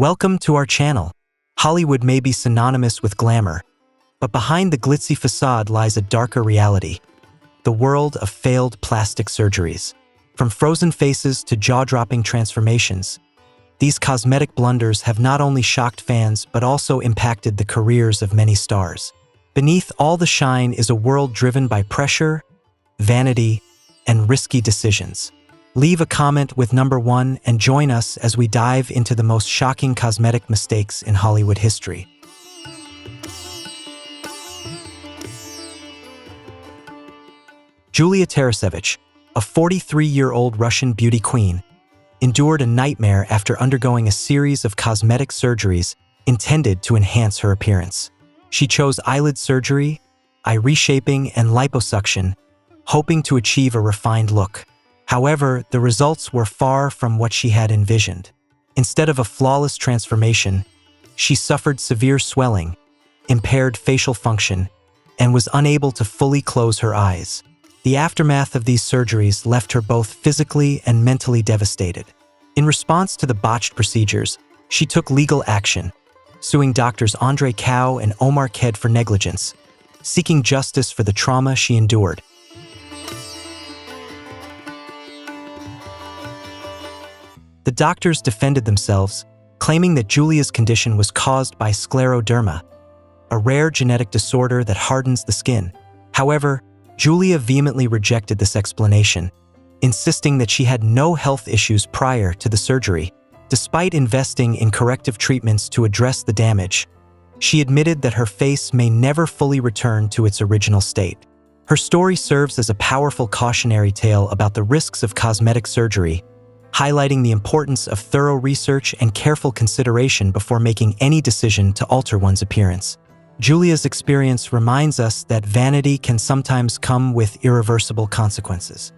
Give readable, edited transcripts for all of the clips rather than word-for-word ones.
Welcome to our channel. Hollywood may be synonymous with glamour, but behind the glitzy facade lies a darker reality. The world of failed plastic surgeries. From frozen faces to jaw-dropping transformations, these cosmetic blunders have not only shocked fans but also impacted the careers of many stars. Beneath all the shine is a world driven by pressure, vanity, and risky decisions. Leave a comment with number 1 and join us as we dive into the most shocking cosmetic mistakes in Hollywood history. Julia Tarasevich, a 43-year-old Russian beauty queen, endured a nightmare after undergoing a series of cosmetic surgeries intended to enhance her appearance. She chose eyelid surgery, eye reshaping, and liposuction, hoping to achieve a refined look. However, the results were far from what she had envisioned. Instead of a flawless transformation, she suffered severe swelling, impaired facial function, and was unable to fully close her eyes. The aftermath of these surgeries left her both physically and mentally devastated. In response to the botched procedures, she took legal action, suing doctors Andrei Cow and Omar Khed for negligence, seeking justice for the trauma she endured. The doctors defended themselves, claiming that Julia's condition was caused by scleroderma, a rare genetic disorder that hardens the skin. However, Julia vehemently rejected this explanation, insisting that she had no health issues prior to the surgery. Despite investing in corrective treatments to address the damage, she admitted that her face may never fully return to its original state. Her story serves as a powerful cautionary tale about the risks of cosmetic surgery, highlighting the importance of thorough research and careful consideration before making any decision to alter one's appearance. Julia's experience reminds us that vanity can sometimes come with irreversible consequences.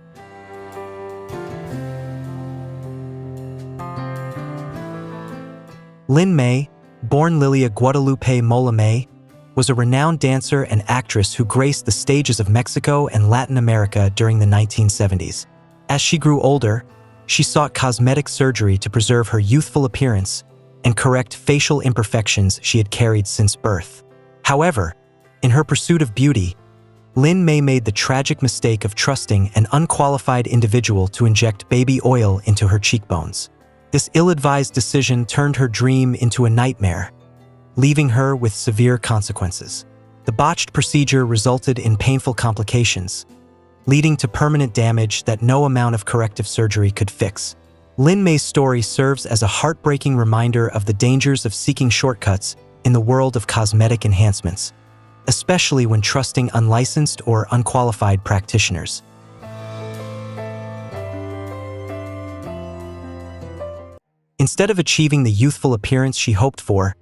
Lin May, born Lilia Guadalupe Mola May, was a renowned dancer and actress who graced the stages of Mexico and Latin America during the 1970s. As she grew older, she sought cosmetic surgery to preserve her youthful appearance and correct facial imperfections she had carried since birth. However, in her pursuit of beauty, Lin May made the tragic mistake of trusting an unqualified individual to inject baby oil into her cheekbones. This ill-advised decision turned her dream into a nightmare, leaving her with severe consequences. The botched procedure resulted in painful complications, leading to permanent damage that no amount of corrective surgery could fix. Lin May's story serves as a heartbreaking reminder of the dangers of seeking shortcuts in the world of cosmetic enhancements, especially when trusting unlicensed or unqualified practitioners. Instead of achieving the youthful appearance she hoped for,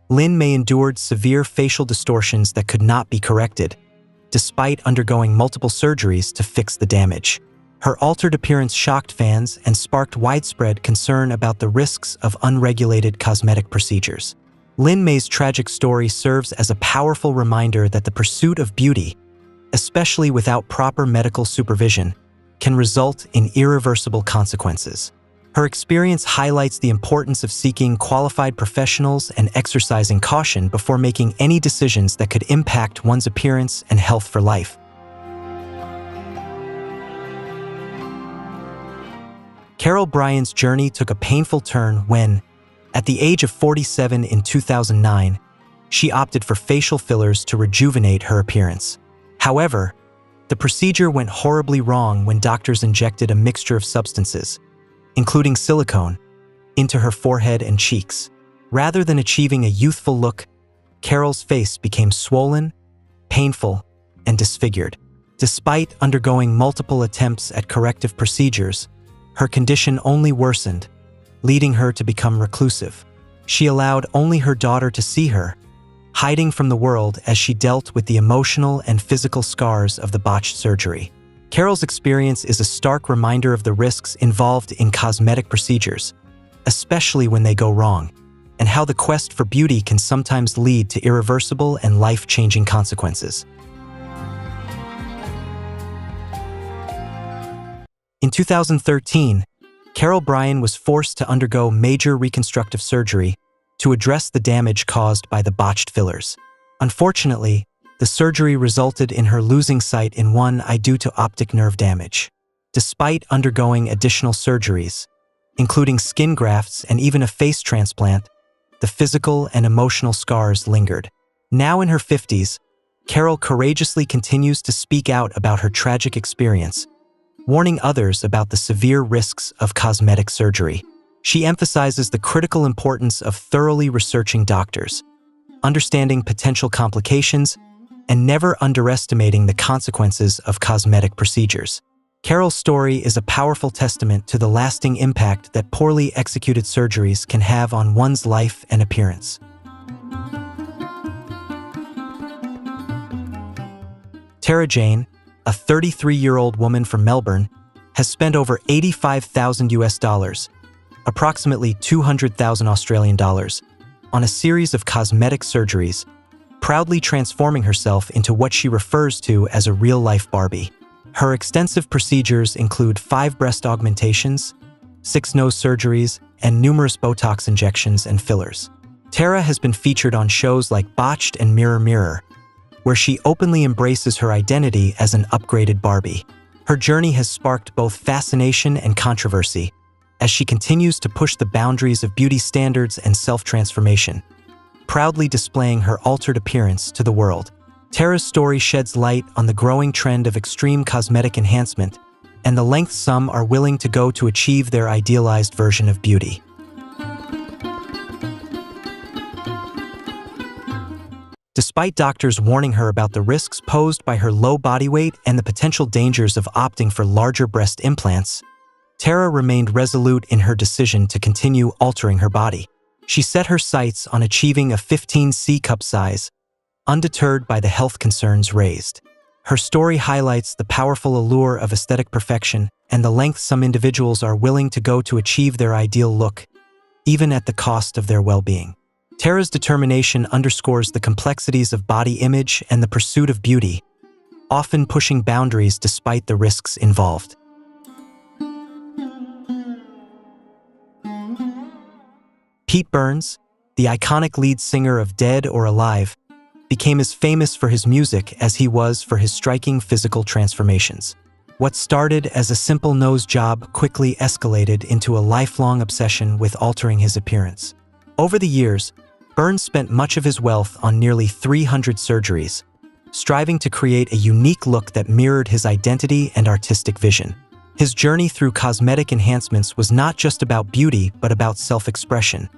Lin May endured severe facial distortions that could not be corrected, despite undergoing multiple surgeries to fix the damage. Her altered appearance shocked fans and sparked widespread concern about the risks of unregulated cosmetic procedures. Lin May's tragic story serves as a powerful reminder that the pursuit of beauty, especially without proper medical supervision, can result in irreversible consequences. Her experience highlights the importance of seeking qualified professionals and exercising caution before making any decisions that could impact one's appearance and health for life. Carol Bryan's journey took a painful turn when, at the age of 47 in 2009, she opted for facial fillers to rejuvenate her appearance. However, the procedure went horribly wrong when doctors injected a mixture of substances, including silicone, into her forehead and cheeks. Rather than achieving a youthful look, Carol's face became swollen, painful, and disfigured. Despite undergoing multiple attempts at corrective procedures, her condition only worsened, leading her to become reclusive. She allowed only her daughter to see her, hiding from the world as she dealt with the emotional and physical scars of the botched surgery. Carol's experience is a stark reminder of the risks involved in cosmetic procedures, especially when they go wrong, and how the quest for beauty can sometimes lead to irreversible and life-changing consequences. In 2013, Carol Bryan was forced to undergo major reconstructive surgery to address the damage caused by the botched fillers. Unfortunately, the surgery resulted in her losing sight in one eye due to optic nerve damage. Despite undergoing additional surgeries, including skin grafts and even a face transplant, the physical and emotional scars lingered. Now in her 50s, Carol courageously continues to speak out about her tragic experience, warning others about the severe risks of cosmetic surgery. She emphasizes the critical importance of thoroughly researching doctors, understanding potential complications, and never underestimating the consequences of cosmetic procedures. Carol's story is a powerful testament to the lasting impact that poorly executed surgeries can have on one's life and appearance. Tara Jane, a 33-year-old woman from Melbourne, has spent over $85,000 US, approximately 200,000 Australian dollars, on a series of cosmetic surgeries, proudly transforming herself into what she refers to as a real-life Barbie. Her extensive procedures include 5 breast augmentations, 6 nose surgeries, and numerous Botox injections and fillers. Tara has been featured on shows like Botched and Mirror Mirror, where she openly embraces her identity as an upgraded Barbie. Her journey has sparked both fascination and controversy, as she continues to push the boundaries of beauty standards and self-transformation, proudly displaying her altered appearance to the world. Tara's story sheds light on the growing trend of extreme cosmetic enhancement and the lengths some are willing to go to achieve their idealized version of beauty. Despite doctors warning her about the risks posed by her low body weight and the potential dangers of opting for larger breast implants, Tara remained resolute in her decision to continue altering her body. She set her sights on achieving a 15C cup size, undeterred by the health concerns raised. Her story highlights the powerful allure of aesthetic perfection and the lengths some individuals are willing to go to achieve their ideal look, even at the cost of their well-being. Tara's determination underscores the complexities of body image and the pursuit of beauty, often pushing boundaries despite the risks involved. Pete Burns, the iconic lead singer of Dead or Alive, became as famous for his music as he was for his striking physical transformations. What started as a simple nose job quickly escalated into a lifelong obsession with altering his appearance. Over the years, Burns spent much of his wealth on nearly 300 surgeries, striving to create a unique look that mirrored his identity and artistic vision. His journey through cosmetic enhancements was not just about beauty, but about self-expression,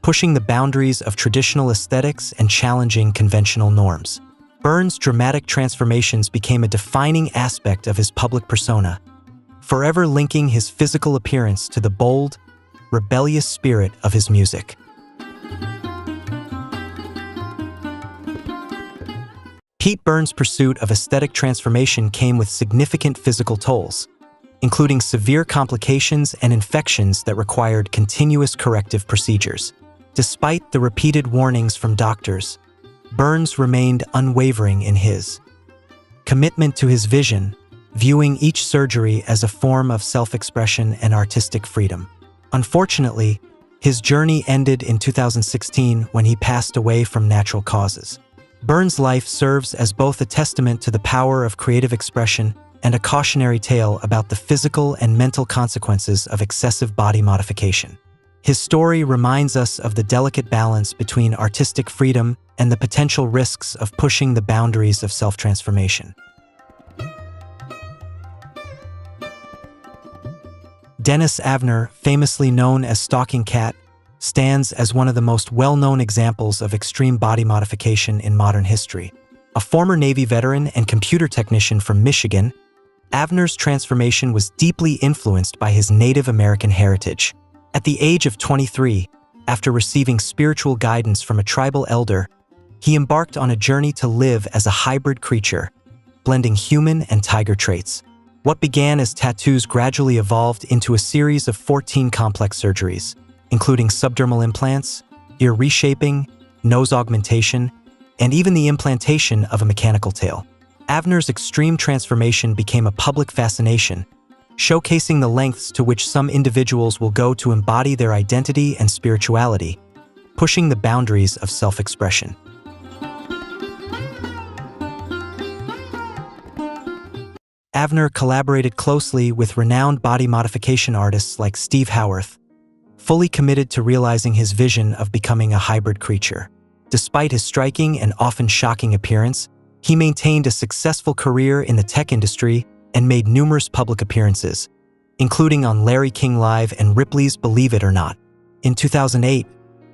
pushing the boundaries of traditional aesthetics and challenging conventional norms. Burns' dramatic transformations became a defining aspect of his public persona, forever linking his physical appearance to the bold, rebellious spirit of his music. Pete Burns' pursuit of aesthetic transformation came with significant physical tolls, including severe complications and infections that required continuous corrective procedures. Despite the repeated warnings from doctors, Burns remained unwavering in his commitment to his vision, viewing each surgery as a form of self-expression and artistic freedom. Unfortunately, his journey ended in 2016 when he passed away from natural causes. Burns' life serves as both a testament to the power of creative expression and a cautionary tale about the physical and mental consequences of excessive body modification. His story reminds us of the delicate balance between artistic freedom and the potential risks of pushing the boundaries of self-transformation. Dennis Avner, famously known as Stalking Cat, stands as one of the most well-known examples of extreme body modification in modern history. A former Navy veteran and computer technician from Michigan, Avner's transformation was deeply influenced by his Native American heritage. At the age of 23, after receiving spiritual guidance from a tribal elder, he embarked on a journey to live as a hybrid creature, blending human and tiger traits. What began as tattoos gradually evolved into a series of 14 complex surgeries, including subdermal implants, ear reshaping, nose augmentation, and even the implantation of a mechanical tail. Avner's extreme transformation became a public fascination, showcasing the lengths to which some individuals will go to embody their identity and spirituality, pushing the boundaries of self-expression. Avner collaborated closely with renowned body modification artists like Steve Howarth, fully committed to realizing his vision of becoming a hybrid creature. Despite his striking and often shocking appearance, he maintained a successful career in the tech industry and made numerous public appearances, including on Larry King Live and Ripley's Believe It or Not. In 2008,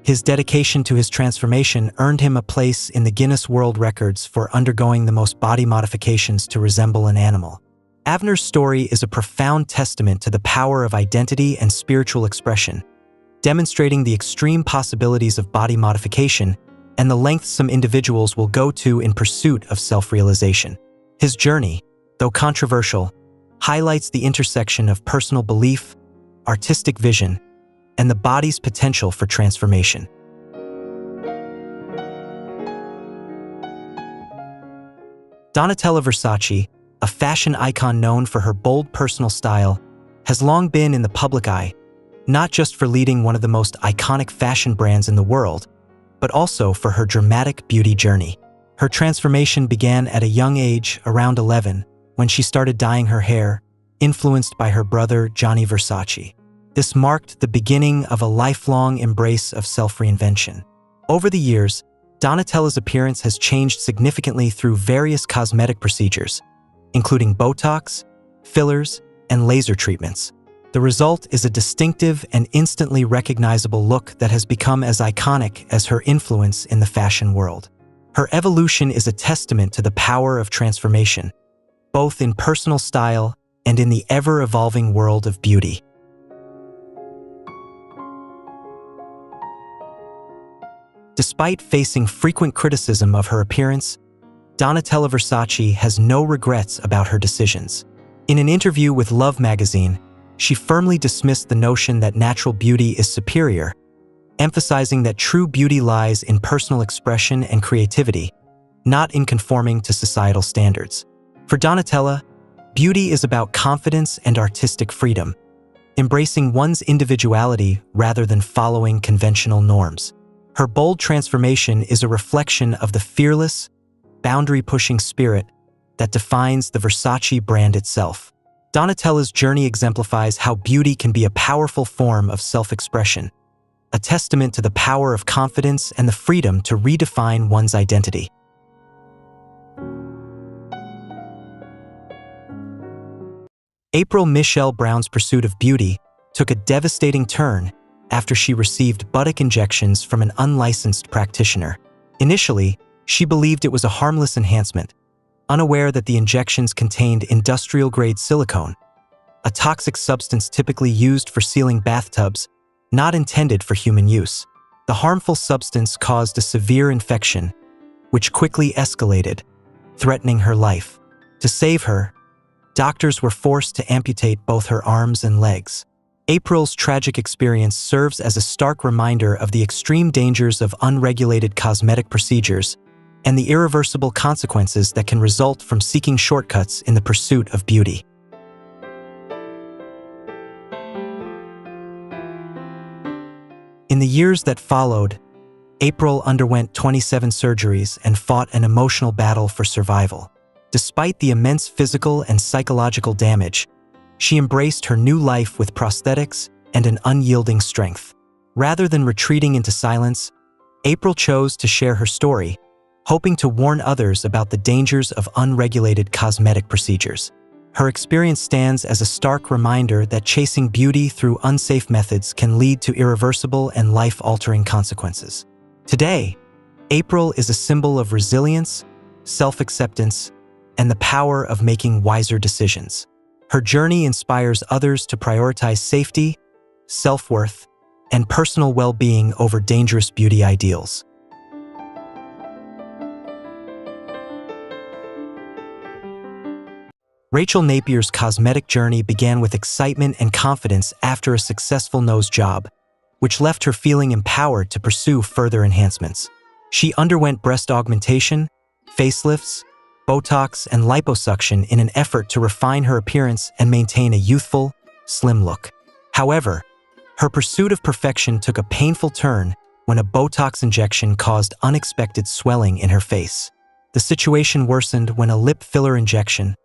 his dedication to his transformation earned him a place in the Guinness World Records for undergoing the most body modifications to resemble an animal. Avner's story is a profound testament to the power of identity and spiritual expression, demonstrating the extreme possibilities of body modification and the lengths some individuals will go to in pursuit of self-realization. His journey, though controversial, highlights the intersection of personal belief, artistic vision, and the body's potential for transformation. Donatella Versace, a fashion icon known for her bold personal style, has long been in the public eye, not just for leading one of the most iconic fashion brands in the world, but also for her dramatic beauty journey. Her transformation began at a young age, around 11, when she started dyeing her hair, influenced by her brother Gianni Versace. This marked the beginning of a lifelong embrace of self-reinvention. Over the years, Donatella's appearance has changed significantly through various cosmetic procedures, including Botox, fillers, and laser treatments. The result is a distinctive and instantly recognizable look that has become as iconic as her influence in the fashion world. Her evolution is a testament to the power of transformation, both in personal style and in the ever-evolving world of beauty. Despite facing frequent criticism of her appearance, Donatella Versace has no regrets about her decisions. In an interview with Love magazine, she firmly dismissed the notion that natural beauty is superior, emphasizing that true beauty lies in personal expression and creativity, not in conforming to societal standards. For Donatella, beauty is about confidence and artistic freedom, embracing one's individuality rather than following conventional norms. Her bold transformation is a reflection of the fearless, boundary-pushing spirit that defines the Versace brand itself. Donatella's journey exemplifies how beauty can be a powerful form of self-expression, a testament to the power of confidence and the freedom to redefine one's identity. April Michelle Brown's pursuit of beauty took a devastating turn after she received Botox injections from an unlicensed practitioner. Initially, she believed it was a harmless enhancement, unaware that the injections contained industrial-grade silicone, a toxic substance typically used for sealing bathtubs, not intended for human use. The harmful substance caused a severe infection, which quickly escalated, threatening her life. To save her, doctors were forced to amputate both her arms and legs. April's tragic experience serves as a stark reminder of the extreme dangers of unregulated cosmetic procedures and the irreversible consequences that can result from seeking shortcuts in the pursuit of beauty. In the years that followed, April underwent 27 surgeries and fought an emotional battle for survival. Despite the immense physical and psychological damage, she embraced her new life with prosthetics and an unyielding strength. Rather than retreating into silence, April chose to share her story, hoping to warn others about the dangers of unregulated cosmetic procedures. Her experience stands as a stark reminder that chasing beauty through unsafe methods can lead to irreversible and life-altering consequences. Today, April is a symbol of resilience, self-acceptance, and the power of making wiser decisions. Her journey inspires others to prioritize safety, self-worth, and personal well-being over dangerous beauty ideals. Rachel Napier's cosmetic journey began with excitement and confidence after a successful nose job, which left her feeling empowered to pursue further enhancements. She underwent breast augmentation, facelifts, Botox, and liposuction in an effort to refine her appearance and maintain a youthful, slim look. However, her pursuit of perfection took a painful turn when a Botox injection caused unexpected swelling in her face. The situation worsened when a lip filler injection,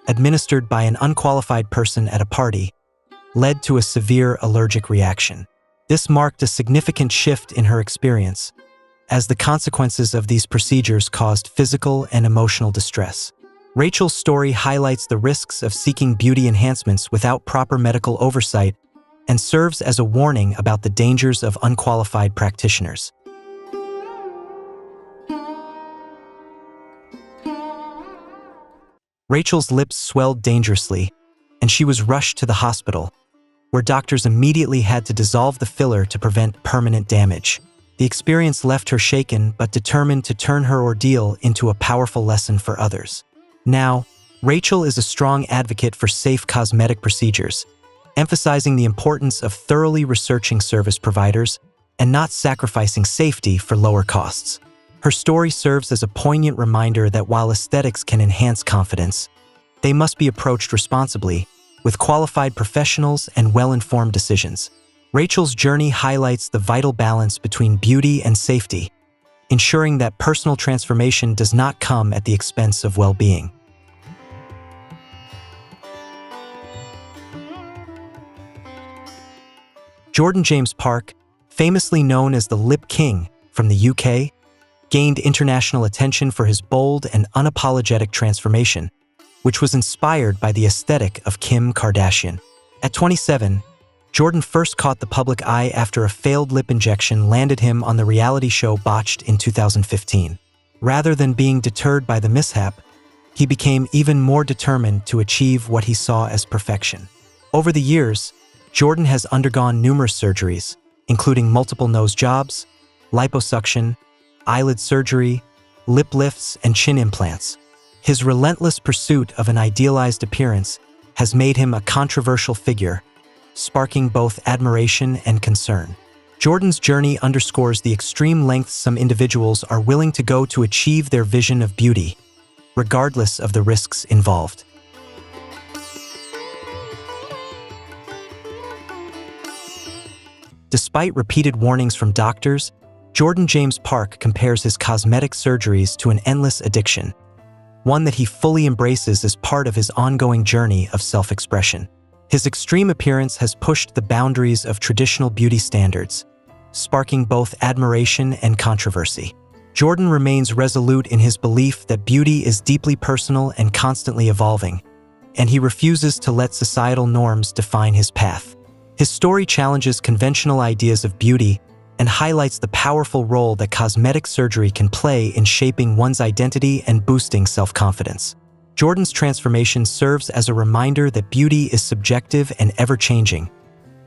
administered by an unqualified person at a party, led to a severe allergic reaction. This marked a significant shift in her experience, as the consequences of these procedures caused physical and emotional distress. Rachel's story highlights the risks of seeking beauty enhancements without proper medical oversight and serves as a warning about the dangers of unqualified practitioners. Rachel's lips swelled dangerously, and she was rushed to the hospital, where doctors immediately had to dissolve the filler to prevent permanent damage. The experience left her shaken but determined to turn her ordeal into a powerful lesson for others. Now, Rachel is a strong advocate for safe cosmetic procedures, emphasizing the importance of thoroughly researching service providers and not sacrificing safety for lower costs. Her story serves as a poignant reminder that while aesthetics can enhance confidence, they must be approached responsibly, with qualified professionals and well-informed decisions. Rachel's journey highlights the vital balance between beauty and safety, ensuring that personal transformation does not come at the expense of well-being. Jordan James Park, famously known as the Lip King from the UK, gained international attention for his bold and unapologetic transformation, which was inspired by the aesthetic of Kim Kardashian. At 27, Jordan first caught the public eye after a failed lip injection landed him on the reality show Botched in 2015. Rather than being deterred by the mishap, he became even more determined to achieve what he saw as perfection. Over the years, Jordan has undergone numerous surgeries, including multiple nose jobs, liposuction, eyelid surgery, lip lifts, and chin implants. His relentless pursuit of an idealized appearance has made him a controversial figure, sparking both admiration and concern. Jordan's journey underscores the extreme lengths some individuals are willing to go to achieve their vision of beauty, regardless of the risks involved. Despite repeated warnings from doctors, Jordan James Park compares his cosmetic surgeries to an endless addiction, one that he fully embraces as part of his ongoing journey of self-expression. His extreme appearance has pushed the boundaries of traditional beauty standards, sparking both admiration and controversy. Jordan remains resolute in his belief that beauty is deeply personal and constantly evolving, and he refuses to let societal norms define his path. His story challenges conventional ideas of beauty and highlights the powerful role that cosmetic surgery can play in shaping one's identity and boosting self-confidence. Jordan's transformation serves as a reminder that beauty is subjective and ever-changing,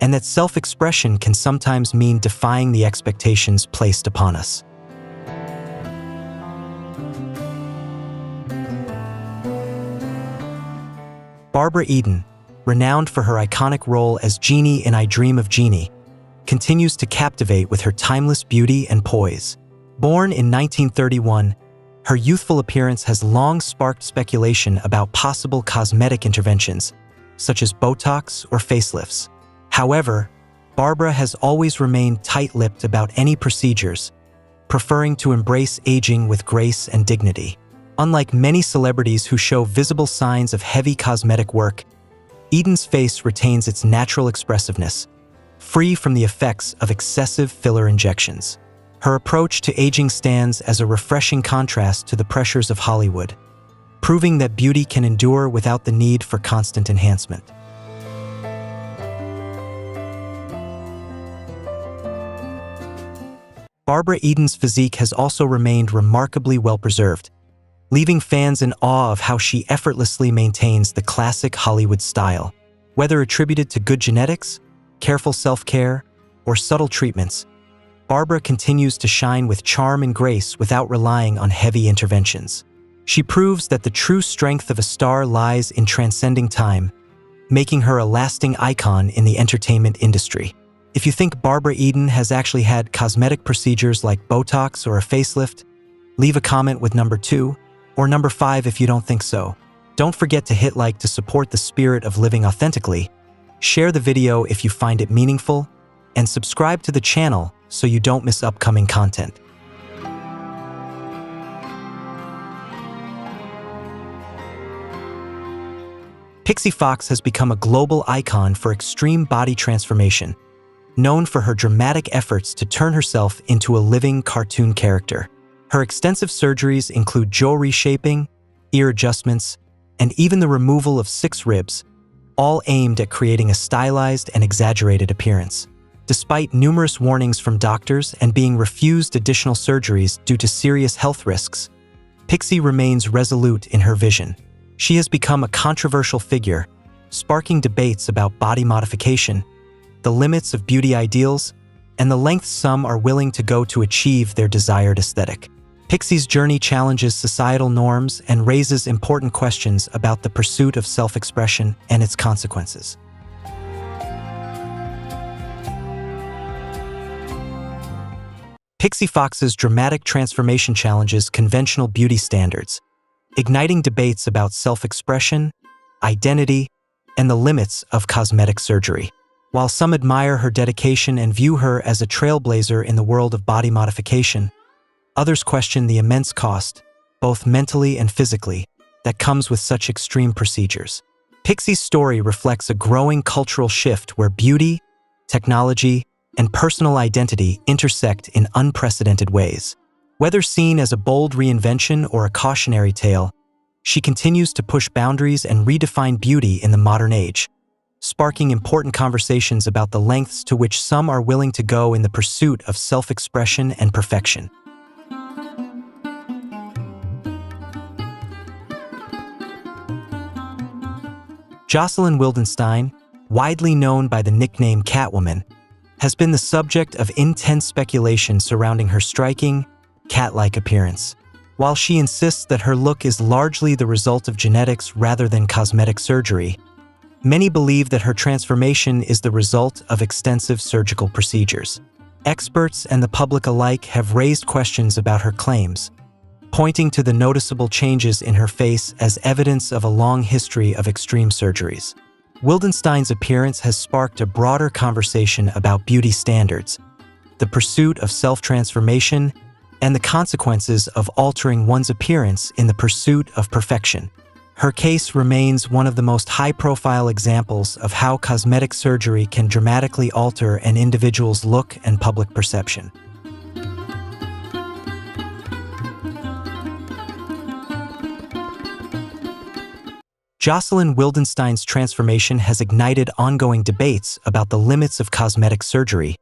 and that self-expression can sometimes mean defying the expectations placed upon us. Barbara Eden, renowned for her iconic role as Jeannie in I Dream of Jeannie, continues to captivate with her timeless beauty and poise. Born in 1931, her youthful appearance has long sparked speculation about possible cosmetic interventions, such as Botox or facelifts. However, Barbara has always remained tight-lipped about any procedures, preferring to embrace aging with grace and dignity. Unlike many celebrities who show visible signs of heavy cosmetic work, Eden's face retains its natural expressiveness, free from the effects of excessive filler injections. Her approach to aging stands as a refreshing contrast to the pressures of Hollywood, proving that beauty can endure without the need for constant enhancement. Barbara Eden's physique has also remained remarkably well-preserved, leaving fans in awe of how she effortlessly maintains the classic Hollywood style. Whether attributed to good genetics, careful self-care, or subtle treatments, Barbara continues to shine with charm and grace without relying on heavy interventions. She proves that the true strength of a star lies in transcending time, making her a lasting icon in the entertainment industry. If you think Barbara Eden has actually had cosmetic procedures like Botox or a facelift, leave a comment with number 2, or number 5 if you don't think so. Don't forget to hit like to support the spirit of living authentically, share the video if you find it meaningful, and subscribe to the channel so you don't miss upcoming content. Pixie Fox has become a global icon for extreme body transformation, known for her dramatic efforts to turn herself into a living cartoon character. Her extensive surgeries include jaw reshaping, ear adjustments, and even the removal of 6 ribs, all aimed at creating a stylized and exaggerated appearance. Despite numerous warnings from doctors and being refused additional surgeries due to serious health risks, Pixie remains resolute in her vision. She has become a controversial figure, sparking debates about body modification, the limits of beauty ideals, and the lengths some are willing to go to achieve their desired aesthetic. Pixie's journey challenges societal norms and raises important questions about the pursuit of self-expression and its consequences. Pixie Fox's dramatic transformation challenges conventional beauty standards, igniting debates about self-expression, identity, and the limits of cosmetic surgery. While some admire her dedication and view her as a trailblazer in the world of body modification, others question the immense cost, both mentally and physically, that comes with such extreme procedures. Pixie's story reflects a growing cultural shift where beauty, technology, and personal identity intersect in unprecedented ways. Whether seen as a bold reinvention or a cautionary tale, she continues to push boundaries and redefine beauty in the modern age, sparking important conversations about the lengths to which some are willing to go in the pursuit of self-expression and perfection. Jocelyn Wildenstein, widely known by the nickname Catwoman, has been the subject of intense speculation surrounding her striking, cat-like appearance. While she insists that her look is largely the result of genetics rather than cosmetic surgery, many believe that her transformation is the result of extensive surgical procedures. Experts and the public alike have raised questions about her claims, pointing to the noticeable changes in her face as evidence of a long history of extreme surgeries. Wildenstein's appearance has sparked a broader conversation about beauty standards, the pursuit of self-transformation, and the consequences of altering one's appearance in the pursuit of perfection. Her case remains one of the most high-profile examples of how cosmetic surgery can dramatically alter an individual's look and public perception. Jocelyn Wildenstein's transformation has ignited ongoing debates about the limits of cosmetic surgery,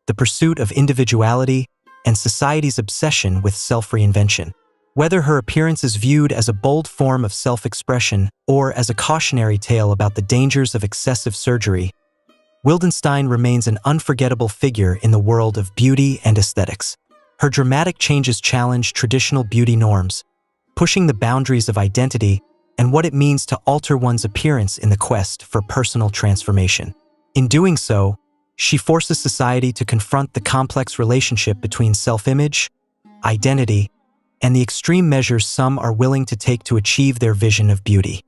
the pursuit of individuality, and society's obsession with self-reinvention. Whether her appearance is viewed as a bold form of self-expression or as a cautionary tale about the dangers of excessive surgery, Wildenstein remains an unforgettable figure in the world of beauty and aesthetics. Her dramatic changes challenge traditional beauty norms, pushing the boundaries of identity and what it means to alter one's appearance in the quest for personal transformation. In doing so, she forces society to confront the complex relationship between self-image, identity, and the extreme measures some are willing to take to achieve their vision of beauty.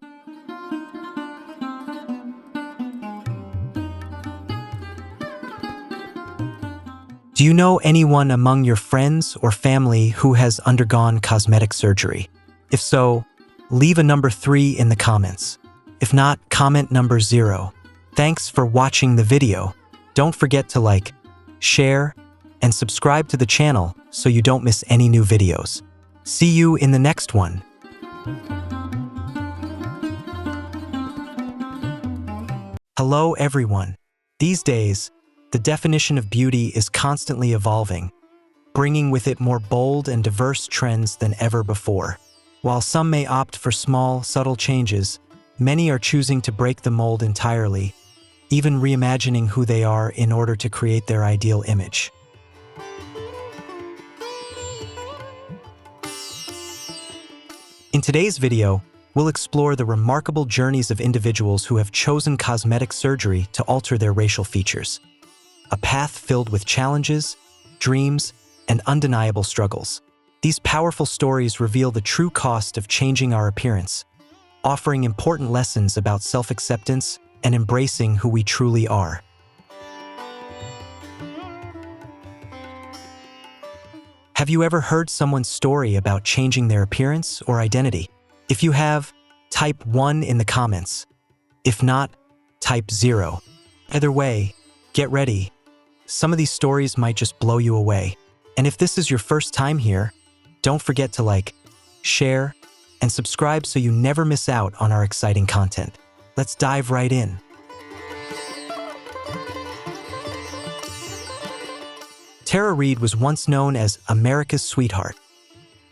Do you know anyone among your friends or family who has undergone cosmetic surgery? If so, leave a number 3 in the comments. If not, comment number 0. Thanks for watching the video. Don't forget to like, share, and subscribe to the channel so you don't miss any new videos. See you in the next one. Hello everyone. These days, the definition of beauty is constantly evolving, bringing with it more bold and diverse trends than ever before. While some may opt for small, subtle changes, many are choosing to break the mold entirely, even reimagining who they are in order to create their ideal image. In today's video, we'll explore the remarkable journeys of individuals who have chosen cosmetic surgery to alter their racial features. A path filled with challenges, dreams, and undeniable struggles. These powerful stories reveal the true cost of changing our appearance, offering important lessons about self-acceptance and embracing who we truly are. Have you ever heard someone's story about changing their appearance or identity? If you have, type 1 in the comments. If not, type 0. Either way, get ready. Some of these stories might just blow you away. And if this is your first time here, don't forget to like, share, and subscribe so you never miss out on our exciting content. Let's dive right in. Tara Reid was once known as America's sweetheart,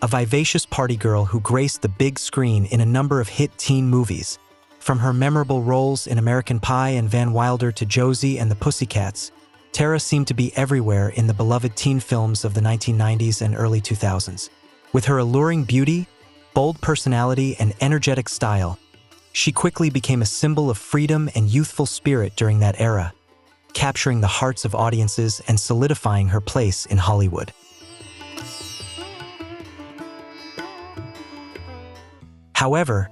a vivacious party girl who graced the big screen in a number of hit teen movies. From her memorable roles in American Pie and Van Wilder to Josie and the Pussycats, Tara seemed to be everywhere in the beloved teen films of the 1990s and early 2000s. With her alluring beauty, bold personality, and energetic style, she quickly became a symbol of freedom and youthful spirit during that era, capturing the hearts of audiences and solidifying her place in Hollywood. However,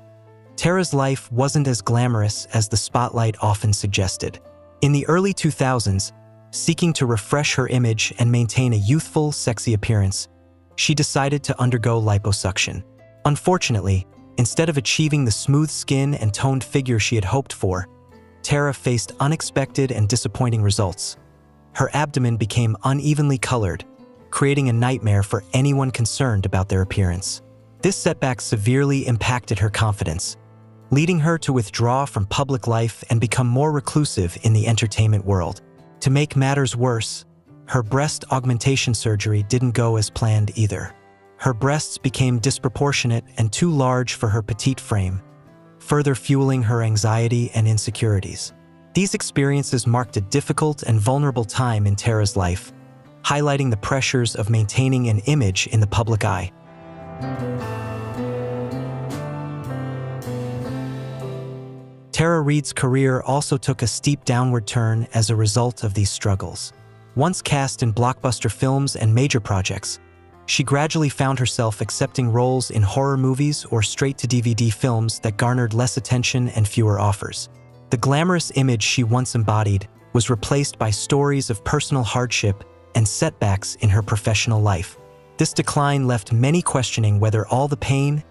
Tara's life wasn't as glamorous as the spotlight often suggested. In the early 2000s, seeking to refresh her image and maintain a youthful, sexy appearance, she decided to undergo liposuction. Unfortunately, instead of achieving the smooth skin and toned figure she had hoped for, Tara faced unexpected and disappointing results. Her abdomen became unevenly colored, creating a nightmare for anyone concerned about their appearance. This setback severely impacted her confidence, leading her to withdraw from public life and become more reclusive in the entertainment world. To make matters worse, her breast augmentation surgery didn't go as planned either. Her breasts became disproportionate and too large for her petite frame, further fueling her anxiety and insecurities. These experiences marked a difficult and vulnerable time in Tara's life, highlighting the pressures of maintaining an image in the public eye. Tara Reid's career also took a steep downward turn as a result of these struggles. Once cast in blockbuster films and major projects, she gradually found herself accepting roles in horror movies or straight-to-DVD films that garnered less attention and fewer offers. The glamorous image she once embodied was replaced by stories of personal hardship and setbacks in her professional life. This decline left many questioning whether all the pain,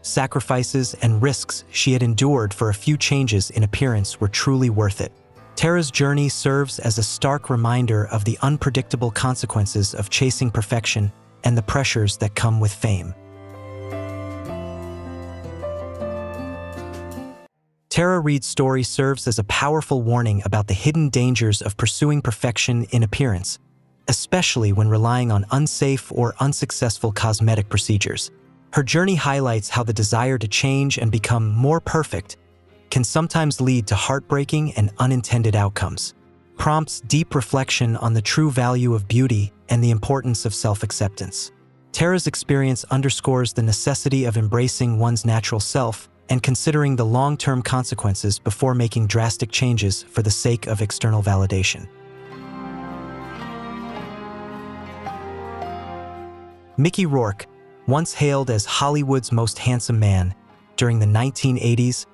sacrifices, and risks she had endured for a few changes in appearance were truly worth it. Tara's journey serves as a stark reminder of the unpredictable consequences of chasing perfection and the pressures that come with fame. Tara Reid's story serves as a powerful warning about the hidden dangers of pursuing perfection in appearance, especially when relying on unsafe or unsuccessful cosmetic procedures. Her journey highlights how the desire to change and become more perfect can sometimes lead to heartbreaking and unintended outcomes. Prompts deep reflection on the true value of beauty and the importance of self-acceptance. Tara's experience underscores the necessity of embracing one's natural self and considering the long-term consequences before making drastic changes for the sake of external validation. Mickey Rourke, once hailed as Hollywood's most handsome man during the 1980s,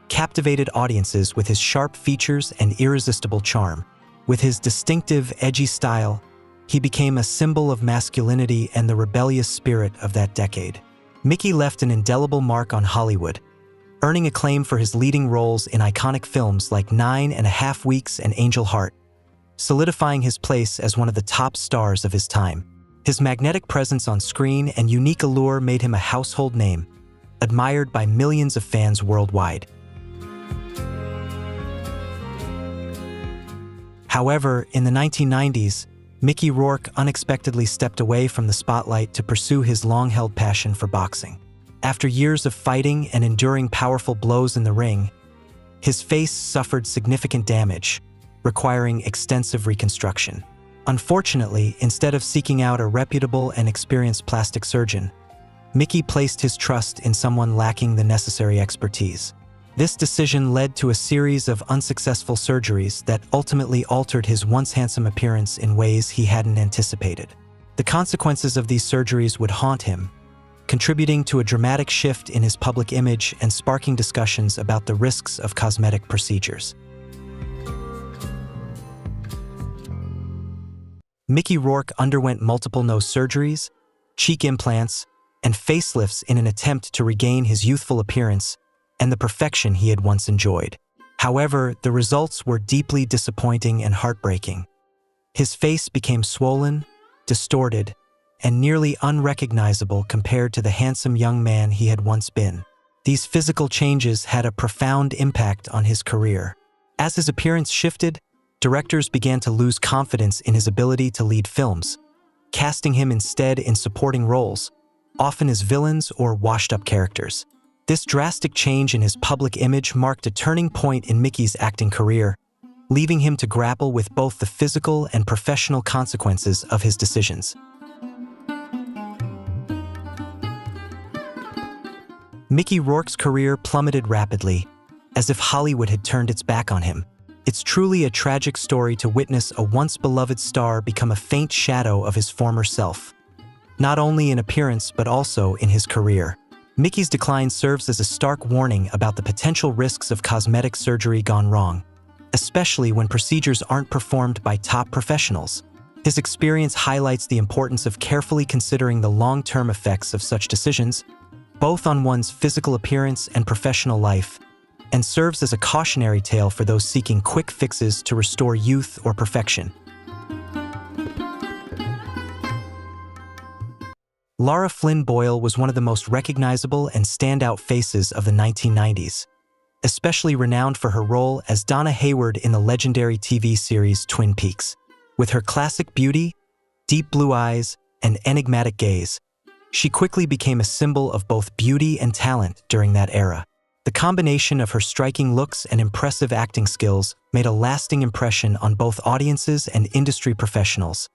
captivated audiences with his sharp features and irresistible charm. With his distinctive, edgy style, he became a symbol of masculinity and the rebellious spirit of that decade. Mickey left an indelible mark on Hollywood, earning acclaim for his leading roles in iconic films like 9.5 Weeks and Angel Heart, solidifying his place as one of the top stars of his time. His magnetic presence on screen and unique allure made him a household name, admired by millions of fans worldwide. However, in the 1990s, Mickey Rourke unexpectedly stepped away from the spotlight to pursue his long-held passion for boxing. After years of fighting and enduring powerful blows in the ring, his face suffered significant damage, requiring extensive reconstruction. Unfortunately, instead of seeking out a reputable and experienced plastic surgeon, Mickey placed his trust in someone lacking the necessary expertise. This decision led to a series of unsuccessful surgeries that ultimately altered his once handsome appearance in ways he hadn't anticipated. The consequences of these surgeries would haunt him, contributing to a dramatic shift in his public image and sparking discussions about the risks of cosmetic procedures. Mickey Rourke underwent multiple nose surgeries, cheek implants, and facelifts in an attempt to regain his youthful appearance and the perfection he had once enjoyed. However, the results were deeply disappointing and heartbreaking. His face became swollen, distorted, and nearly unrecognizable compared to the handsome young man he had once been. These physical changes had a profound impact on his career. As his appearance shifted, directors began to lose confidence in his ability to lead films, casting him instead in supporting roles, often as villains or washed-up characters. This drastic change in his public image marked a turning point in Mickey's acting career, leaving him to grapple with both the physical and professional consequences of his decisions. Mickey Rourke's career plummeted rapidly, as if Hollywood had turned its back on him. It's truly a tragic story to witness a once-beloved star become a faint shadow of his former self, not only in appearance but also in his career. Mickey's decline serves as a stark warning about the potential risks of cosmetic surgery gone wrong, especially when procedures aren't performed by top professionals. His experience highlights the importance of carefully considering the long-term effects of such decisions, both on one's physical appearance and professional life, and serves as a cautionary tale for those seeking quick fixes to restore youth or perfection. Lara Flynn Boyle was one of the most recognizable and standout faces of the 1990s, especially renowned for her role as Donna Hayward in the legendary TV series Twin Peaks. With her classic beauty, deep blue eyes, and enigmatic gaze, she quickly became a symbol of both beauty and talent during that era. The combination of her striking looks and impressive acting skills made a lasting impression on both audiences and industry professionals,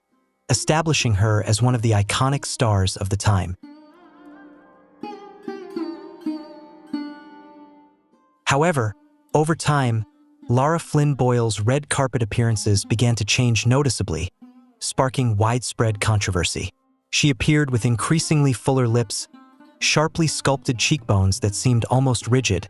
establishing her as one of the iconic stars of the time. However, over time, Lara Flynn Boyle's red carpet appearances began to change noticeably, sparking widespread controversy. She appeared with increasingly fuller lips, sharply sculpted cheekbones that seemed almost rigid,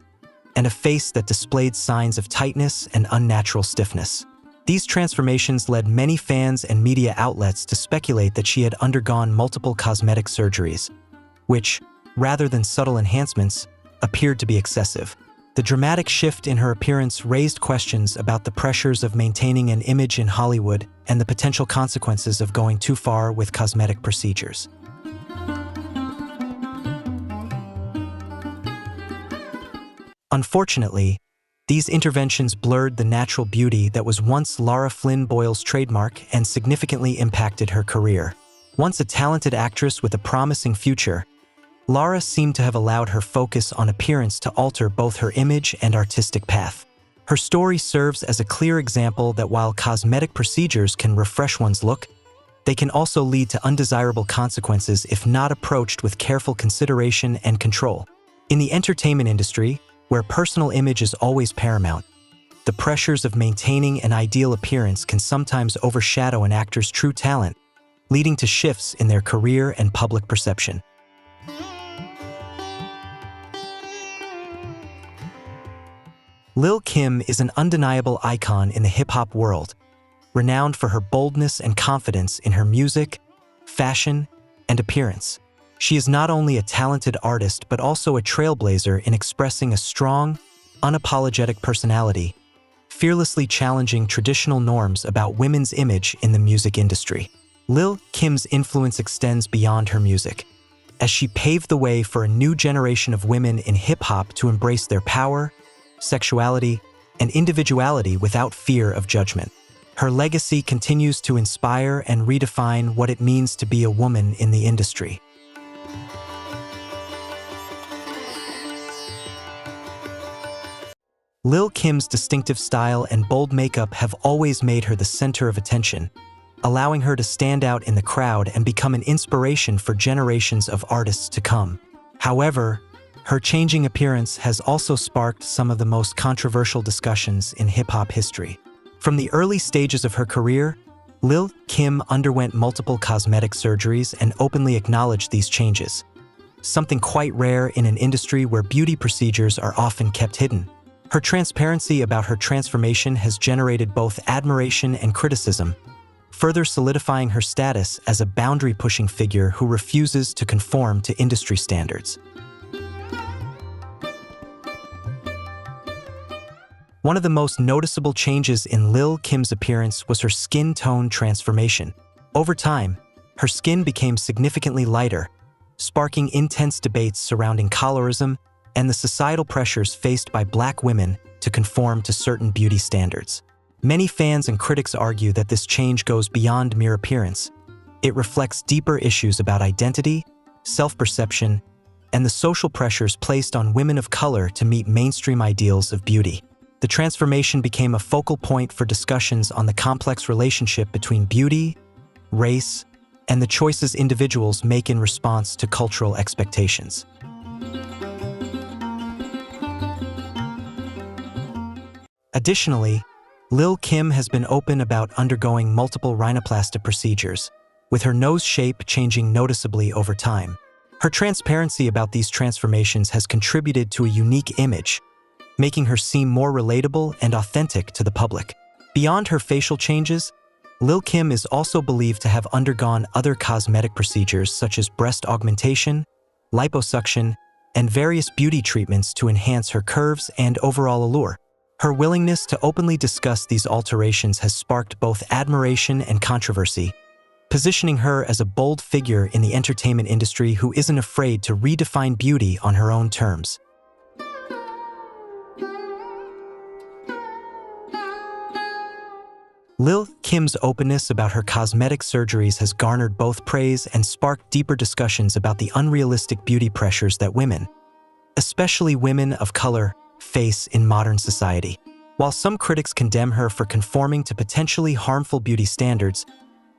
and a face that displayed signs of tightness and unnatural stiffness. These transformations led many fans and media outlets to speculate that she had undergone multiple cosmetic surgeries, which, rather than subtle enhancements, appeared to be excessive. The dramatic shift in her appearance raised questions about the pressures of maintaining an image in Hollywood and the potential consequences of going too far with cosmetic procedures. Unfortunately, these interventions blurred the natural beauty that was once Lara Flynn Boyle's trademark and significantly impacted her career. Once a talented actress with a promising future, Lara seemed to have allowed her focus on appearance to alter both her image and artistic path. Her story serves as a clear example that while cosmetic procedures can refresh one's look, they can also lead to undesirable consequences if not approached with careful consideration and control. In the entertainment industry, where personal image is always paramount, the pressures of maintaining an ideal appearance can sometimes overshadow an actor's true talent, leading to shifts in their career and public perception. Lil' Kim is an undeniable icon in the hip-hop world, renowned for her boldness and confidence in her music, fashion, and appearance. She is not only a talented artist but also a trailblazer in expressing a strong, unapologetic personality, fearlessly challenging traditional norms about women's image in the music industry. Lil' Kim's influence extends beyond her music, as she paved the way for a new generation of women in hip-hop to embrace their power, sexuality, and individuality without fear of judgment. Her legacy continues to inspire and redefine what it means to be a woman in the industry. Lil' Kim's distinctive style and bold makeup have always made her the center of attention, allowing her to stand out in the crowd and become an inspiration for generations of artists to come. However, her changing appearance has also sparked some of the most controversial discussions in hip-hop history. From the early stages of her career, Lil' Kim underwent multiple cosmetic surgeries and openly acknowledged these changes, something quite rare in an industry where beauty procedures are often kept hidden. Her transparency about her transformation has generated both admiration and criticism, further solidifying her status as a boundary-pushing figure who refuses to conform to industry standards. One of the most noticeable changes in Lil Kim's appearance was her skin tone transformation. Over time, her skin became significantly lighter, sparking intense debates surrounding colorism and the societal pressures faced by Black women to conform to certain beauty standards. Many fans and critics argue that this change goes beyond mere appearance. It reflects deeper issues about identity, self-perception, and the social pressures placed on women of color to meet mainstream ideals of beauty. The transformation became a focal point for discussions on the complex relationship between beauty, race, and the choices individuals make in response to cultural expectations. Additionally, Lil Kim has been open about undergoing multiple rhinoplasty procedures, with her nose shape changing noticeably over time. Her transparency about these transformations has contributed to a unique image, making her seem more relatable and authentic to the public. Beyond her facial changes, Lil Kim is also believed to have undergone other cosmetic procedures such as breast augmentation, liposuction, and various beauty treatments to enhance her curves and overall allure. Her willingness to openly discuss these alterations has sparked both admiration and controversy, positioning her as a bold figure in the entertainment industry who isn't afraid to redefine beauty on her own terms. Lil Kim's openness about her cosmetic surgeries has garnered both praise and sparked deeper discussions about the unrealistic beauty pressures that women, especially women of color, face in modern society. While some critics condemn her for conforming to potentially harmful beauty standards,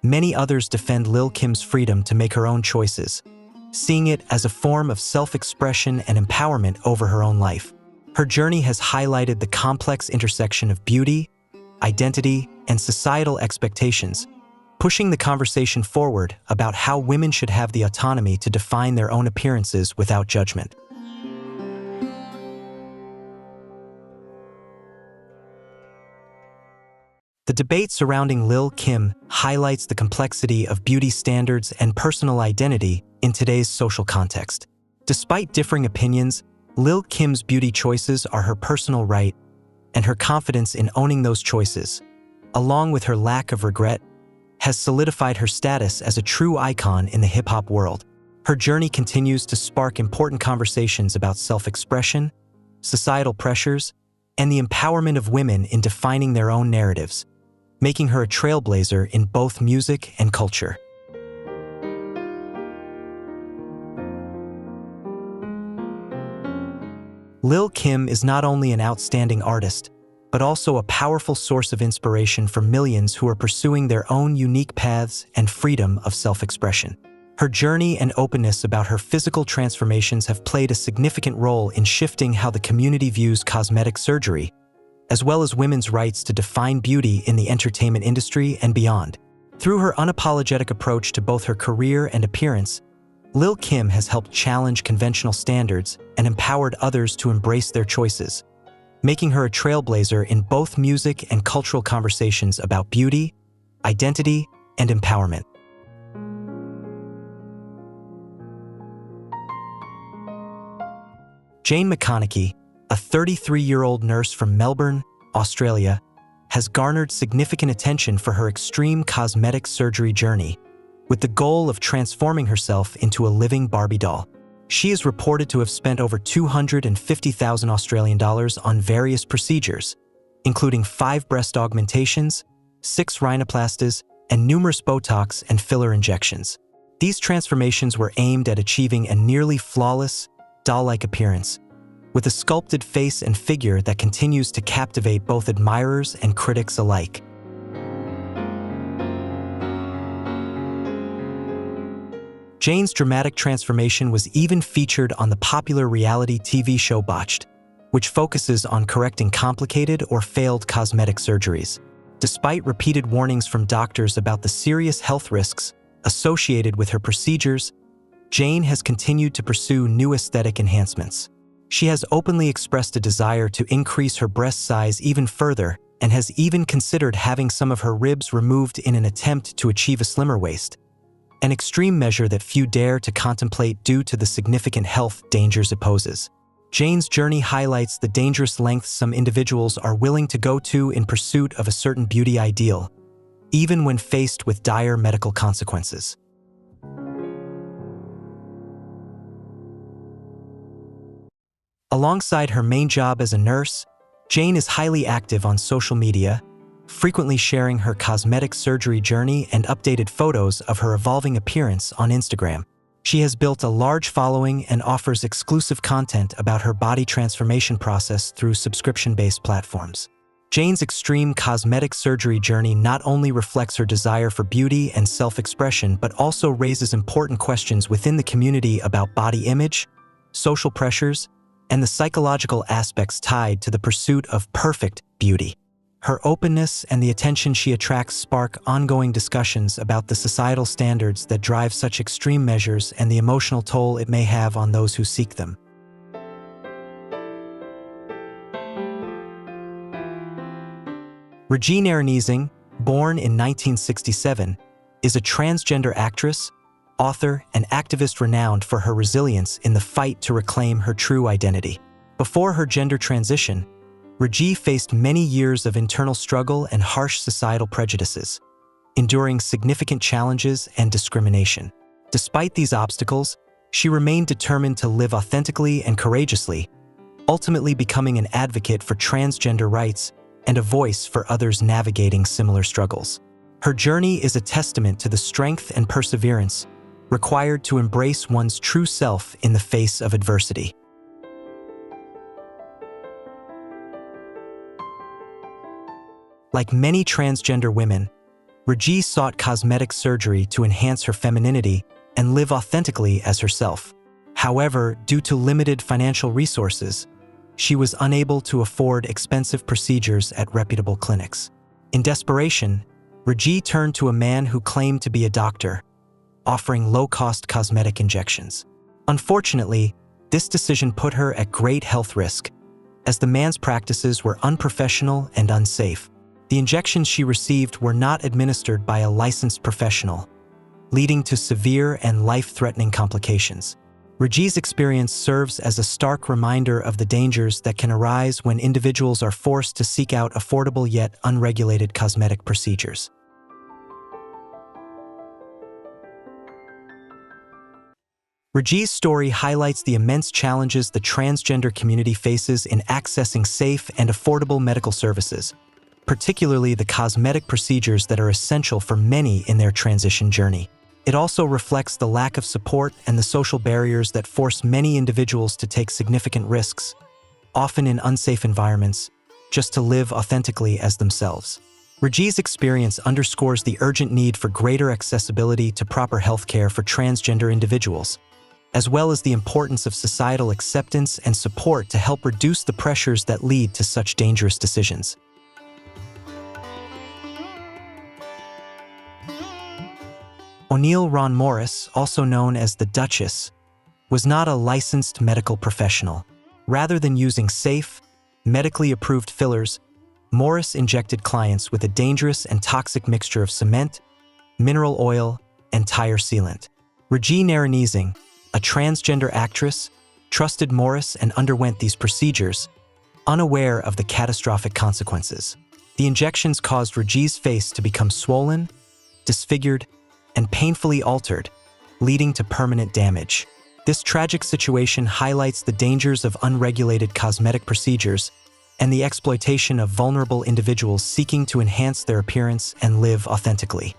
many others defend Lil Kim's freedom to make her own choices, seeing it as a form of self-expression and empowerment over her own life. Her journey has highlighted the complex intersection of beauty, identity, and societal expectations, pushing the conversation forward about how women should have the autonomy to define their own appearances without judgment. The debate surrounding Lil Kim highlights the complexity of beauty standards and personal identity in today's social context. Despite differing opinions, Lil Kim's beauty choices are her personal right, and her confidence in owning those choices, along with her lack of regret, has solidified her status as a true icon in the hip-hop world. Her journey continues to spark important conversations about self-expression, societal pressures, and the empowerment of women in defining their own narratives, making her a trailblazer in both music and culture. Lil Kim is not only an outstanding artist, but also a powerful source of inspiration for millions who are pursuing their own unique paths and freedom of self-expression. Her journey and openness about her physical transformations have played a significant role in shifting how the community views cosmetic surgery, as well as women's rights to define beauty in the entertainment industry and beyond. Through her unapologetic approach to both her career and appearance, Lil Kim has helped challenge conventional standards and empowered others to embrace their choices, making her a trailblazer in both music and cultural conversations about beauty, identity, and empowerment. Jane McConaughey, a 33-year-old nurse from Melbourne, Australia, has garnered significant attention for her extreme cosmetic surgery journey, with the goal of transforming herself into a living Barbie doll. She is reported to have spent over 250,000 Australian dollars on various procedures, including 5 breast augmentations, 6 rhinoplasties, and numerous Botox and filler injections. These transformations were aimed at achieving a nearly flawless, doll-like appearance, with a sculpted face and figure that continues to captivate both admirers and critics alike. Jane's dramatic transformation was even featured on the popular reality TV show Botched, which focuses on correcting complicated or failed cosmetic surgeries. Despite repeated warnings from doctors about the serious health risks associated with her procedures, Jane has continued to pursue new aesthetic enhancements. She has openly expressed a desire to increase her breast size even further and has even considered having some of her ribs removed in an attempt to achieve a slimmer waist, an extreme measure that few dare to contemplate due to the significant health dangers it poses. Jane's journey highlights the dangerous lengths some individuals are willing to go to in pursuit of a certain beauty ideal, even when faced with dire medical consequences. Alongside her main job as a nurse, Jane is highly active on social media, frequently sharing her cosmetic surgery journey and updated photos of her evolving appearance on Instagram. She has built a large following and offers exclusive content about her body transformation process through subscription-based platforms. Jane's extreme cosmetic surgery journey not only reflects her desire for beauty and self-expression but also raises important questions within the community about body image, social pressures, and the psychological aspects tied to the pursuit of perfect beauty. Her openness and the attention she attracts spark ongoing discussions about the societal standards that drive such extreme measures and the emotional toll it may have on those who seek them. Regine Aronizing, born in 1967, is a transgender actress, author, and activist renowned for her resilience in the fight to reclaim her true identity. Before her gender transition, Regine faced many years of internal struggle and harsh societal prejudices, enduring significant challenges and discrimination. Despite these obstacles, she remained determined to live authentically and courageously, ultimately becoming an advocate for transgender rights and a voice for others navigating similar struggles. Her journey is a testament to the strength and perseverance required to embrace one's true self in the face of adversity. Like many transgender women, Regine sought cosmetic surgery to enhance her femininity and live authentically as herself. However, due to limited financial resources, she was unable to afford expensive procedures at reputable clinics. In desperation, Regine turned to a man who claimed to be a doctor, offering low-cost cosmetic injections. Unfortunately, this decision put her at great health risk, as the man's practices were unprofessional and unsafe. The injections she received were not administered by a licensed professional, leading to severe and life-threatening complications. Regine's experience serves as a stark reminder of the dangers that can arise when individuals are forced to seek out affordable yet unregulated cosmetic procedures. Regine's story highlights the immense challenges the transgender community faces in accessing safe and affordable medical services, particularly the cosmetic procedures that are essential for many in their transition journey. It also reflects the lack of support and the social barriers that force many individuals to take significant risks, often in unsafe environments, just to live authentically as themselves. Regine's experience underscores the urgent need for greater accessibility to proper healthcare for transgender individuals, as well as the importance of societal acceptance and support to help reduce the pressures that lead to such dangerous decisions. O'Neill Ron Morris, also known as the Duchess, was not a licensed medical professional. Rather than using safe, medically approved fillers, Morris injected clients with a dangerous and toxic mixture of cement, mineral oil, and tire sealant. Regine Aronizing, a transgender actress, trusted Morris and underwent these procedures, unaware of the catastrophic consequences. The injections caused Regine's face to become swollen, disfigured, and painfully altered, leading to permanent damage. This tragic situation highlights the dangers of unregulated cosmetic procedures and the exploitation of vulnerable individuals seeking to enhance their appearance and live authentically.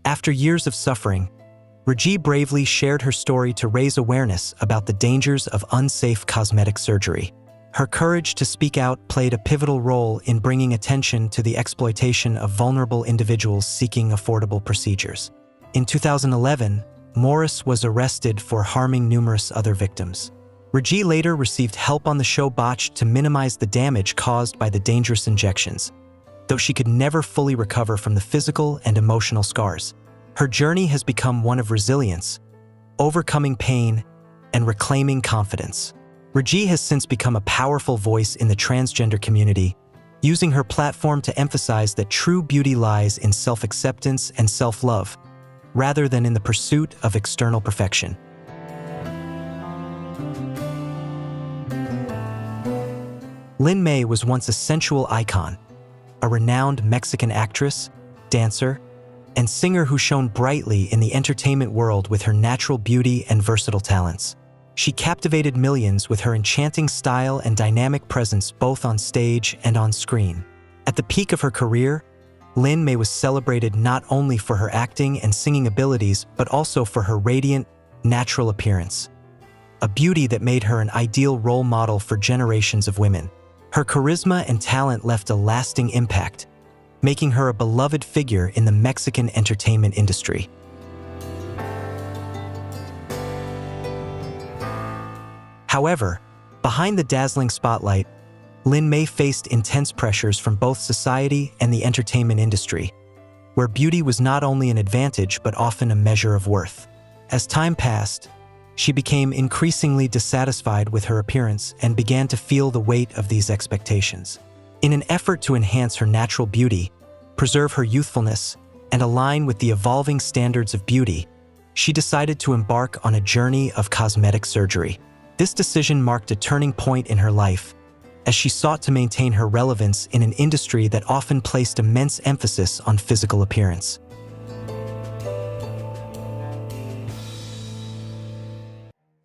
After years of suffering, Regine bravely shared her story to raise awareness about the dangers of unsafe cosmetic surgery. Her courage to speak out played a pivotal role in bringing attention to the exploitation of vulnerable individuals seeking affordable procedures. In 2011, Morris was arrested for harming numerous other victims. Regine later received help on the show Botched to minimize the damage caused by the dangerous injections, though she could never fully recover from the physical and emotional scars. Her journey has become one of resilience, overcoming pain, and reclaiming confidence. Reggie has since become a powerful voice in the transgender community, using her platform to emphasize that true beauty lies in self-acceptance and self-love, rather than in the pursuit of external perfection. Lin May was once a sensual icon, a renowned Mexican actress, dancer, and singer who shone brightly in the entertainment world with her natural beauty and versatile talents. She captivated millions with her enchanting style and dynamic presence both on stage and on screen. At the peak of her career, Lin May was celebrated not only for her acting and singing abilities, but also for her radiant, natural appearance, a beauty that made her an ideal role model for generations of women. Her charisma and talent left a lasting impact, making her a beloved figure in the Mexican entertainment industry. However, behind the dazzling spotlight, Lin May faced intense pressures from both society and the entertainment industry, where beauty was not only an advantage but often a measure of worth. As time passed, she became increasingly dissatisfied with her appearance and began to feel the weight of these expectations. In an effort to enhance her natural beauty, preserve her youthfulness, and align with the evolving standards of beauty, she decided to embark on a journey of cosmetic surgery. This decision marked a turning point in her life, as she sought to maintain her relevance in an industry that often placed immense emphasis on physical appearance.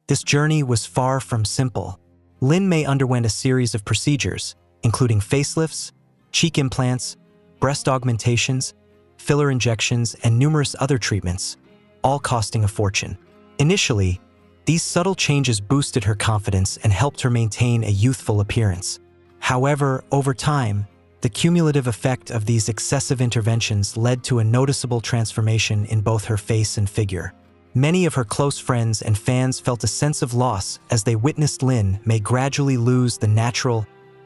This journey was far from simple. Lin May underwent a series of procedures, including facelifts, cheek implants, breast augmentations, filler injections, and numerous other treatments, all costing a fortune. Initially, these subtle changes boosted her confidence and helped her maintain a youthful appearance. However, over time, the cumulative effect of these excessive interventions led to a noticeable transformation in both her face and figure. Many of her close friends and fans felt a sense of loss as they witnessed Lin May gradually lose the natural,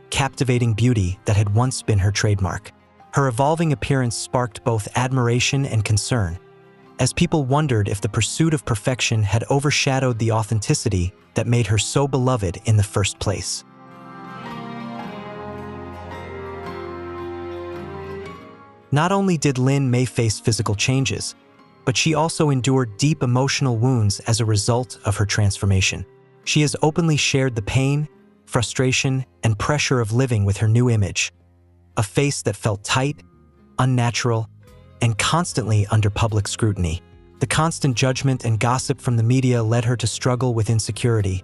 captivating beauty that had once been her trademark. Her evolving appearance sparked both admiration and concern, as people wondered if the pursuit of perfection had overshadowed the authenticity that made her so beloved in the first place. Not only did Lin May face physical changes, but she also endured deep emotional wounds as a result of her transformation. She has openly shared the pain, frustration, and pressure of living with her new image, a face that felt tight, unnatural, and constantly under public scrutiny. The constant judgment and gossip from the media led her to struggle with insecurity,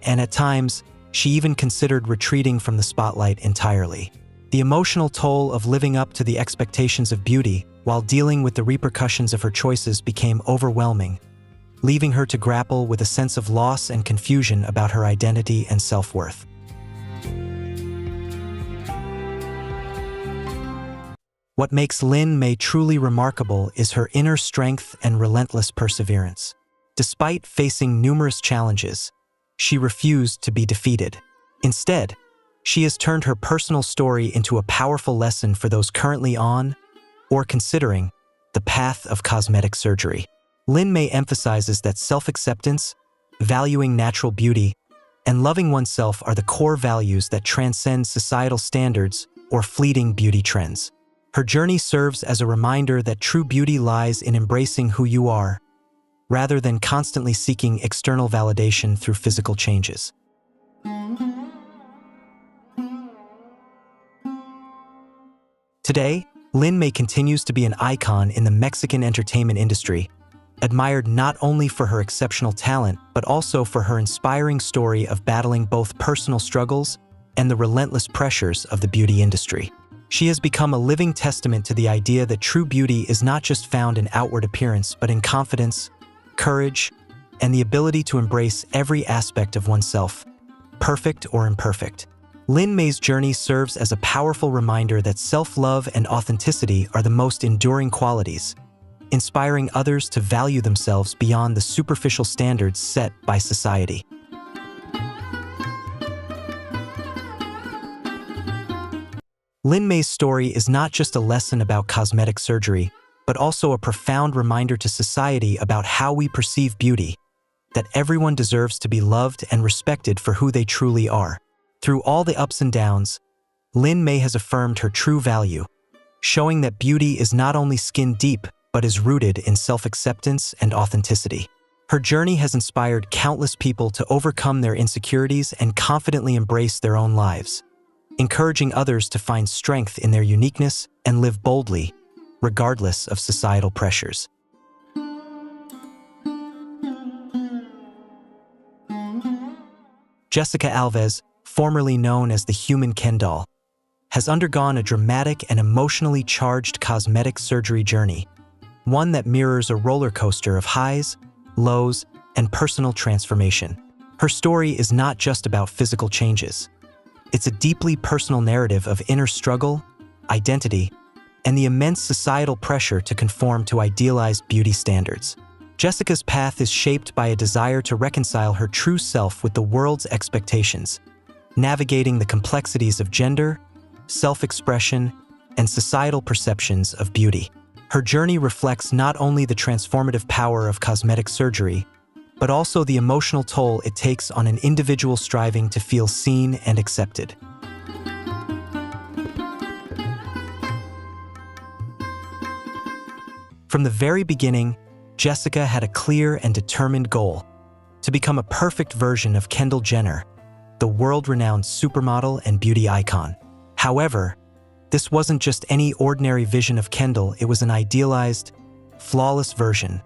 and at times, she even considered retreating from the spotlight entirely. The emotional toll of living up to the expectations of beauty while dealing with the repercussions of her choices became overwhelming, leaving her to grapple with a sense of loss and confusion about her identity and self-worth. What makes Lin May truly remarkable is her inner strength and relentless perseverance. Despite facing numerous challenges, she refused to be defeated. Instead, she has turned her personal story into a powerful lesson for those currently on or considering the path of cosmetic surgery. Lin May emphasizes that self-acceptance, valuing natural beauty, and loving oneself are the core values that transcend societal standards or fleeting beauty trends. Her journey serves as a reminder that true beauty lies in embracing who you are, rather than constantly seeking external validation through physical changes. Today, Lin May continues to be an icon in the Mexican entertainment industry, admired not only for her exceptional talent, but also for her inspiring story of battling both personal struggles and the relentless pressures of the beauty industry. She has become a living testament to the idea that true beauty is not just found in outward appearance, but in confidence, courage, and the ability to embrace every aspect of oneself, perfect or imperfect. Lin May's journey serves as a powerful reminder that self-love and authenticity are the most enduring qualities, inspiring others to value themselves beyond the superficial standards set by society. Lin May's story is not just a lesson about cosmetic surgery, but also a profound reminder to society about how we perceive beauty, that everyone deserves to be loved and respected for who they truly are. Through all the ups and downs, Lynn May has affirmed her true value, showing that beauty is not only skin deep, but is rooted in self-acceptance and authenticity. Her journey has inspired countless people to overcome their insecurities and confidently embrace their own lives, encouraging others to find strength in their uniqueness and live boldly, regardless of societal pressures. Jessica Alves, formerly known as the Human Ken doll, has undergone a dramatic and emotionally charged cosmetic surgery journey, one that mirrors a roller coaster of highs, lows, and personal transformation. Her story is not just about physical changes. It's a deeply personal narrative of inner struggle, identity, and the immense societal pressure to conform to idealized beauty standards. Jessica's path is shaped by a desire to reconcile her true self with the world's expectations, navigating the complexities of gender, self-expression, and societal perceptions of beauty. Her journey reflects not only the transformative power of cosmetic surgery, but also the emotional toll it takes on an individual striving to feel seen and accepted. From the very beginning, Jessica had a clear and determined goal: to become a perfect version of Kendall Jenner, the world-renowned supermodel and beauty icon. However, this wasn't just any ordinary vision of Kendall, it was an idealized, flawless version,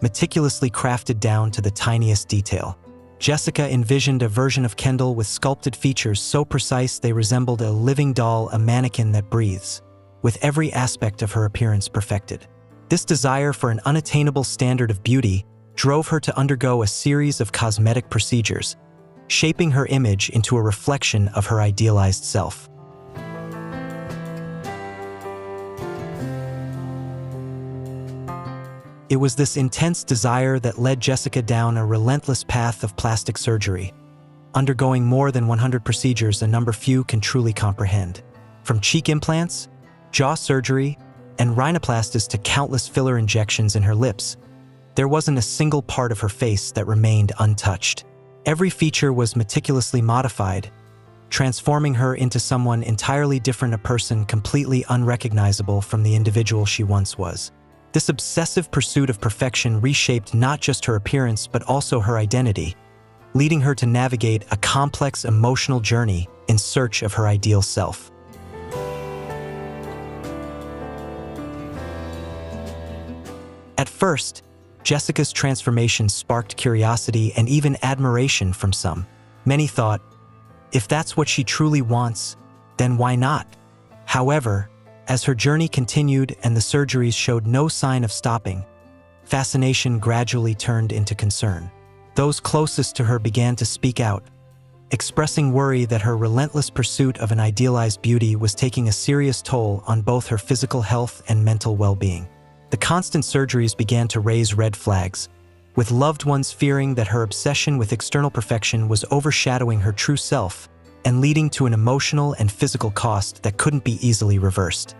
meticulously crafted down to the tiniest detail. Jessica envisioned a version of Kendall with sculpted features so precise they resembled a living doll, a mannequin that breathes, with every aspect of her appearance perfected. This desire for an unattainable standard of beauty drove her to undergo a series of cosmetic procedures, shaping her image into a reflection of her idealized self. It was this intense desire that led Jessica down a relentless path of plastic surgery, undergoing more than 100 procedures, a number few can truly comprehend. From cheek implants, jaw surgery, and rhinoplasties to countless filler injections in her lips, there wasn't a single part of her face that remained untouched. Every feature was meticulously modified, transforming her into someone entirely different, a person completely unrecognizable from the individual she once was. This obsessive pursuit of perfection reshaped not just her appearance but also her identity, leading her to navigate a complex emotional journey in search of her ideal self. At first, Jessica's transformation sparked curiosity and even admiration from some. Many thought, if that's what she truly wants, then why not? However, as her journey continued and the surgeries showed no sign of stopping, fascination gradually turned into concern. Those closest to her began to speak out, expressing worry that her relentless pursuit of an idealized beauty was taking a serious toll on both her physical health and mental well-being. The constant surgeries began to raise red flags, with loved ones fearing that her obsession with external perfection was overshadowing her true self and leading to an emotional and physical cost that couldn't be easily reversed.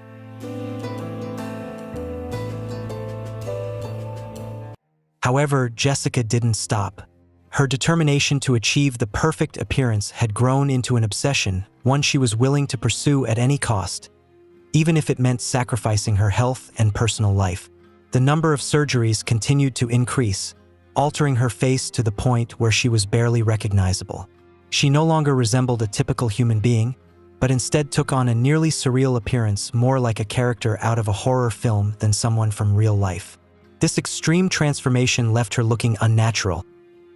However, Jessica didn't stop. Her determination to achieve the perfect appearance had grown into an obsession, one she was willing to pursue at any cost, even if it meant sacrificing her health and personal life. The number of surgeries continued to increase, altering her face to the point where she was barely recognizable. She no longer resembled a typical human being, but instead took on a nearly surreal appearance, more like a character out of a horror film than someone from real life. This extreme transformation left her looking unnatural,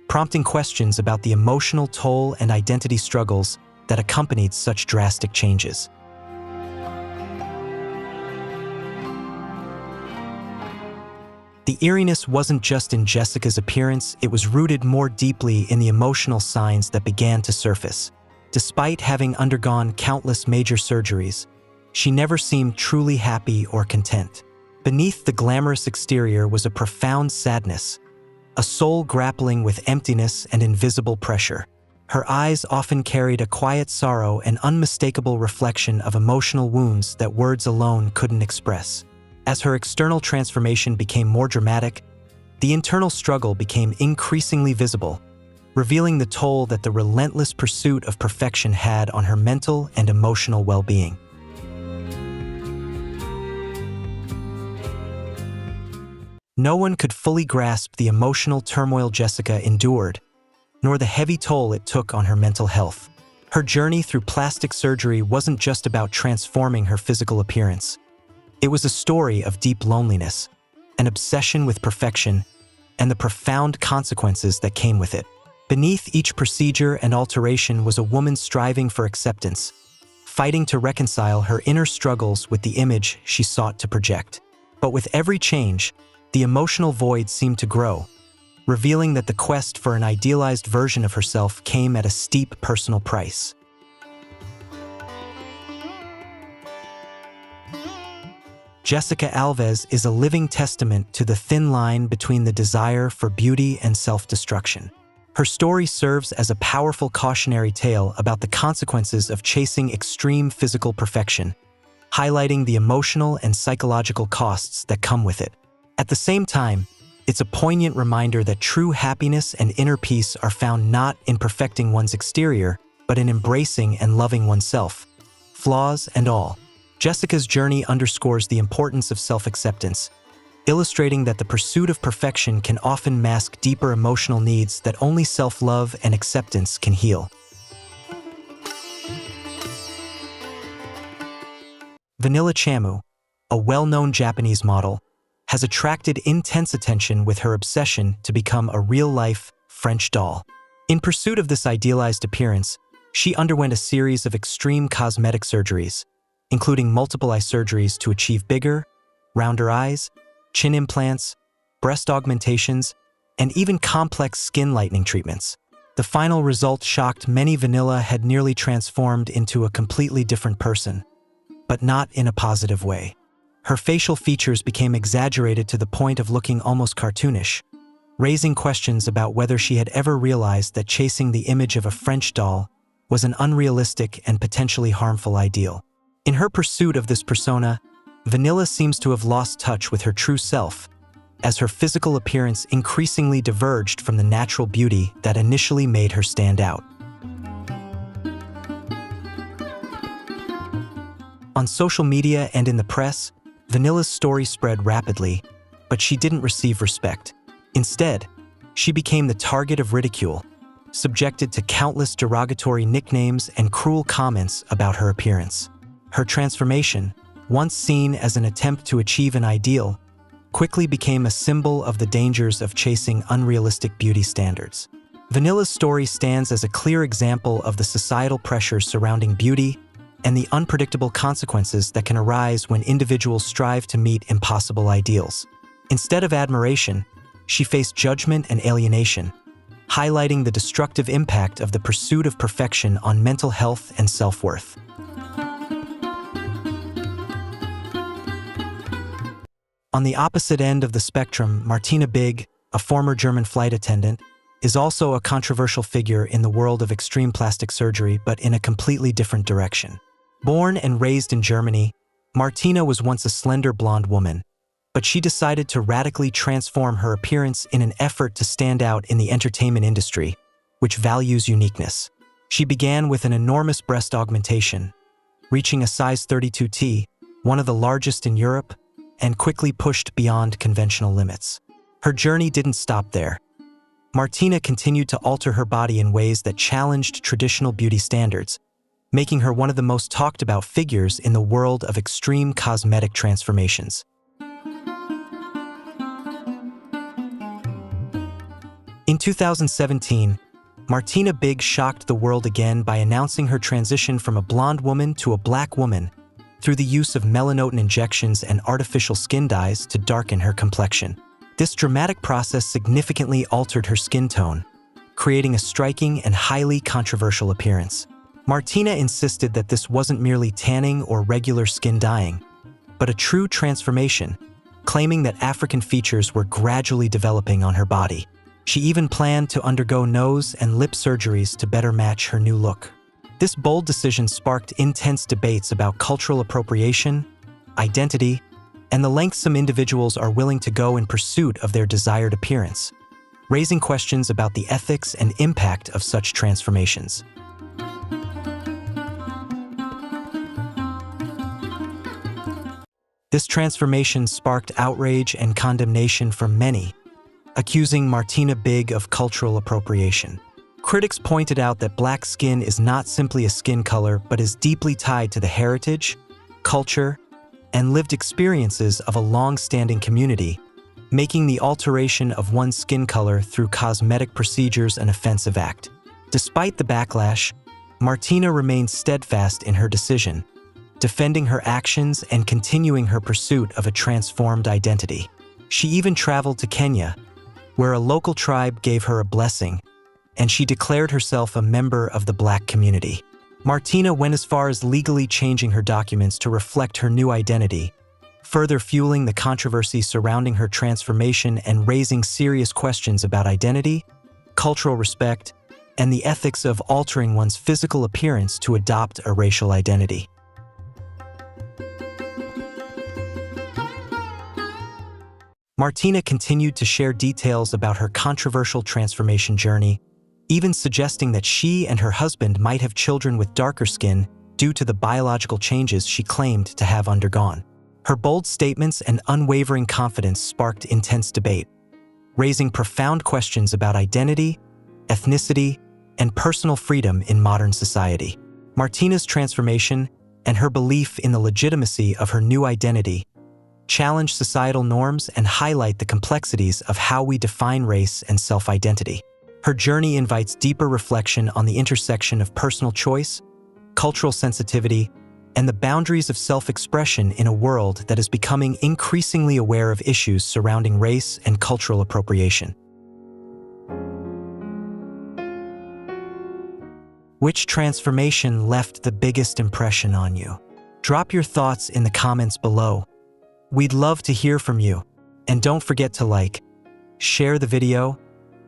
prompting questions about the emotional toll and identity struggles that accompanied such drastic changes. The eeriness wasn't just in Jessica's appearance, it was rooted more deeply in the emotional signs that began to surface. Despite having undergone countless major surgeries, she never seemed truly happy or content. Beneath the glamorous exterior was a profound sadness, a soul grappling with emptiness and invisible pressure. Her eyes often carried a quiet sorrow, an unmistakable reflection of emotional wounds that words alone couldn't express. As her external transformation became more dramatic, the internal struggle became increasingly visible, revealing the toll that the relentless pursuit of perfection had on her mental and emotional well-being. No one could fully grasp the emotional turmoil Jessica endured, nor the heavy toll it took on her mental health. Her journey through plastic surgery wasn't just about transforming her physical appearance. It was a story of deep loneliness, an obsession with perfection, and the profound consequences that came with it. Beneath each procedure and alteration was a woman striving for acceptance, fighting to reconcile her inner struggles with the image she sought to project. But with every change, the emotional void seemed to grow, revealing that the quest for an idealized version of herself came at a steep personal price. Jessica Alves is a living testament to the thin line between the desire for beauty and self-destruction. Her story serves as a powerful cautionary tale about the consequences of chasing extreme physical perfection, highlighting the emotional and psychological costs that come with it. At the same time, it's a poignant reminder that true happiness and inner peace are found not in perfecting one's exterior, but in embracing and loving oneself, flaws and all. Jessica's journey underscores the importance of self-acceptance, illustrating that the pursuit of perfection can often mask deeper emotional needs that only self-love and acceptance can heal. Vanilla Chamu, a well-known Japanese model, has attracted intense attention with her obsession to become a real-life French doll. In pursuit of this idealized appearance, she underwent a series of extreme cosmetic surgeries, including multiple eye surgeries to achieve bigger, rounder eyes, chin implants, breast augmentations, and even complex skin lightening treatments. The final result shocked many. Vanilla had nearly transformed into a completely different person, but not in a positive way. Her facial features became exaggerated to the point of looking almost cartoonish, raising questions about whether she had ever realized that chasing the image of a French doll was an unrealistic and potentially harmful ideal. In her pursuit of this persona, Vanilla seems to have lost touch with her true self, as her physical appearance increasingly diverged from the natural beauty that initially made her stand out. On social media and in the press, Vanilla's story spread rapidly, but she didn't receive respect. Instead, she became the target of ridicule, subjected to countless derogatory nicknames and cruel comments about her appearance. Her transformation, once seen as an attempt to achieve an ideal, quickly became a symbol of the dangers of chasing unrealistic beauty standards. Vanilla's story stands as a clear example of the societal pressures surrounding beauty and the unpredictable consequences that can arise when individuals strive to meet impossible ideals. Instead of admiration, she faced judgment and alienation, highlighting the destructive impact of the pursuit of perfection on mental health and self-worth. On the opposite end of the spectrum, Martina Big, a former German flight attendant, is also a controversial figure in the world of extreme plastic surgery, but in a completely different direction. Born and raised in Germany, Martina was once a slender blonde woman, but she decided to radically transform her appearance in an effort to stand out in the entertainment industry, which values uniqueness. She began with an enormous breast augmentation, reaching a size 32T, one of the largest in Europe, and quickly pushed beyond conventional limits. Her journey didn't stop there. Martina continued to alter her body in ways that challenged traditional beauty standards, making her one of the most talked about figures in the world of extreme cosmetic transformations. In 2017, Martina Big shocked the world again by announcing her transition from a blonde woman to a black woman through the use of melanotin injections and artificial skin dyes to darken her complexion. This dramatic process significantly altered her skin tone, creating a striking and highly controversial appearance. Martina insisted that this wasn't merely tanning or regular skin dyeing, but a true transformation, claiming that African features were gradually developing on her body. She even planned to undergo nose and lip surgeries to better match her new look. This bold decision sparked intense debates about cultural appropriation, identity, and the lengths some individuals are willing to go in pursuit of their desired appearance, raising questions about the ethics and impact of such transformations. This transformation sparked outrage and condemnation from many, accusing Martina Big of cultural appropriation. Critics pointed out that black skin is not simply a skin color but is deeply tied to the heritage, culture, and lived experiences of a long-standing community, making the alteration of one's skin color through cosmetic procedures an offensive act. Despite the backlash, Martina remained steadfast in her decision, defending her actions and continuing her pursuit of a transformed identity. She even traveled to Kenya, where a local tribe gave her a blessing, and she declared herself a member of the black community. Martina went as far as legally changing her documents to reflect her new identity, further fueling the controversy surrounding her transformation and raising serious questions about identity, cultural respect, and the ethics of altering one's physical appearance to adopt a racial identity. Martina continued to share details about her controversial transformation journey, even suggesting that she and her husband might have children with darker skin due to the biological changes she claimed to have undergone. Her bold statements and unwavering confidence sparked intense debate, raising profound questions about identity, ethnicity, and personal freedom in modern society. Martina's transformation and her belief in the legitimacy of her new identity challenge societal norms and highlight the complexities of how we define race and self-identity. Her journey invites deeper reflection on the intersection of personal choice, cultural sensitivity, and the boundaries of self-expression in a world that is becoming increasingly aware of issues surrounding race and cultural appropriation. Which transformation left the biggest impression on you? Drop your thoughts in the comments below. We'd love to hear from you. And don't forget to like, share the video,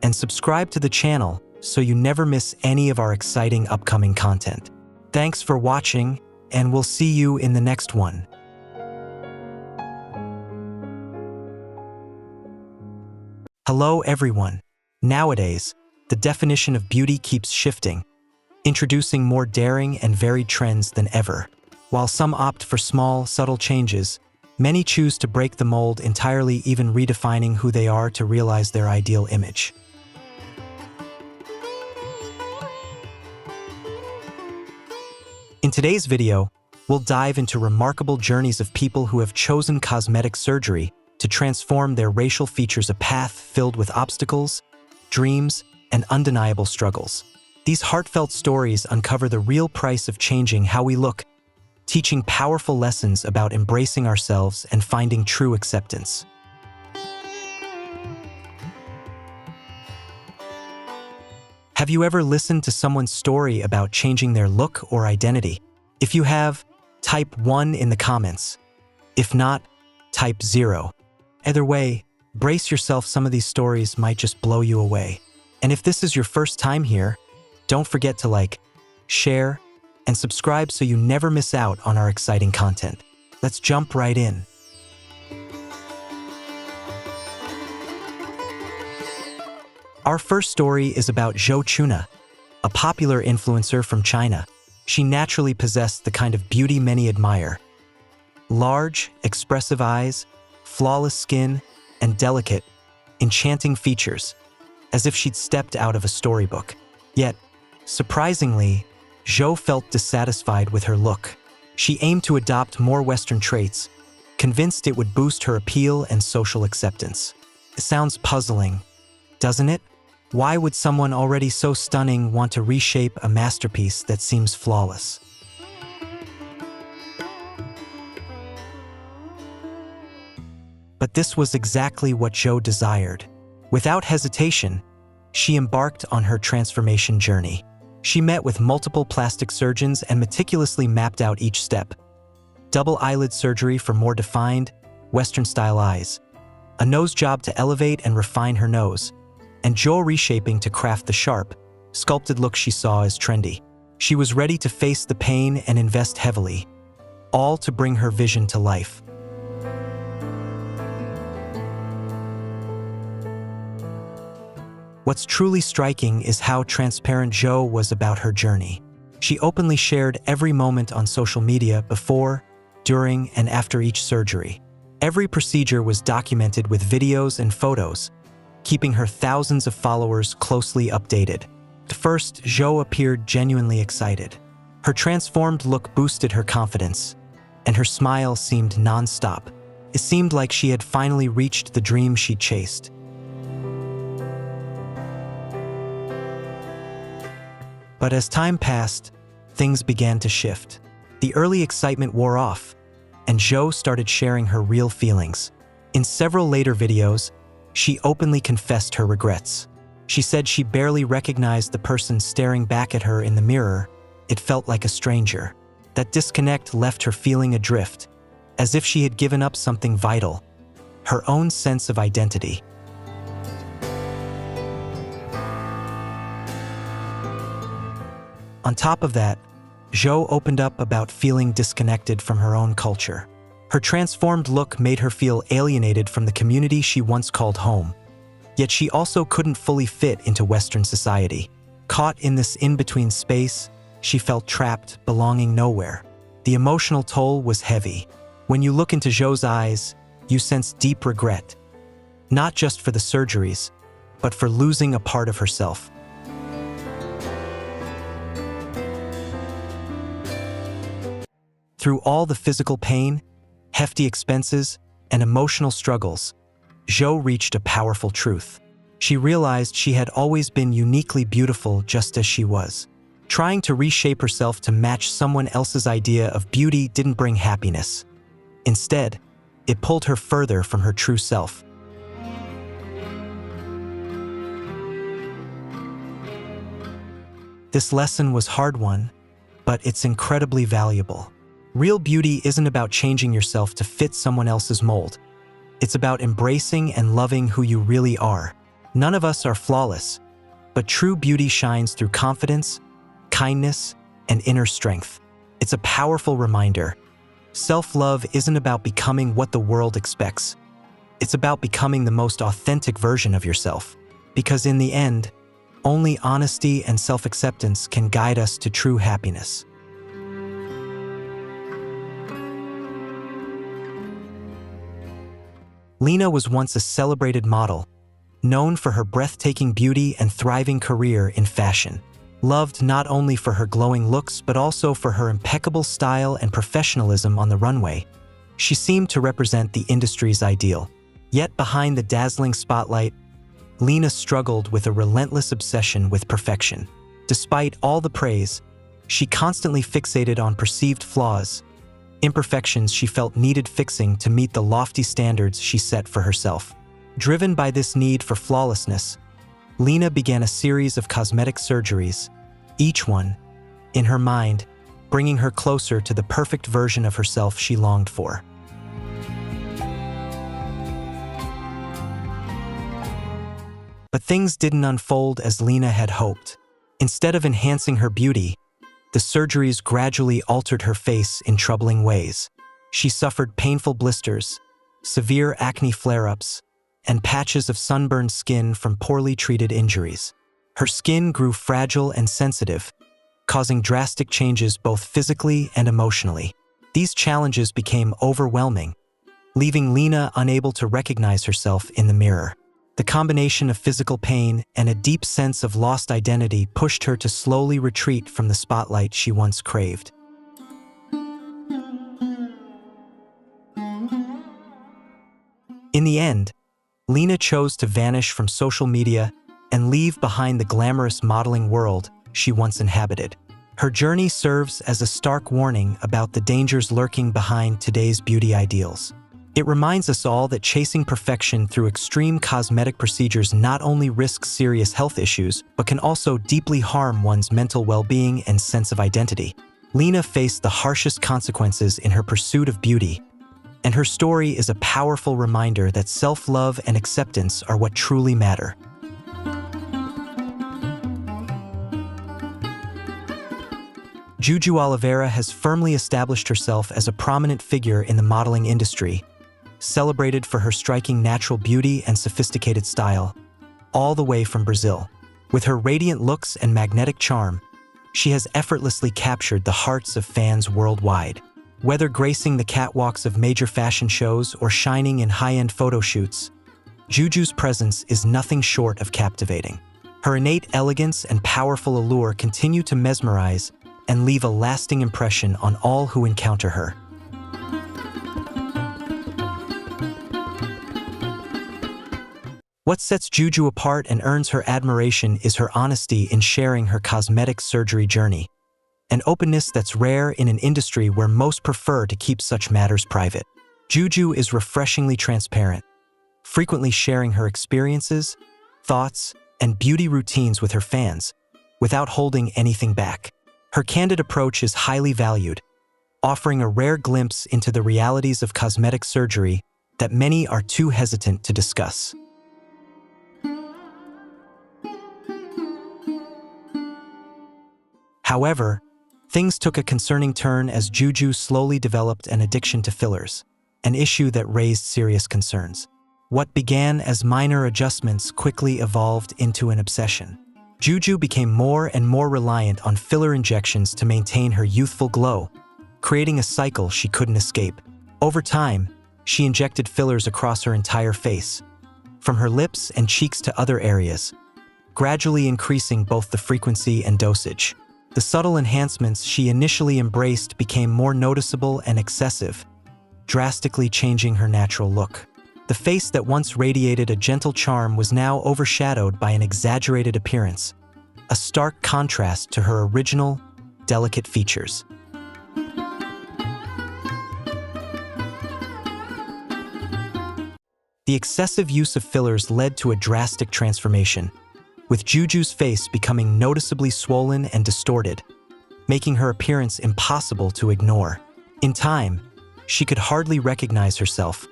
and subscribe to the channel so you never miss any of our exciting upcoming content. Thanks for watching, and we'll see you in the next one. Hello everyone. Nowadays, the definition of beauty keeps shifting, introducing more daring and varied trends than ever. While some opt for small, subtle changes, many choose to break the mold entirely, even redefining who they are to realize their ideal image. In today's video, we'll dive into remarkable journeys of people who have chosen cosmetic surgery to transform their racial features, a path filled with obstacles, dreams, and undeniable struggles. These heartfelt stories uncover the real price of changing how we look, teaching powerful lessons about embracing ourselves and finding true acceptance. Have you ever listened to someone's story about changing their look or identity? If you have, type 1 in the comments. If not, type 0. Either way, brace yourself, some of these stories might just blow you away. And if this is your first time here, don't forget to like, share, and subscribe so you never miss out on our exciting content. Let's jump right in. Our first story is about Zhou Chuna, a popular influencer from China. She naturally possessed the kind of beauty many admire. Large, expressive eyes, flawless skin, and delicate, enchanting features, as if she'd stepped out of a storybook. Yet, surprisingly, Zhou felt dissatisfied with her look. She aimed to adopt more Western traits, convinced it would boost her appeal and social acceptance. It sounds puzzling, doesn't it? Why would someone already so stunning want to reshape a masterpiece that seems flawless? But this was exactly what Zhou desired. Without hesitation, she embarked on her transformation journey. She met with multiple plastic surgeons and meticulously mapped out each step. Double eyelid surgery for more defined, Western-style eyes, a nose job to elevate and refine her nose, and jaw reshaping to craft the sharp, sculpted look she saw as trendy. She was ready to face the pain and invest heavily, all to bring her vision to life. What's truly striking is how transparent Zhou was about her journey. She openly shared every moment on social media before, during, and after each surgery. Every procedure was documented with videos and photos, keeping her thousands of followers closely updated. At first, Zhou appeared genuinely excited. Her transformed look boosted her confidence, and her smile seemed non-stop. It seemed like she had finally reached the dream she chased. But as time passed, things began to shift. The early excitement wore off, and Zhou started sharing her real feelings. In several later videos, she openly confessed her regrets. She said she barely recognized the person staring back at her in the mirror. It felt like a stranger. That disconnect left her feeling adrift, as if she had given up something vital, her own sense of identity. On top of that, Zhou opened up about feeling disconnected from her own culture. Her transformed look made her feel alienated from the community she once called home. Yet she also couldn't fully fit into Western society. Caught in this in-between space, she felt trapped, belonging nowhere. The emotional toll was heavy. When you look into Zhou's eyes, you sense deep regret, not just for the surgeries, but for losing a part of herself. Through all the physical pain, hefty expenses, and emotional struggles, Zhou reached a powerful truth. She realized she had always been uniquely beautiful just as she was. Trying to reshape herself to match someone else's idea of beauty didn't bring happiness. Instead, it pulled her further from her true self. This lesson was hard one, but it's incredibly valuable. Real beauty isn't about changing yourself to fit someone else's mold. It's about embracing and loving who you really are. None of us are flawless, but true beauty shines through confidence, kindness, and inner strength. It's a powerful reminder. Self-love isn't about becoming what the world expects. It's about becoming the most authentic version of yourself. Because in the end, only honesty and self-acceptance can guide us to true happiness. Lena was once a celebrated model, known for her breathtaking beauty and thriving career in fashion. Loved not only for her glowing looks but also for her impeccable style and professionalism on the runway. She seemed to represent the industry's ideal. Yet behind the dazzling spotlight, Lena struggled with a relentless obsession with perfection. Despite all the praise, she constantly fixated on perceived flaws, imperfections she felt needed fixing to meet the lofty standards she set for herself. Driven by this need for flawlessness, Lena began a series of cosmetic surgeries, each one, in her mind, bringing her closer to the perfect version of herself she longed for. But things didn't unfold as Lena had hoped. Instead of enhancing her beauty, the surgeries gradually altered her face in troubling ways. She suffered painful blisters, severe acne flare-ups, and patches of sunburned skin from poorly treated injuries. Her skin grew fragile and sensitive, causing drastic changes both physically and emotionally. These challenges became overwhelming, leaving Lena unable to recognize herself in the mirror. The combination of physical pain and a deep sense of lost identity pushed her to slowly retreat from the spotlight she once craved. In the end, Lena chose to vanish from social media and leave behind the glamorous modeling world she once inhabited. Her journey serves as a stark warning about the dangers lurking behind today's beauty ideals. It reminds us all that chasing perfection through extreme cosmetic procedures not only risks serious health issues, but can also deeply harm one's mental well-being and sense of identity. Lena faced the harshest consequences in her pursuit of beauty, and her story is a powerful reminder that self-love and acceptance are what truly matter. Juju Oliveira has firmly established herself as a prominent figure in the modeling industry, celebrated for her striking natural beauty and sophisticated style. all the way from Brazil. With her radiant looks and magnetic charm, she has effortlessly captured the hearts of fans worldwide. Whether gracing the catwalks of major fashion shows or shining in high-end photo shoots, Juju's presence is nothing short of captivating. Her innate elegance and powerful allure continue to mesmerize and leave a lasting impression on all who encounter her. What sets Juju apart and earns her admiration is her honesty in sharing her cosmetic surgery journey, an openness that's rare in an industry where most prefer to keep such matters private. Juju is refreshingly transparent, frequently sharing her experiences, thoughts, and beauty routines with her fans, without holding anything back. Her candid approach is highly valued, offering a rare glimpse into the realities of cosmetic surgery that many are too hesitant to discuss. However, things took a concerning turn as Juju slowly developed an addiction to fillers, an issue that raised serious concerns. What began as minor adjustments quickly evolved into an obsession. Juju became more and more reliant on filler injections to maintain her youthful glow, creating a cycle she couldn't escape. Over time, she injected fillers across her entire face, from her lips and cheeks to other areas, gradually increasing both the frequency and dosage. The subtle enhancements she initially embraced became more noticeable and excessive, drastically changing her natural look. The face that once radiated a gentle charm was now overshadowed by an exaggerated appearance, a stark contrast to her original, delicate features. The excessive use of fillers led to a drastic transformation, with Juju's face becoming noticeably swollen and distorted, making her appearance impossible to ignore. In time, she could hardly recognize herself,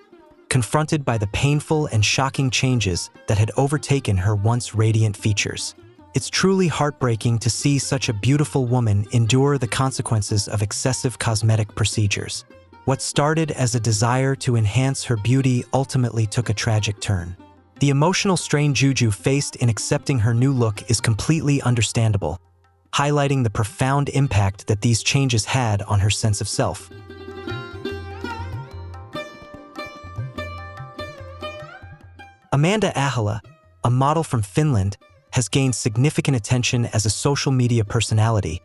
confronted by the painful and shocking changes that had overtaken her once radiant features. It's truly heartbreaking to see such a beautiful woman endure the consequences of excessive cosmetic procedures. What started as a desire to enhance her beauty ultimately took a tragic turn. The emotional strain Juju faced in accepting her new look is completely understandable, highlighting the profound impact that these changes had on her sense of self. Amanda Ahala, a model from Finland, has gained significant attention as a social media personality,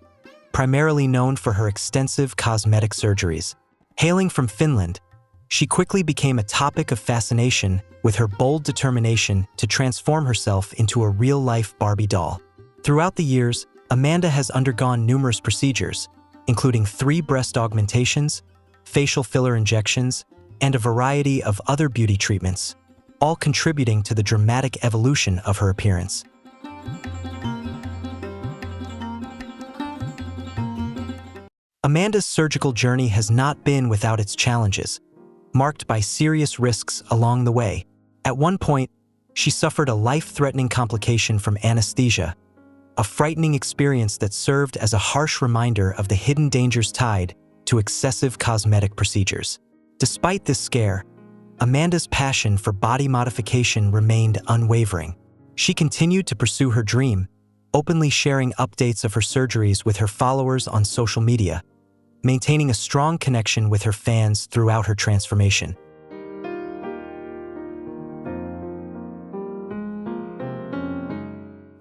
primarily known for her extensive cosmetic surgeries. Hailing from Finland, she quickly became a topic of fascination with her bold determination to transform herself into a real-life Barbie doll. Throughout the years, Amanda has undergone numerous procedures, including 3 breast augmentations, facial filler injections, and a variety of other beauty treatments, all contributing to the dramatic evolution of her appearance. Amanda's surgical journey has not been without its challenges, marked by serious risks along the way. At one point, she suffered a life-threatening complication from anesthesia, a frightening experience that served as a harsh reminder of the hidden dangers tied to excessive cosmetic procedures. Despite this scare, Amanda's passion for body modification remained unwavering. She continued to pursue her dream, openly sharing updates of her surgeries with her followers on social media, maintaining a strong connection with her fans throughout her transformation.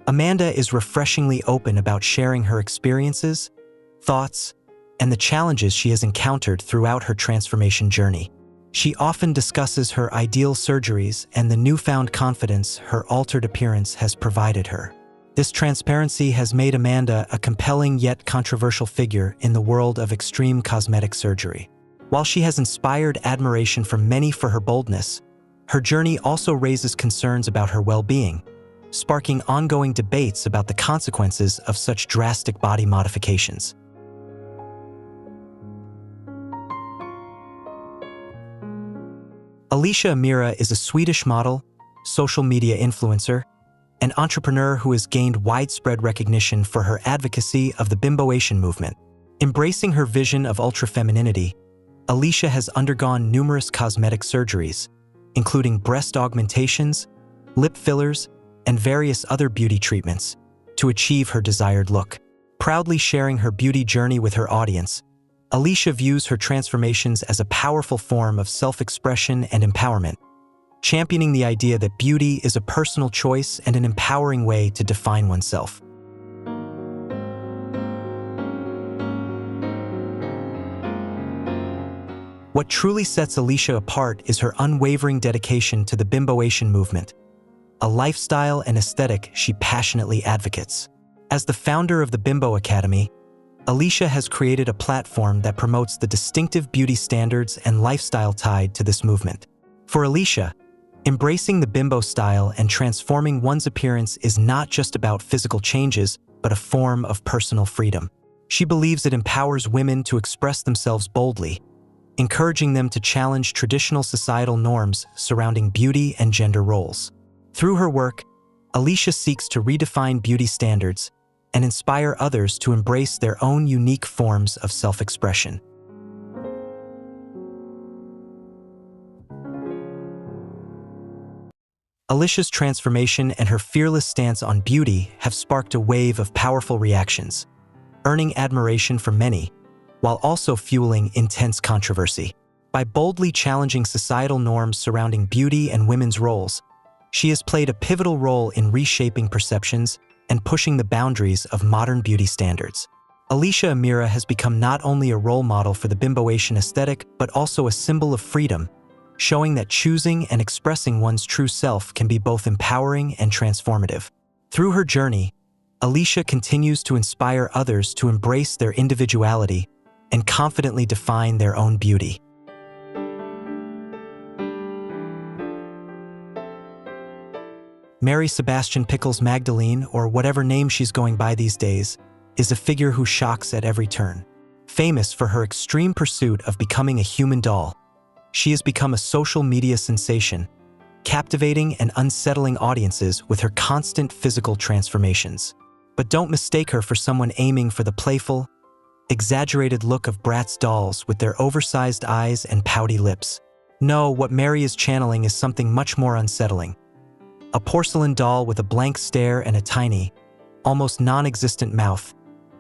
Amanda is refreshingly open about sharing her experiences, thoughts, and the challenges she has encountered throughout her transformation journey. She often discusses her ideal surgeries and the newfound confidence her altered appearance has provided her. This transparency has made Amanda a compelling yet controversial figure in the world of extreme cosmetic surgery. While she has inspired admiration from many for her boldness, her journey also raises concerns about her well-being, sparking ongoing debates about the consequences of such drastic body modifications. Alicia Amira is a Swedish model, social media influencer, an entrepreneur who has gained widespread recognition for her advocacy of the bimboation movement. Embracing her vision of ultra-femininity, Alicia has undergone numerous cosmetic surgeries, including breast augmentations, lip fillers, and various other beauty treatments to achieve her desired look. Proudly sharing her beauty journey with her audience, Alicia views her transformations as a powerful form of self-expression and empowerment, championing the idea that beauty is a personal choice and an empowering way to define oneself. What truly sets Alicia apart is her unwavering dedication to the bimboation movement, a lifestyle and aesthetic she passionately advocates. As the founder of the Bimbo Academy, Alicia has created a platform that promotes the distinctive beauty standards and lifestyle tied to this movement. For Alicia, embracing the bimbo style and transforming one's appearance is not just about physical changes, but a form of personal freedom. She believes it empowers women to express themselves boldly, encouraging them to challenge traditional societal norms surrounding beauty and gender roles. Through her work, Alicia seeks to redefine beauty standards and inspire others to embrace their own unique forms of self-expression. Alicia's transformation and her fearless stance on beauty have sparked a wave of powerful reactions, earning admiration from many, while also fueling intense controversy. By boldly challenging societal norms surrounding beauty and women's roles, she has played a pivotal role in reshaping perceptions and pushing the boundaries of modern beauty standards. Alicia Amira has become not only a role model for the bimboation aesthetic, but also a symbol of freedom, showing that choosing and expressing one's true self can be both empowering and transformative. Through her journey, Alicia continues to inspire others to embrace their individuality and confidently define their own beauty. Mary Sebastian Pickles Magdalene, or whatever name she's going by these days, is a figure who shocks at every turn. Famous for her extreme pursuit of becoming a human doll, she has become a social media sensation, captivating and unsettling audiences with her constant physical transformations. But don't mistake her for someone aiming for the playful, exaggerated look of Bratz dolls with their oversized eyes and pouty lips. No, what Mary is channeling is something much more unsettling. A porcelain doll with a blank stare and a tiny, almost non-existent mouth,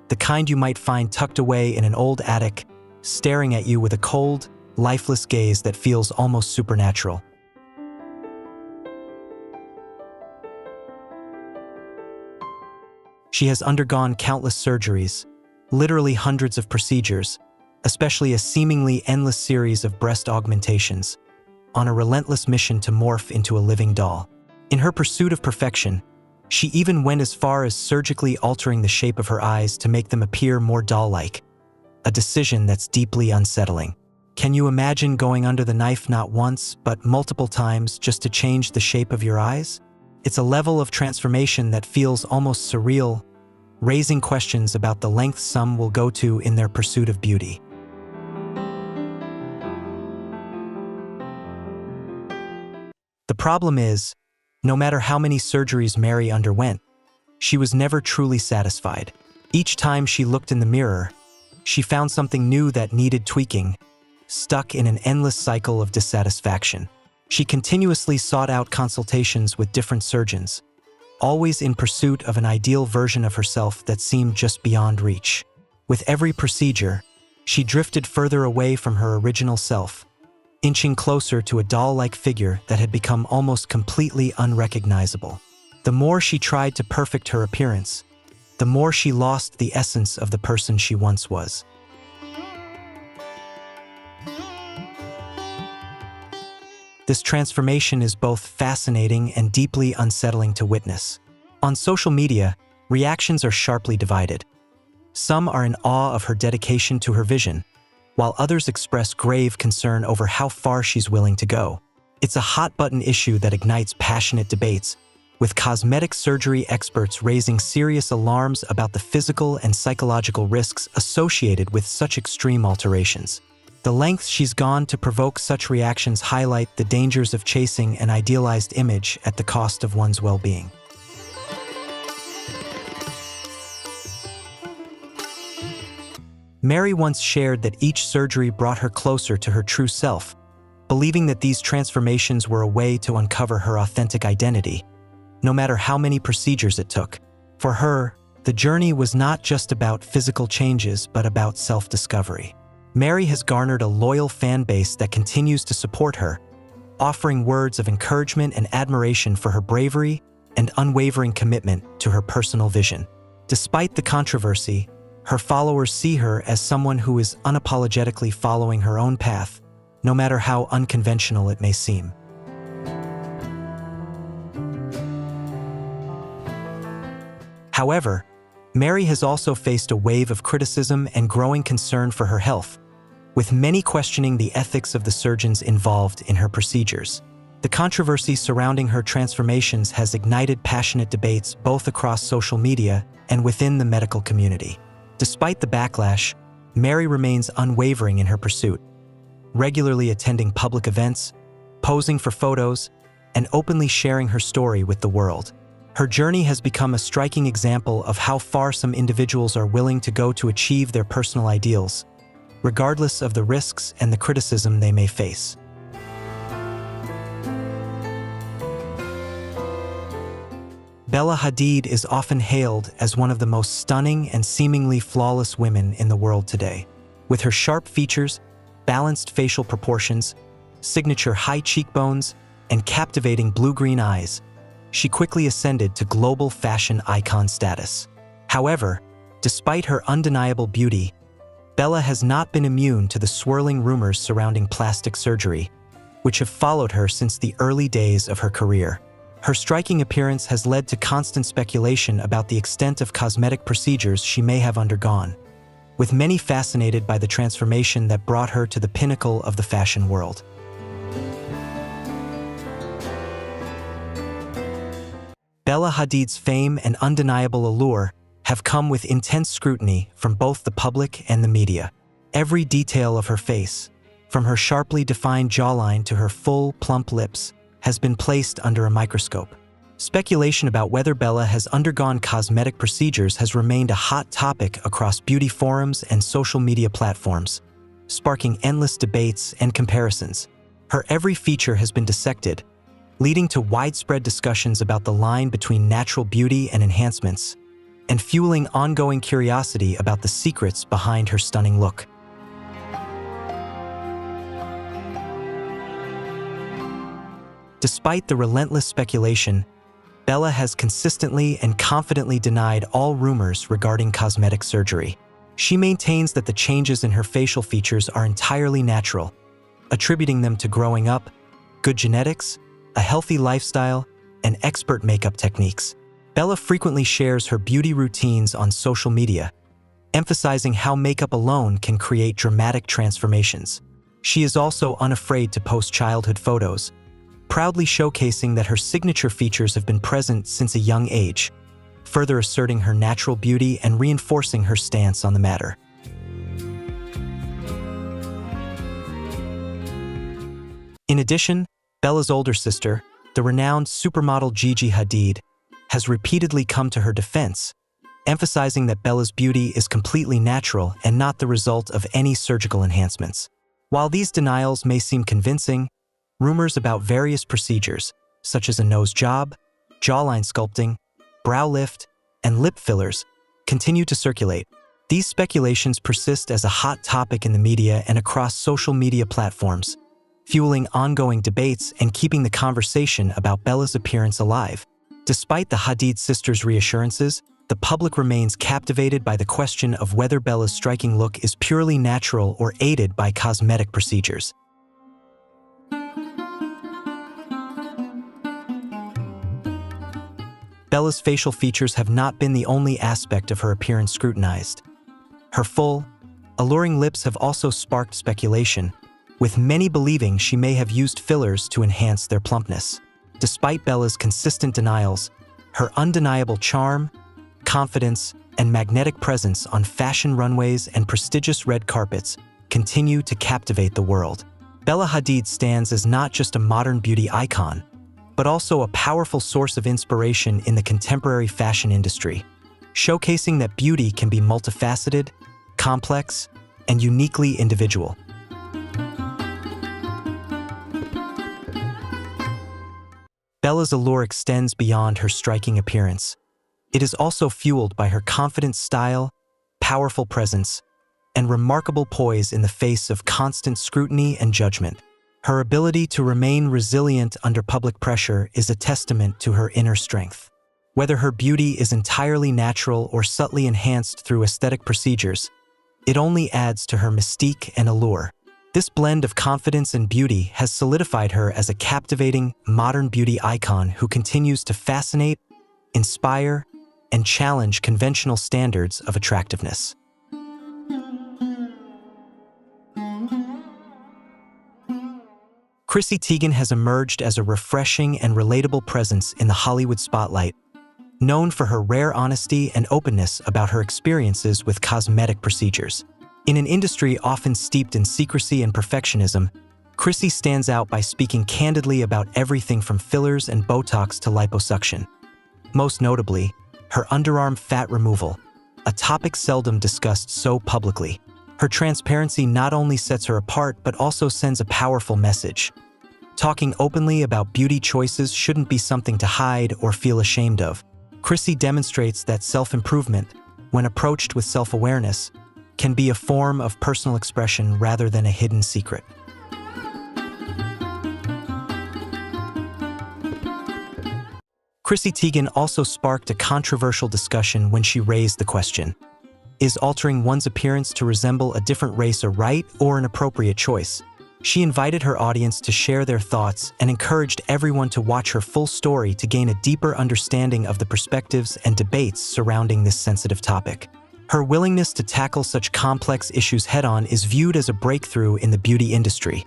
the kind you might find tucked away in an old attic, staring at you with a cold, lifeless gaze that feels almost supernatural. She has undergone countless surgeries, literally hundreds of procedures, especially a seemingly endless series of breast augmentations, on a relentless mission to morph into a living doll. In her pursuit of perfection, she even went as far as surgically altering the shape of her eyes to make them appear more doll-like, a decision that's deeply unsettling. Can you imagine going under the knife not once, but multiple times just to change the shape of your eyes? It's a level of transformation that feels almost surreal, raising questions about the lengths some will go to in their pursuit of beauty. The problem is, no matter how many surgeries Mary underwent, she was never truly satisfied. Each time she looked in the mirror, she found something new that needed tweaking, stuck in an endless cycle of dissatisfaction. She continuously sought out consultations with different surgeons, always in pursuit of an ideal version of herself that seemed just beyond reach. With every procedure, she drifted further away from her original self, inching closer to a doll-like figure that had become almost completely unrecognizable. The more she tried to perfect her appearance, the more she lost the essence of the person she once was. This transformation is both fascinating and deeply unsettling to witness. On social media, reactions are sharply divided. Some are in awe of her dedication to her vision, while others express grave concern over how far she's willing to go. It's a hot-button issue that ignites passionate debates, with cosmetic surgery experts raising serious alarms about the physical and psychological risks associated with such extreme alterations. The lengths she's gone to provoke such reactions highlight the dangers of chasing an idealized image at the cost of one's well-being. Mary once shared that each surgery brought her closer to her true self, believing that these transformations were a way to uncover her authentic identity. no matter how many procedures it took. For her, the journey was not just about physical changes, but about self-discovery. Mary has garnered a loyal fan base that continues to support her, offering words of encouragement and admiration for her bravery and unwavering commitment to her personal vision. Despite the controversy, her followers see her as someone who is unapologetically following her own path, no matter how unconventional it may seem. However, Mary has also faced a wave of criticism and growing concern for her health, with many questioning the ethics of the surgeons involved in her procedures. The controversy surrounding her transformations has ignited passionate debates both across social media and within the medical community. Despite the backlash, Mary remains unwavering in her pursuit, regularly attending public events, posing for photos, and openly sharing her story with the world. Her journey has become a striking example of how far some individuals are willing to go to achieve their personal ideals, regardless of the risks and the criticism they may face. Bella Hadid is often hailed as one of the most stunning and seemingly flawless women in the world today. With her sharp features, balanced facial proportions, signature high cheekbones, and captivating blue-green eyes, she quickly ascended to global fashion icon status. However, despite her undeniable beauty, Bella has not been immune to the swirling rumors surrounding plastic surgery, which have followed her since the early days of her career. Her striking appearance has led to constant speculation about the extent of cosmetic procedures she may have undergone, with many fascinated by the transformation that brought her to the pinnacle of the fashion world. Bella Hadid's fame and undeniable allure have come with intense scrutiny from both the public and the media. Every detail of her face, from her sharply defined jawline to her full, plump lips, has been placed under a microscope. Speculation about whether Bella has undergone cosmetic procedures has remained a hot topic across beauty forums and social media platforms, sparking endless debates and comparisons. Her every feature has been dissected, leading to widespread discussions about the line between natural beauty and enhancements, and fueling ongoing curiosity about the secrets behind her stunning look. Despite the relentless speculation, Bella has consistently and confidently denied all rumors regarding cosmetic surgery. She maintains that the changes in her facial features are entirely natural, attributing them to growing up, good genetics, a healthy lifestyle, and expert makeup techniques. Bella frequently shares her beauty routines on social media, emphasizing how makeup alone can create dramatic transformations. She is also unafraid to post childhood photos, proudly showcasing that her signature features have been present since a young age, further asserting her natural beauty and reinforcing her stance on the matter. In addition, Bella's older sister, the renowned supermodel Gigi Hadid, has repeatedly come to her defense, emphasizing that Bella's beauty is completely natural and not the result of any surgical enhancements. While these denials may seem convincing, rumors about various procedures, such as a nose job, jawline sculpting, brow lift, and lip fillers, continue to circulate. These speculations persist as a hot topic in the media and across social media platforms, fueling ongoing debates and keeping the conversation about Bella's appearance alive. Despite the Hadid sisters' reassurances, the public remains captivated by the question of whether Bella's striking look is purely natural or aided by cosmetic procedures. Bella's facial features have not been the only aspect of her appearance scrutinized. Her full, alluring lips have also sparked speculation, with many believing she may have used fillers to enhance their plumpness. Despite Bella's consistent denials, her undeniable charm, confidence, and magnetic presence on fashion runways and prestigious red carpets continue to captivate the world. Bella Hadid stands as not just a modern beauty icon, but also a powerful source of inspiration in the contemporary fashion industry, showcasing that beauty can be multifaceted, complex, and uniquely individual. Bella's allure extends beyond her striking appearance. It is also fueled by her confident style, powerful presence, and remarkable poise in the face of constant scrutiny and judgment. Her ability to remain resilient under public pressure is a testament to her inner strength. Whether her beauty is entirely natural or subtly enhanced through aesthetic procedures, it only adds to her mystique and allure. This blend of confidence and beauty has solidified her as a captivating, modern beauty icon who continues to fascinate, inspire, and challenge conventional standards of attractiveness. Chrissy Teigen has emerged as a refreshing and relatable presence in the Hollywood spotlight, known for her rare honesty and openness about her experiences with cosmetic procedures. In an industry often steeped in secrecy and perfectionism, Chrissy stands out by speaking candidly about everything from fillers and Botox to liposuction. Most notably, her underarm fat removal, a topic seldom discussed so publicly. Her transparency not only sets her apart but also sends a powerful message. Talking openly about beauty choices shouldn't be something to hide or feel ashamed of. Chrissy demonstrates that self-improvement, when approached with self-awareness, can be a form of personal expression rather than a hidden secret. Chrissy Teigen also sparked a controversial discussion when she raised the question: is altering one's appearance to resemble a different race a right or an appropriate choice? She invited her audience to share their thoughts and encouraged everyone to watch her full story to gain a deeper understanding of the perspectives and debates surrounding this sensitive topic. Her willingness to tackle such complex issues head-on is viewed as a breakthrough in the beauty industry,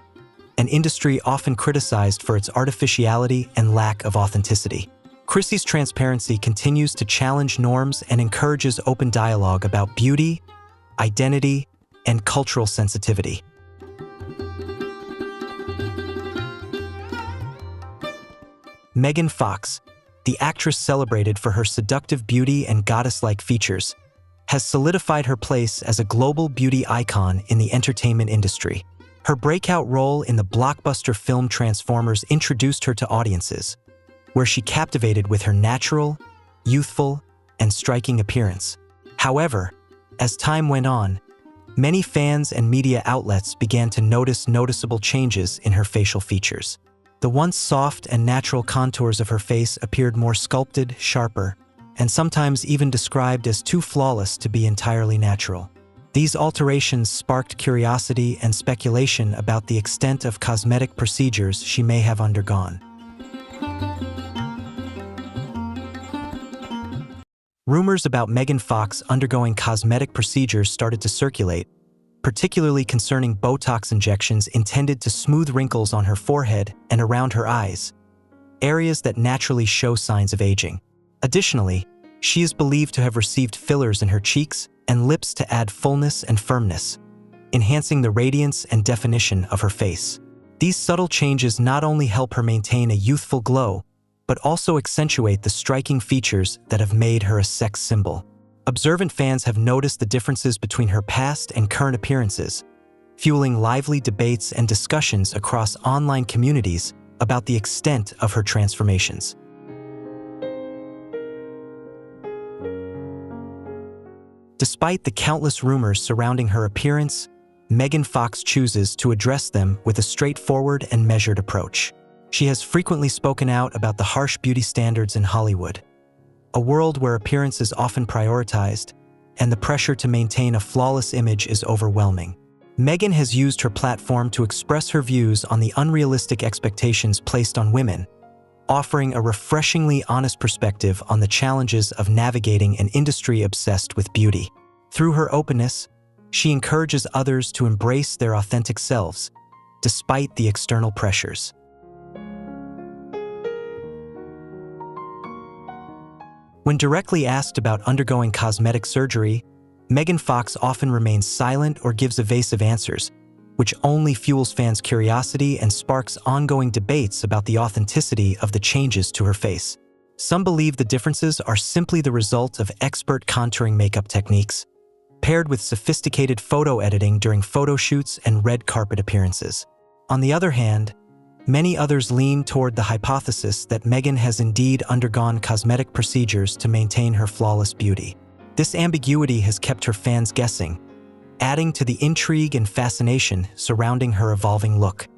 an industry often criticized for its artificiality and lack of authenticity. Chrissy's transparency continues to challenge norms and encourages open dialogue about beauty, identity, and cultural sensitivity. Megan Fox, the actress celebrated for her seductive beauty and goddess-like features, has solidified her place as a global beauty icon in the entertainment industry. Her breakout role in the blockbuster film Transformers introduced her to audiences, where she captivated with her natural, youthful, and striking appearance. However, as time went on, many fans and media outlets began to notice noticeable changes in her facial features. The once soft and natural contours of her face appeared more sculpted, sharper, and sometimes even described as too flawless to be entirely natural. These alterations sparked curiosity and speculation about the extent of cosmetic procedures she may have undergone. Rumors about Megan Fox undergoing cosmetic procedures started to circulate, particularly concerning Botox injections intended to smooth wrinkles on her forehead and around her eyes, areas that naturally show signs of aging. Additionally, she is believed to have received fillers in her cheeks and lips to add fullness and firmness, enhancing the radiance and definition of her face. These subtle changes not only help her maintain a youthful glow, but also accentuate the striking features that have made her a sex symbol. Observant fans have noticed the differences between her past and current appearances, fueling lively debates and discussions across online communities about the extent of her transformations. Despite the countless rumors surrounding her appearance, Megan Fox chooses to address them with a straightforward and measured approach. She has frequently spoken out about the harsh beauty standards in Hollywood, a world where appearance is often prioritized, and the pressure to maintain a flawless image is overwhelming. Megan has used her platform to express her views on the unrealistic expectations placed on women, offering a refreshingly honest perspective on the challenges of navigating an industry obsessed with beauty. Through her openness, she encourages others to embrace their authentic selves, despite the external pressures. When directly asked about undergoing cosmetic surgery, Megan Fox often remains silent or gives evasive answers, which only fuels fans' curiosity and sparks ongoing debates about the authenticity of the changes to her face. Some believe the differences are simply the result of expert contouring makeup techniques, paired with sophisticated photo editing during photo shoots and red carpet appearances. On the other hand, Many others lean toward the hypothesis that Meghan has indeed undergone cosmetic procedures to maintain her flawless beauty. This ambiguity has kept her fans guessing, adding to the intrigue and fascination surrounding her evolving look.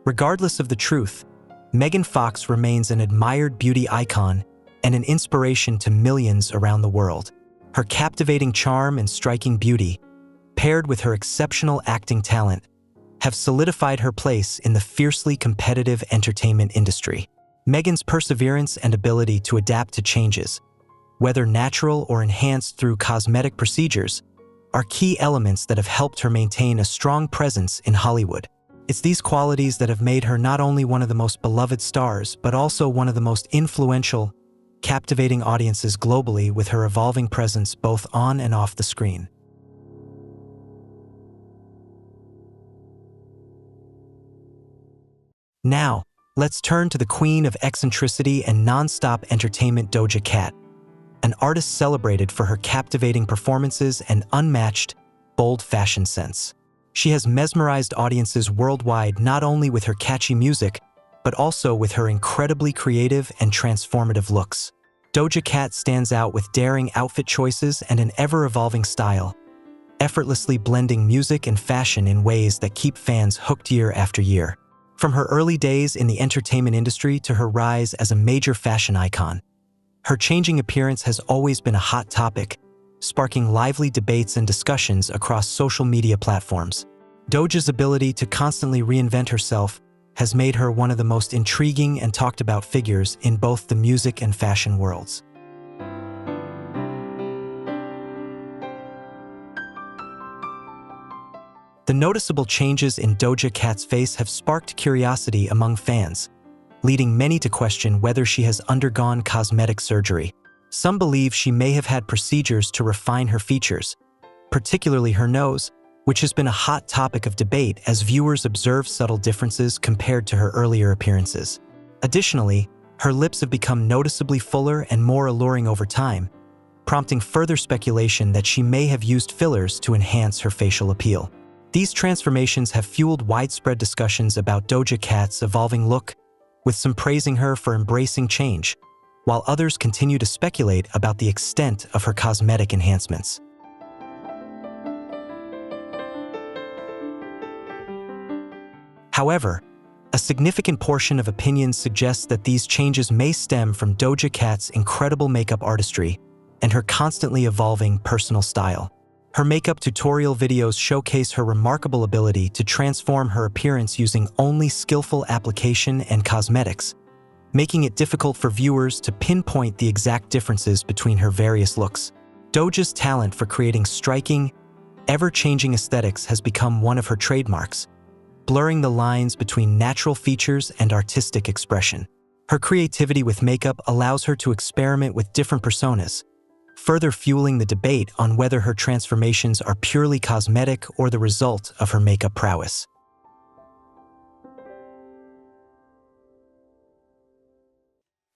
Regardless of the truth, Megan Fox remains an admired beauty icon and an inspiration to millions around the world. Her captivating charm and striking beauty, paired with her exceptional acting talent, have solidified her place in the fiercely competitive entertainment industry. Megan's perseverance and ability to adapt to changes, whether natural or enhanced through cosmetic procedures, are key elements that have helped her maintain a strong presence in Hollywood. It's these qualities that have made her not only one of the most beloved stars, but also one of the most influential, captivating audiences globally with her evolving presence both on and off the screen. Now, let's turn to the queen of eccentricity and non-stop entertainment, Doja Cat, an artist celebrated for her captivating performances and unmatched, bold fashion sense. She has mesmerized audiences worldwide not only with her catchy music, but also with her incredibly creative and transformative looks. Doja Cat stands out with daring outfit choices and an ever-evolving style, effortlessly blending music and fashion in ways that keep fans hooked year after year. From her early days in the entertainment industry to her rise as a major fashion icon, her changing appearance has always been a hot topic, sparking lively debates and discussions across social media platforms. Doja's ability to constantly reinvent herself has made her one of the most intriguing and talked about figures in both the music and fashion worlds. The noticeable changes in Doja Cat's face have sparked curiosity among fans, leading many to question whether she has undergone cosmetic surgery. Some believe she may have had procedures to refine her features, particularly her nose, which has been a hot topic of debate as viewers observe subtle differences compared to her earlier appearances. Additionally, her lips have become noticeably fuller and more alluring over time, prompting further speculation that she may have used fillers to enhance her facial appeal. These transformations have fueled widespread discussions about Doja Cat's evolving look, with some praising her for embracing change, while others continue to speculate about the extent of her cosmetic enhancements. However, a significant portion of opinions suggests that these changes may stem from Doja Cat's incredible makeup artistry and her constantly evolving personal style. Her makeup tutorial videos showcase her remarkable ability to transform her appearance using only skillful application and cosmetics, making it difficult for viewers to pinpoint the exact differences between her various looks. Doja's talent for creating striking, ever-changing aesthetics has become one of her trademarks, blurring the lines between natural features and artistic expression. Her creativity with makeup allows her to experiment with different personas, further fueling the debate on whether her transformations are purely cosmetic or the result of her makeup prowess.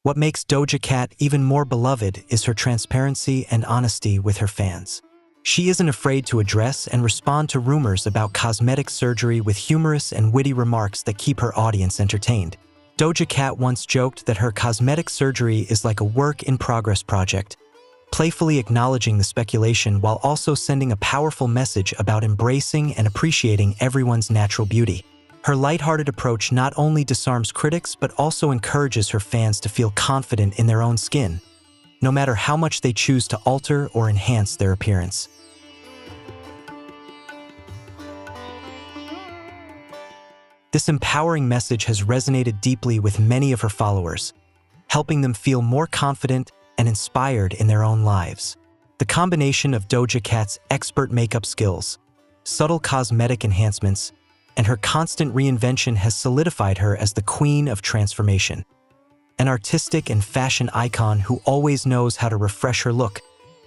What makes Doja Cat even more beloved is her transparency and honesty with her fans. She isn't afraid to address and respond to rumors about cosmetic surgery with humorous and witty remarks that keep her audience entertained. Doja Cat once joked that her cosmetic surgery is like a work-in-progress project, playfully acknowledging the speculation while also sending a powerful message about embracing and appreciating everyone's natural beauty. Her lighthearted approach not only disarms critics but also encourages her fans to feel confident in their own skin, no matter how much they choose to alter or enhance their appearance. This empowering message has resonated deeply with many of her followers, helping them feel more confident and inspired in their own lives. The combination of Doja Cat's expert makeup skills, subtle cosmetic enhancements, and her constant reinvention has solidified her as the queen of transformation, an artistic and fashion icon who always knows how to refresh her look,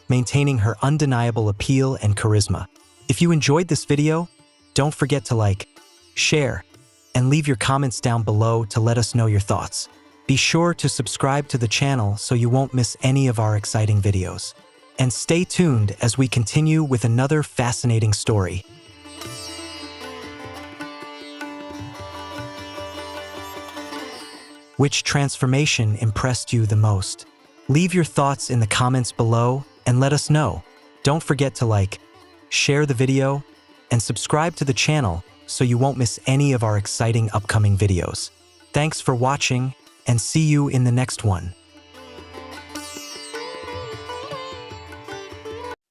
maintaining her undeniable appeal and charisma. If you enjoyed this video, don't forget to like, share, and leave your comments down below to let us know your thoughts. Be sure to subscribe to the channel so you won't miss any of our exciting videos. and stay tuned as we continue with another fascinating story. Which transformation impressed you the most? Leave your thoughts in the comments below and let us know. Don't forget to like, share the video, and subscribe to the channel so you won't miss any of our exciting upcoming videos. Thanks for watching, and see you in the next one.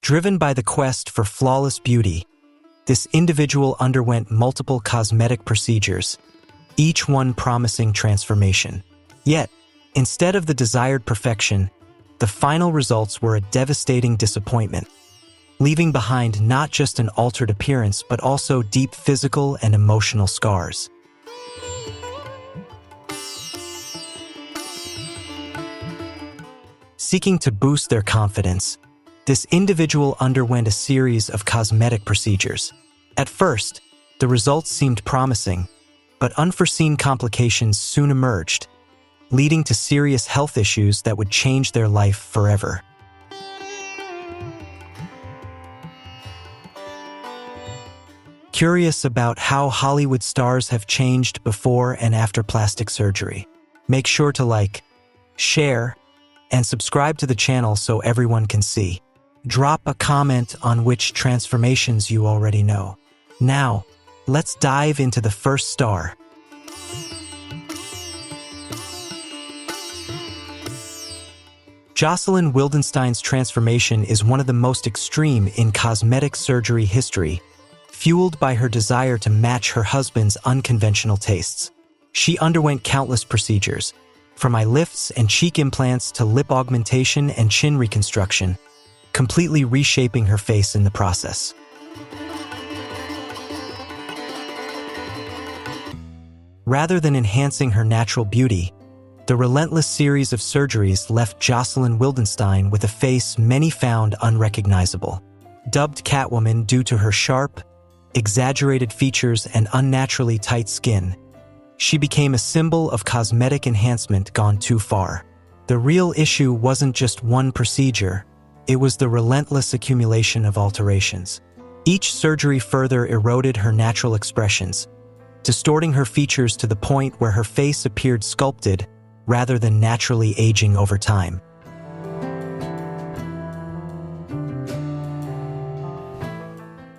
Driven by the quest for flawless beauty, this individual underwent multiple cosmetic procedures, each one promising transformation. Yet, instead of the desired perfection, the final results were a devastating disappointment, leaving behind not just an altered appearance but also deep physical and emotional scars. Seeking to boost their confidence, this individual underwent a series of cosmetic procedures. At first, the results seemed promising, but unforeseen complications soon emerged, leading to serious health issues that would change their life forever. Curious about how Hollywood stars have changed before and after plastic surgery? Make sure to like, share, and subscribe to the channel so everyone can see. Drop a comment on which transformations you already know. Now, let's dive into the first star. Jocelyn Wildenstein's transformation is one of the most extreme in cosmetic surgery history, fueled by her desire to match her husband's unconventional tastes. She underwent countless procedures, from eye lifts and cheek implants to lip augmentation and chin reconstruction, completely reshaping her face in the process. Rather than enhancing her natural beauty, the relentless series of surgeries left Jocelyn Wildenstein with a face many found unrecognizable. Dubbed Catwoman due to her sharp, exaggerated features and unnaturally tight skin, she became a symbol of cosmetic enhancement gone too far. The real issue wasn't just one procedure, it was the relentless accumulation of alterations. Each surgery further eroded her natural expressions, distorting her features to the point where her face appeared sculpted rather than naturally aging over time.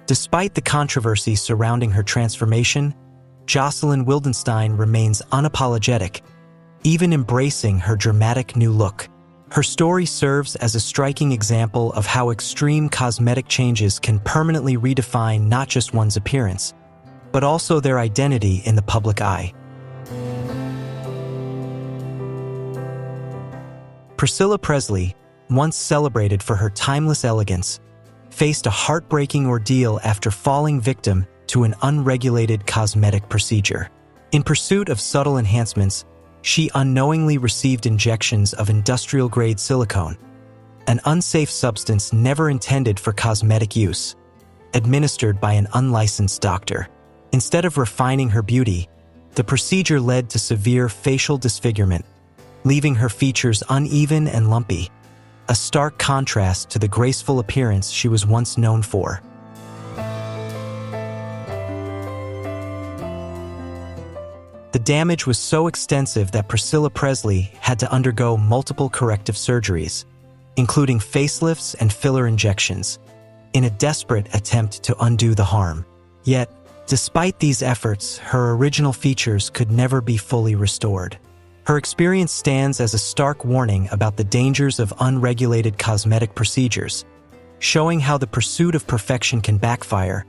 Despite the controversy surrounding her transformation, Jocelyn Wildenstein remains unapologetic, even embracing her dramatic new look. Her story serves as a striking example of how extreme cosmetic changes can permanently redefine not just one's appearance, but also their identity in the public eye. Priscilla Presley, once celebrated for her timeless elegance, faced a heartbreaking ordeal after falling victim to an unregulated cosmetic procedure. In pursuit of subtle enhancements, she unknowingly received injections of industrial-grade silicone, an unsafe substance never intended for cosmetic use, administered by an unlicensed doctor. Instead of refining her beauty, the procedure led to severe facial disfigurement, leaving her features uneven and lumpy, a stark contrast to the graceful appearance she was once known for. The damage was so extensive that Priscilla Presley had to undergo multiple corrective surgeries, including facelifts and filler injections, in a desperate attempt to undo the harm. Yet, despite these efforts, her original features could never be fully restored. Her experience stands as a stark warning about the dangers of unregulated cosmetic procedures, showing how the pursuit of perfection can backfire,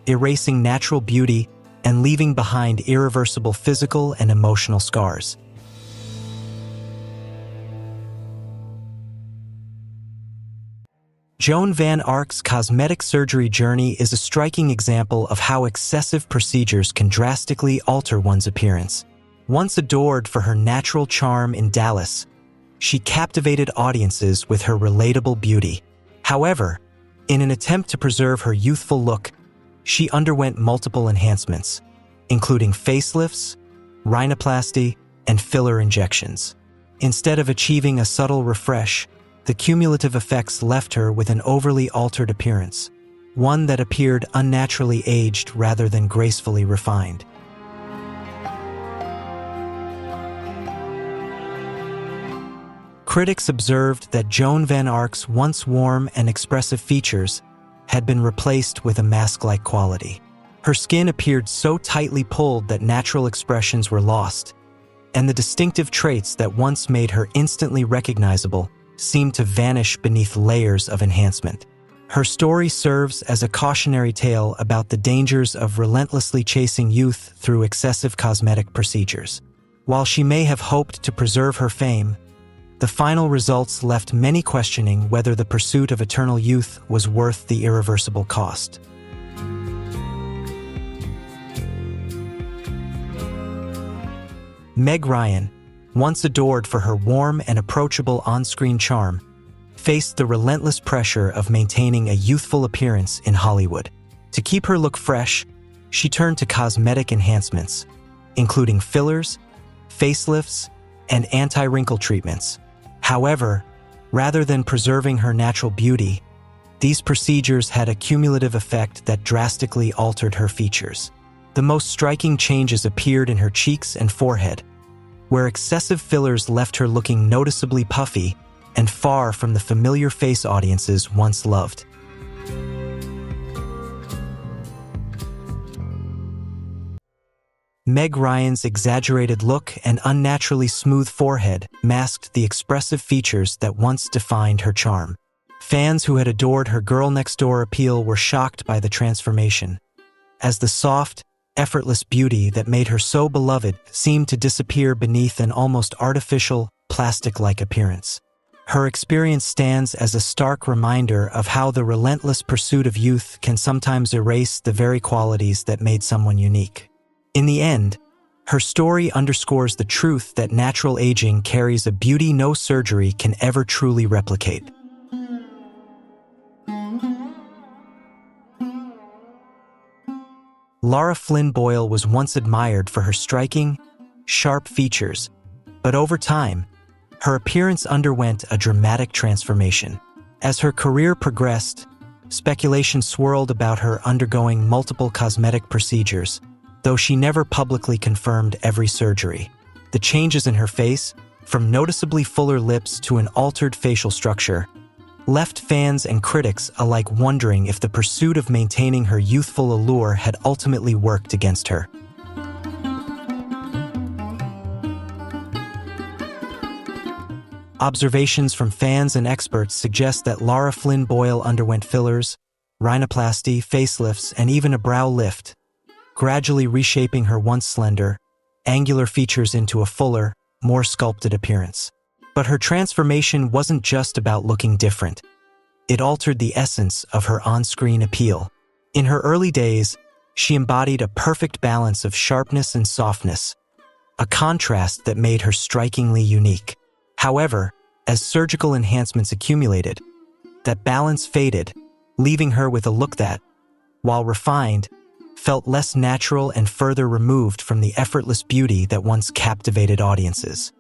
erasing natural beauty and leaving behind irreversible physical and emotional scars. Joan Van Ark's cosmetic surgery journey is a striking example of how excessive procedures can drastically alter one's appearance. Once adored for her natural charm in Dallas, she captivated audiences with her relatable beauty. However, in an attempt to preserve her youthful look, she underwent multiple enhancements, including facelifts, rhinoplasty, and filler injections. Instead of achieving a subtle refresh, the cumulative effects left her with an overly altered appearance, one that appeared unnaturally aged rather than gracefully refined. Critics observed that Joan van Arc's once warm and expressive features had been replaced with a mask-like quality. Her skin appeared so tightly pulled that natural expressions were lost, and the distinctive traits that once made her instantly recognizable seemed to vanish beneath layers of enhancement. Her story serves as a cautionary tale about the dangers of relentlessly chasing youth through excessive cosmetic procedures. While she may have hoped to preserve her fame, the final results left many questioning whether the pursuit of eternal youth was worth the irreversible cost. Meg Ryan, once adored for her warm and approachable on-screen charm, faced the relentless pressure of maintaining a youthful appearance in Hollywood. To keep her look fresh, she turned to cosmetic enhancements, including fillers, facelifts, and anti-wrinkle treatments. However, rather than preserving her natural beauty, these procedures had a cumulative effect that drastically altered her features. The most striking changes appeared in her cheeks and forehead, where excessive fillers left her looking noticeably puffy and far from the familiar face audiences once loved. Meg Ryan's exaggerated look and unnaturally smooth forehead masked the expressive features that once defined her charm. Fans who had adored her girl-next-door appeal were shocked by the transformation, as the soft, effortless beauty that made her so beloved seemed to disappear beneath an almost artificial, plastic-like appearance. Her experience stands as a stark reminder of how the relentless pursuit of youth can sometimes erase the very qualities that made someone unique. In the end, her story underscores the truth that natural aging carries a beauty no surgery can ever truly replicate. Lara Flynn Boyle was once admired for her striking, sharp features, but over time, her appearance underwent a dramatic transformation. As her career progressed, speculation swirled about her undergoing multiple cosmetic procedures, though she never publicly confirmed every surgery. The changes in her face, from noticeably fuller lips to an altered facial structure, left fans and critics alike wondering if the pursuit of maintaining her youthful allure had ultimately worked against her. Observations from fans and experts suggest that Lara Flynn Boyle underwent fillers, rhinoplasty, facelifts, and even a brow lift, gradually reshaping her once slender, angular features into a fuller, more sculpted appearance. But her transformation wasn't just about looking different. It altered the essence of her on-screen appeal. In her early days, she embodied a perfect balance of sharpness and softness, a contrast that made her strikingly unique. However, as surgical enhancements accumulated, that balance faded, leaving her with a look that, while refined, felt less natural and further removed from the effortless beauty that once captivated audiences.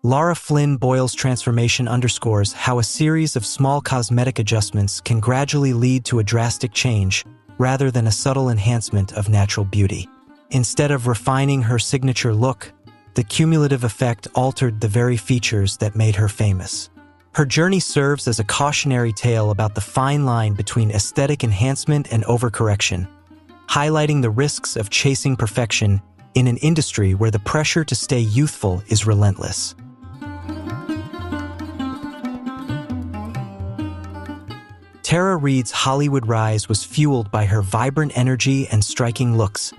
Lara Flynn Boyle's transformation underscores how a series of small cosmetic adjustments can gradually lead to a drastic change, rather than a subtle enhancement of natural beauty. Instead of refining her signature look, the cumulative effect altered the very features that made her famous. Her journey serves as a cautionary tale about the fine line between aesthetic enhancement and overcorrection, highlighting the risks of chasing perfection in an industry where the pressure to stay youthful is relentless. Tara Reid's Hollywood rise was fueled by her vibrant energy and striking looks,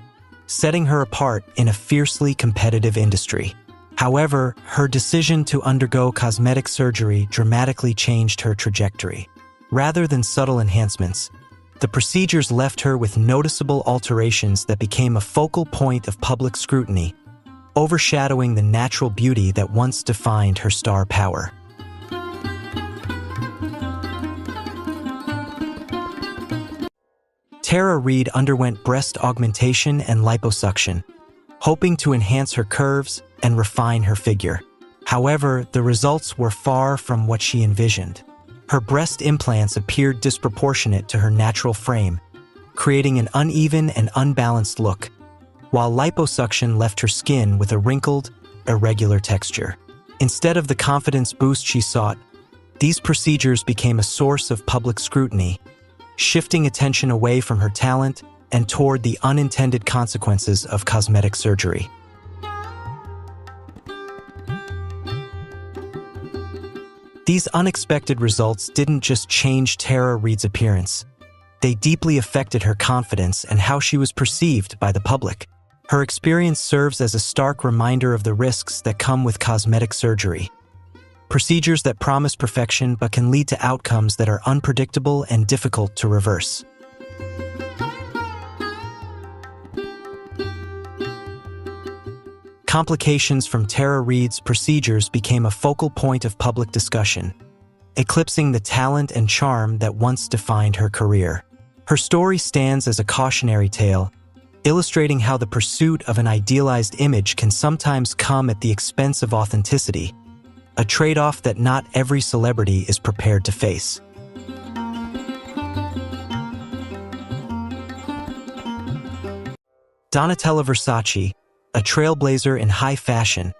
setting her apart in a fiercely competitive industry. However, her decision to undergo cosmetic surgery dramatically changed her trajectory. Rather than subtle enhancements, the procedures left her with noticeable alterations that became a focal point of public scrutiny, overshadowing the natural beauty that once defined her star power. Tara Reid underwent breast augmentation and liposuction, hoping to enhance her curves and refine her figure. However, the results were far from what she envisioned. Her breast implants appeared disproportionate to her natural frame, creating an uneven and unbalanced look, while liposuction left her skin with a wrinkled, irregular texture. Instead of the confidence boost she sought, these procedures became a source of public scrutiny, shifting attention away from her talent and toward the unintended consequences of cosmetic surgery. These unexpected results didn't just change Tara Reid's appearance. They deeply affected her confidence and how she was perceived by the public. Her experience serves as a stark reminder of the risks that come with cosmetic surgery. Procedures that promise perfection but can lead to outcomes that are unpredictable and difficult to reverse. Complications from Tara Reid's procedures became a focal point of public discussion, eclipsing the talent and charm that once defined her career. Her story stands as a cautionary tale, illustrating how the pursuit of an idealized image can sometimes come at the expense of authenticity, a trade-off that not every celebrity is prepared to face. Donatella Versace, a trailblazer in high fashion,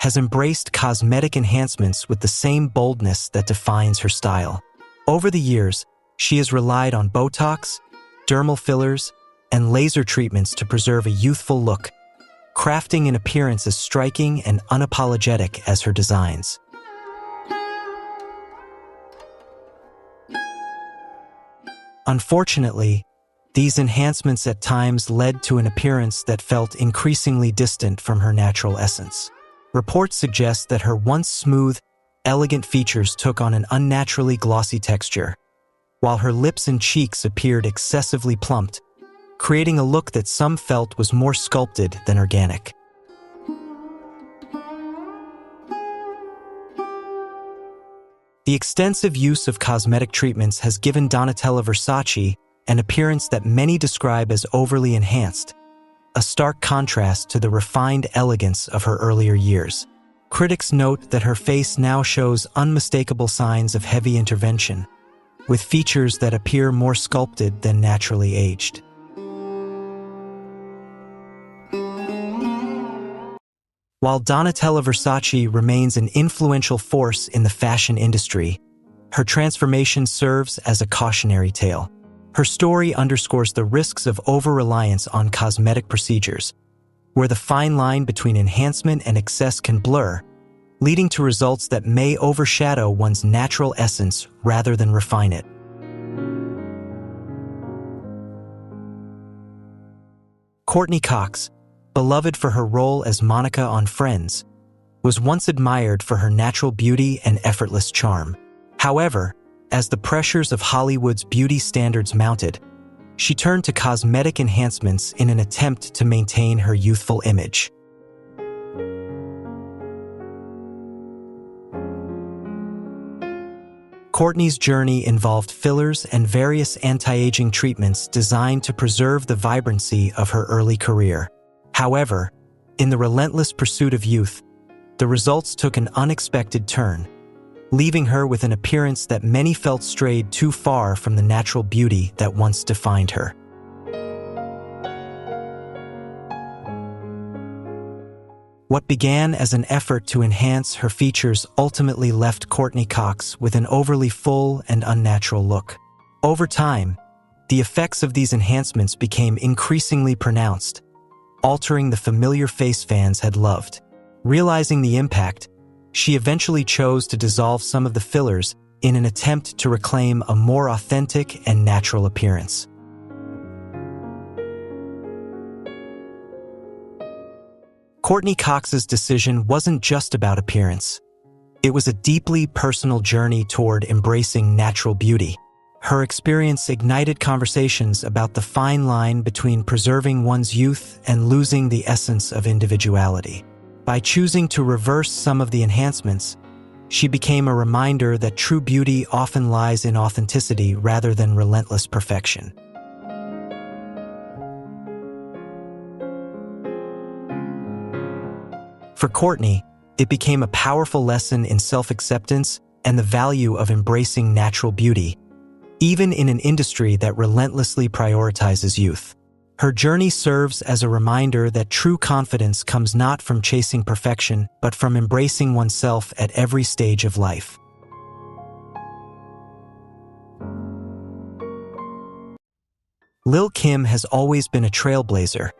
has embraced cosmetic enhancements with the same boldness that defines her style. Over the years, she has relied on Botox, dermal fillers, and laser treatments to preserve a youthful look, crafting an appearance as striking and unapologetic as her designs. Unfortunately, these enhancements at times led to an appearance that felt increasingly distant from her natural essence. Reports suggest that her once smooth, elegant features took on an unnaturally glossy texture, while her lips and cheeks appeared excessively plumped, creating a look that some felt was more sculpted than organic. The extensive use of cosmetic treatments has given Donatella Versace an appearance that many describe as overly enhanced, a stark contrast to the refined elegance of her earlier years. Critics note that her face now shows unmistakable signs of heavy intervention, with features that appear more sculpted than naturally aged. While Donatella Versace remains an influential force in the fashion industry, her transformation serves as a cautionary tale. Her story underscores the risks of over-reliance on cosmetic procedures, where the fine line between enhancement and excess can blur, leading to results that may overshadow one's natural essence rather than refine it. Courtney Cox, beloved for her role as Monica on Friends, was once admired for her natural beauty and effortless charm. However, as the pressures of Hollywood's beauty standards mounted, she turned to cosmetic enhancements in an attempt to maintain her youthful image. Courtney's journey involved fillers and various anti-aging treatments designed to preserve the vibrancy of her early career. However, in the relentless pursuit of youth, the results took an unexpected turn, leaving her with an appearance that many felt strayed too far from the natural beauty that once defined her. What began as an effort to enhance her features ultimately left Courtney Cox with an overly full and unnatural look. Over time, the effects of these enhancements became increasingly pronounced, altering the familiar face fans had loved. Realizing the impact, she eventually chose to dissolve some of the fillers in an attempt to reclaim a more authentic and natural appearance. Courtney Cox's decision wasn't just about appearance. It was a deeply personal journey toward embracing natural beauty. Her experience ignited conversations about the fine line between preserving one's youth and losing the essence of individuality. By choosing to reverse some of the enhancements, she became a reminder that true beauty often lies in authenticity rather than relentless perfection. For Courtney, it became a powerful lesson in self-acceptance and the value of embracing natural beauty, even in an industry that relentlessly prioritizes youth. Her journey serves as a reminder that true confidence comes not from chasing perfection, but from embracing oneself at every stage of life. Lil' Kim has always been a trailblazer,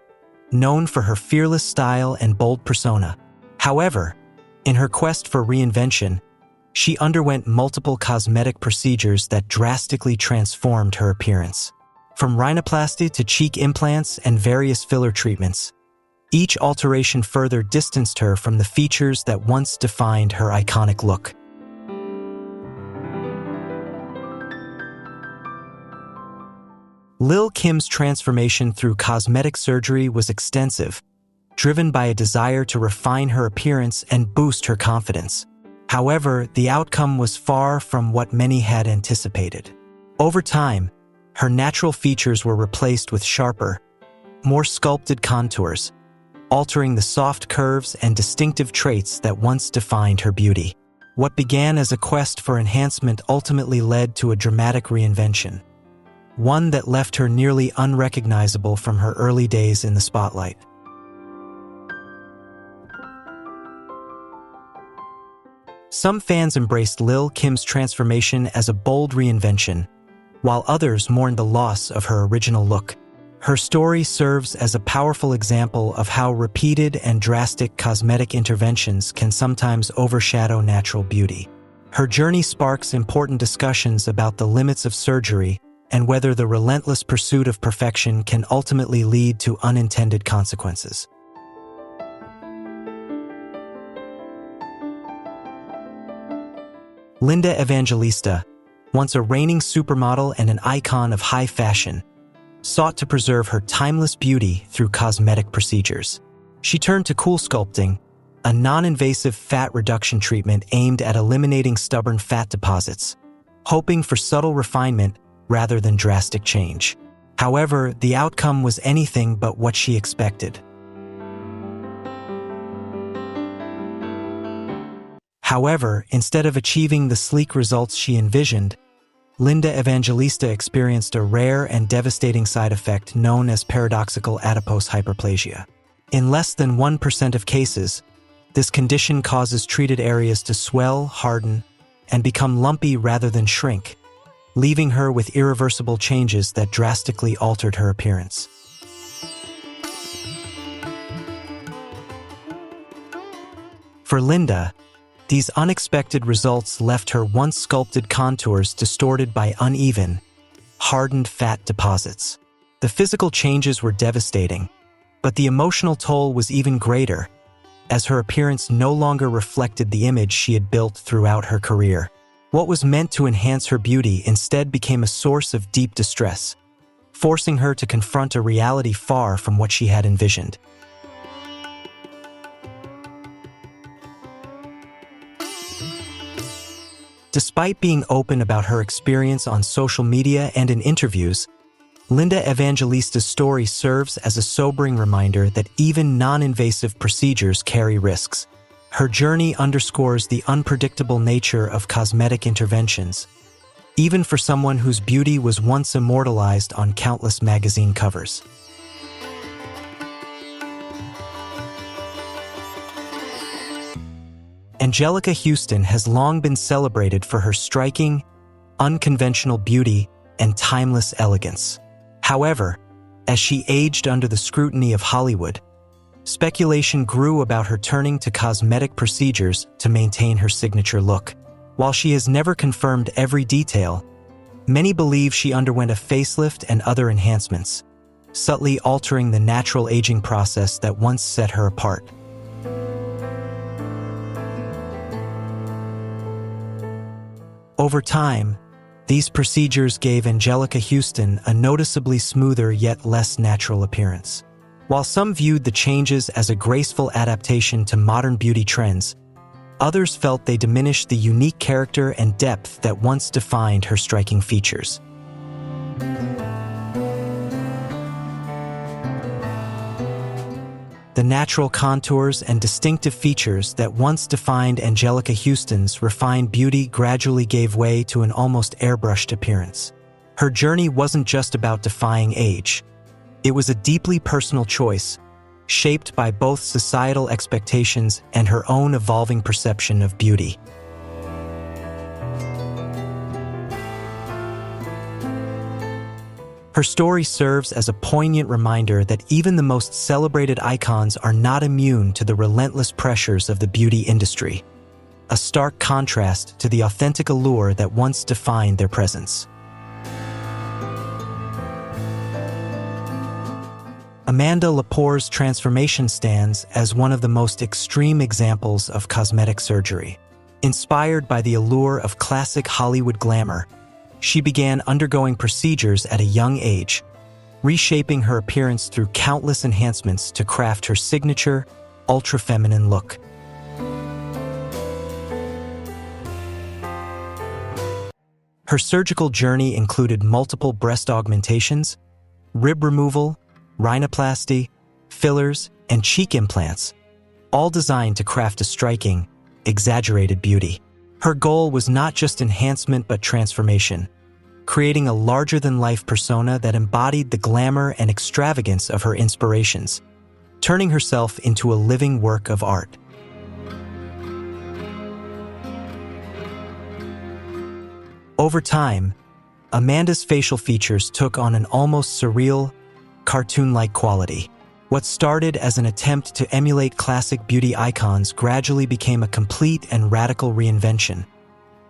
known for her fearless style and bold persona. However, in her quest for reinvention, she underwent multiple cosmetic procedures that drastically transformed her appearance. From rhinoplasty to cheek implants and various filler treatments, each alteration further distanced her from the features that once defined her iconic look. Lil' Kim's transformation through cosmetic surgery was extensive, driven by a desire to refine her appearance and boost her confidence. However, the outcome was far from what many had anticipated. Over time, her natural features were replaced with sharper, more sculpted contours, altering the soft curves and distinctive traits that once defined her beauty. What began as a quest for enhancement ultimately led to a dramatic reinvention, one that left her nearly unrecognizable from her early days in the spotlight. Some fans embraced Lil' Kim's transformation as a bold reinvention, while others mourned the loss of her original look. Her story serves as a powerful example of how repeated and drastic cosmetic interventions can sometimes overshadow natural beauty. Her journey sparks important discussions about the limits of surgery and whether the relentless pursuit of perfection can ultimately lead to unintended consequences. Linda Evangelista, once a reigning supermodel and an icon of high fashion, sought to preserve her timeless beauty through cosmetic procedures. She turned to cool sculpting, a non-invasive fat reduction treatment aimed at eliminating stubborn fat deposits, hoping for subtle refinement rather than drastic change. However, the outcome was anything but what she expected. However, instead of achieving the sleek results she envisioned, Linda Evangelista experienced a rare and devastating side effect known as paradoxical adipose hyperplasia. In less than 1% of cases, this condition causes treated areas to swell, harden, and become lumpy rather than shrink, leaving her with irreversible changes that drastically altered her appearance. For Linda, these unexpected results left her once sculpted contours distorted by uneven, hardened fat deposits. The physical changes were devastating, but the emotional toll was even greater, as her appearance no longer reflected the image she had built throughout her career. What was meant to enhance her beauty instead became a source of deep distress, forcing her to confront a reality far from what she had envisioned. Despite being open about her experience on social media and in interviews, Linda Evangelista's story serves as a sobering reminder that even non-invasive procedures carry risks. Her journey underscores the unpredictable nature of cosmetic interventions, even for someone whose beauty was once immortalized on countless magazine covers. Angelica Houston has long been celebrated for her striking, unconventional beauty and timeless elegance. However, as she aged under the scrutiny of Hollywood, speculation grew about her turning to cosmetic procedures to maintain her signature look. While she has never confirmed every detail, many believe she underwent a facelift and other enhancements, subtly altering the natural aging process that once set her apart. Over time, these procedures gave Angelica Houston a noticeably smoother yet less natural appearance. While some viewed the changes as a graceful adaptation to modern beauty trends, others felt they diminished the unique character and depth that once defined her striking features. The natural contours and distinctive features that once defined Angelica Houston's refined beauty gradually gave way to an almost airbrushed appearance. Her journey wasn't just about defying age. It was a deeply personal choice, shaped by both societal expectations and her own evolving perception of beauty. Her story serves as a poignant reminder that even the most celebrated icons are not immune to the relentless pressures of the beauty industry, a stark contrast to the authentic allure that once defined their presence. Amanda Lepore's transformation stands as one of the most extreme examples of cosmetic surgery. Inspired by the allure of classic Hollywood glamour, she began undergoing procedures at a young age, reshaping her appearance through countless enhancements to craft her signature, ultra-feminine look. Her surgical journey included multiple breast augmentations, rib removal, rhinoplasty, fillers, and cheek implants, all designed to craft a striking, exaggerated beauty. Her goal was not just enhancement but transformation, creating a larger-than-life persona that embodied the glamour and extravagance of her inspirations, turning herself into a living work of art. Over time, Amanda's facial features took on an almost surreal, cartoon-like quality. What started as an attempt to emulate classic beauty icons gradually became a complete and radical reinvention,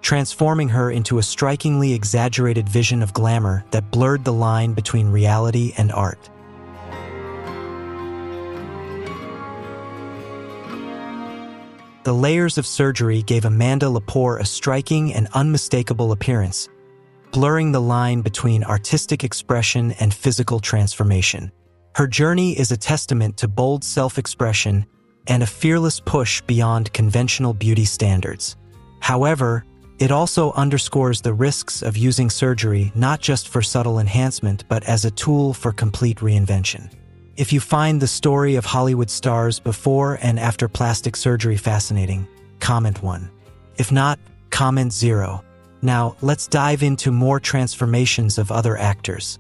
transforming her into a strikingly exaggerated vision of glamour that blurred the line between reality and art. The layers of surgery gave Amanda Lepore a striking and unmistakable appearance, blurring the line between artistic expression and physical transformation. Her journey is a testament to bold self-expression and a fearless push beyond conventional beauty standards. However, it also underscores the risks of using surgery not just for subtle enhancement but as a tool for complete reinvention. If you find the story of Hollywood stars before and after plastic surgery fascinating, comment 1. If not, comment 0. Now, let's dive into more transformations of other actors.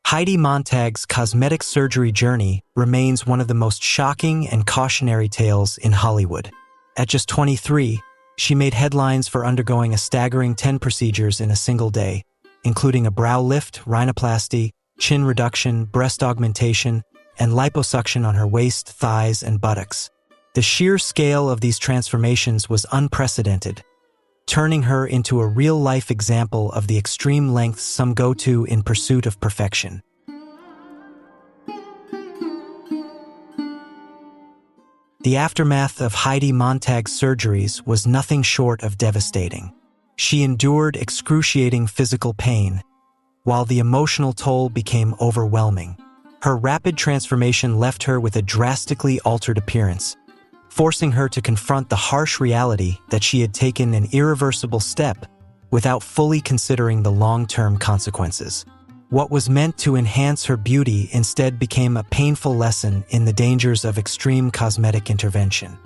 Heidi Montag's cosmetic surgery journey remains one of the most shocking and cautionary tales in Hollywood. At just 23, she made headlines for undergoing a staggering 10 procedures in a single day, including a brow lift, rhinoplasty, chin reduction, breast augmentation, and liposuction on her waist, thighs, and buttocks. The sheer scale of these transformations was unprecedented, turning her into a real-life example of the extreme lengths some go to in pursuit of perfection. The aftermath of Heidi Montag's surgeries was nothing short of devastating. She endured excruciating physical pain, while the emotional toll became overwhelming. Her rapid transformation left her with a drastically altered appearance, forcing her to confront the harsh reality that she had taken an irreversible step without fully considering the long-term consequences. What was meant to enhance her beauty instead became a painful lesson in the dangers of extreme cosmetic intervention.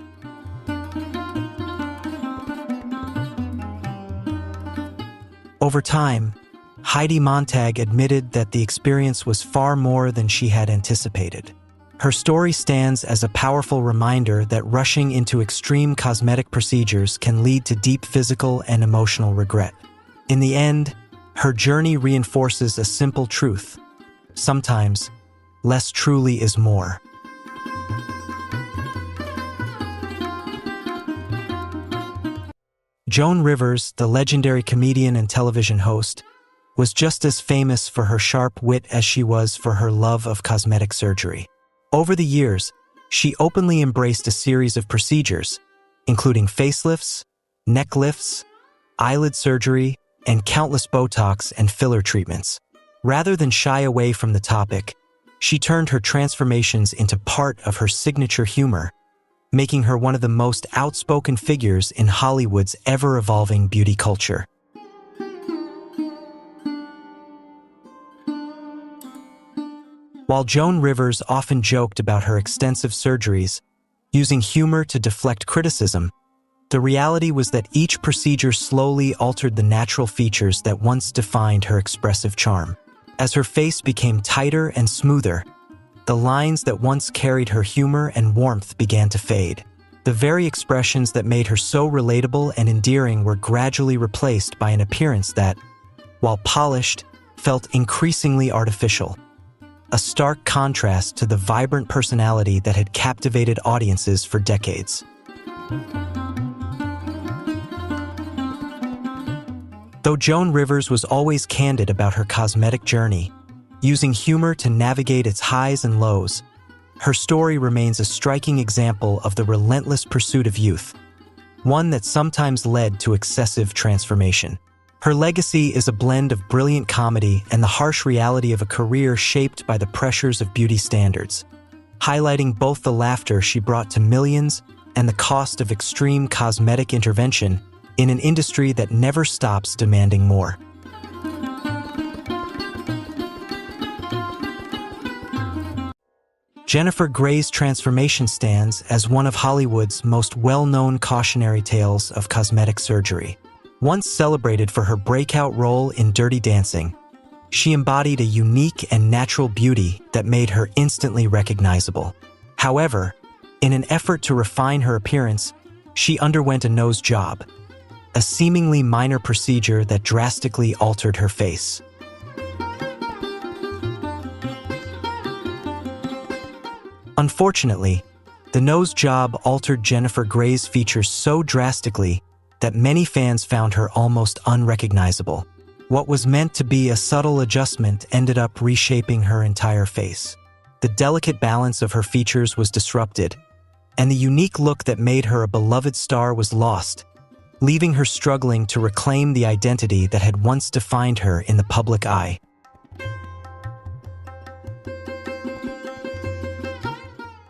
Over time, Heidi Montag admitted that the experience was far more than she had anticipated. Her story stands as a powerful reminder that rushing into extreme cosmetic procedures can lead to deep physical and emotional regret. In the end, her journey reinforces a simple truth: sometimes, less truly is more. Joan Rivers, the legendary comedian and television host, was just as famous for her sharp wit as she was for her love of cosmetic surgery. Over the years, she openly embraced a series of procedures, including facelifts, neck lifts, eyelid surgery, and countless Botox and filler treatments. Rather than shy away from the topic, she turned her transformations into part of her signature humor, making her one of the most outspoken figures in Hollywood's ever-evolving beauty culture. While Joan Rivers often joked about her extensive surgeries, using humor to deflect criticism, the reality was that each procedure slowly altered the natural features that once defined her expressive charm. As her face became tighter and smoother, the lines that once carried her humor and warmth began to fade. The very expressions that made her so relatable and endearing were gradually replaced by an appearance that, while polished, felt increasingly artificial. A stark contrast to the vibrant personality that had captivated audiences for decades. Though Joan Rivers was always candid about her cosmetic journey, using humor to navigate its highs and lows, her story remains a striking example of the relentless pursuit of youth, one that sometimes led to excessive transformation. Her legacy is a blend of brilliant comedy and the harsh reality of a career shaped by the pressures of beauty standards, highlighting both the laughter she brought to millions and the cost of extreme cosmetic intervention in an industry that never stops demanding more. Jennifer Grey's transformation stands as one of Hollywood's most well-known cautionary tales of cosmetic surgery. Once celebrated for her breakout role in Dirty Dancing, she embodied a unique and natural beauty that made her instantly recognizable. However, in an effort to refine her appearance, she underwent a nose job, a seemingly minor procedure that drastically altered her face. Unfortunately, the nose job altered Jennifer Grey's features so drastically that many fans found her almost unrecognizable. What was meant to be a subtle adjustment ended up reshaping her entire face. The delicate balance of her features was disrupted, and the unique look that made her a beloved star was lost, leaving her struggling to reclaim the identity that had once defined her in the public eye.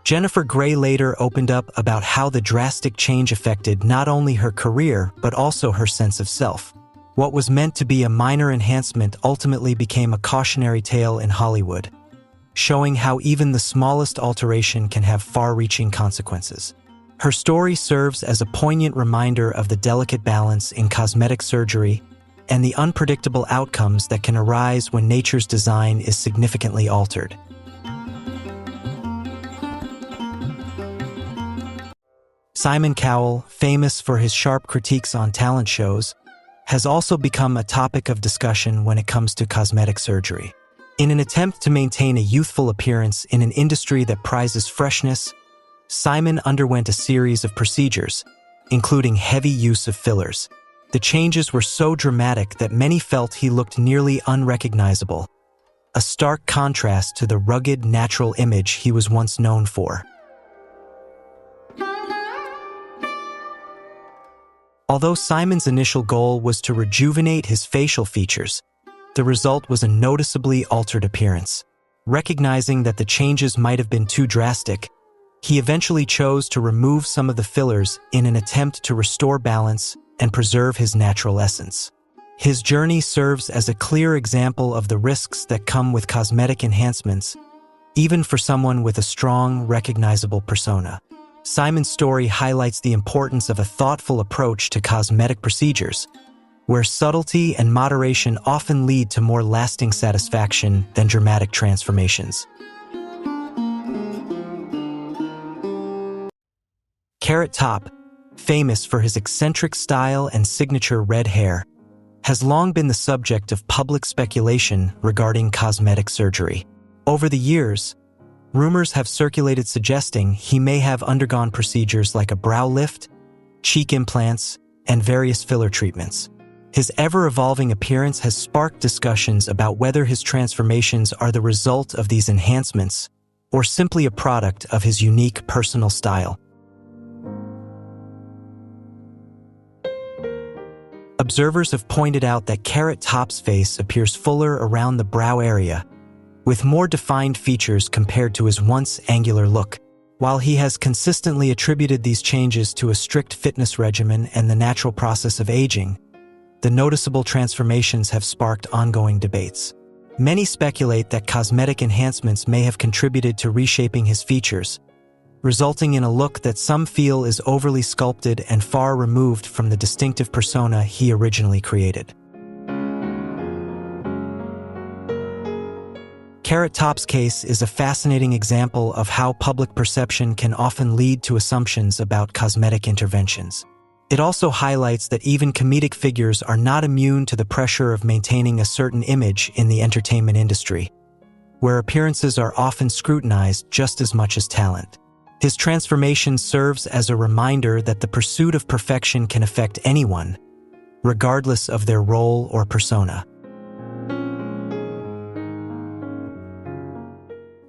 Jennifer Grey later opened up about how the drastic change affected not only her career but also her sense of self. What was meant to be a minor enhancement ultimately became a cautionary tale in Hollywood, showing how even the smallest alteration can have far-reaching consequences. Her story serves as a poignant reminder of the delicate balance in cosmetic surgery and the unpredictable outcomes that can arise when nature's design is significantly altered. Simon Cowell, famous for his sharp critiques on talent shows, has also become a topic of discussion when it comes to cosmetic surgery. In an attempt to maintain a youthful appearance in an industry that prizes freshness, Simon underwent a series of procedures, including heavy use of fillers. The changes were so dramatic that many felt he looked nearly unrecognizable, a stark contrast to the rugged, natural image he was once known for. Although Simon's initial goal was to rejuvenate his facial features, the result was a noticeably altered appearance. Recognizing that the changes might have been too drastic, he eventually chose to remove some of the fillers in an attempt to restore balance and preserve his natural essence. His journey serves as a clear example of the risks that come with cosmetic enhancements, even for someone with a strong, recognizable persona. Simon's story highlights the importance of a thoughtful approach to cosmetic procedures, where subtlety and moderation often lead to more lasting satisfaction than dramatic transformations. Carrot Top, famous for his eccentric style and signature red hair, has long been the subject of public speculation regarding cosmetic surgery. Over the years, rumors have circulated suggesting he may have undergone procedures like a brow lift, cheek implants, and various filler treatments. His ever-evolving appearance has sparked discussions about whether his transformations are the result of these enhancements or simply a product of his unique personal style. Observers have pointed out that Carrot Top's face appears fuller around the brow area, with more defined features compared to his once angular look. While he has consistently attributed these changes to a strict fitness regimen and the natural process of aging, the noticeable transformations have sparked ongoing debates. Many speculate that cosmetic enhancements may have contributed to reshaping his features, resulting in a look that some feel is overly sculpted and far removed from the distinctive persona he originally created. Carrot Top's case is a fascinating example of how public perception can often lead to assumptions about cosmetic interventions. It also highlights that even comedic figures are not immune to the pressure of maintaining a certain image in the entertainment industry, where appearances are often scrutinized just as much as talent. His transformation serves as a reminder that the pursuit of perfection can affect anyone, regardless of their role or persona.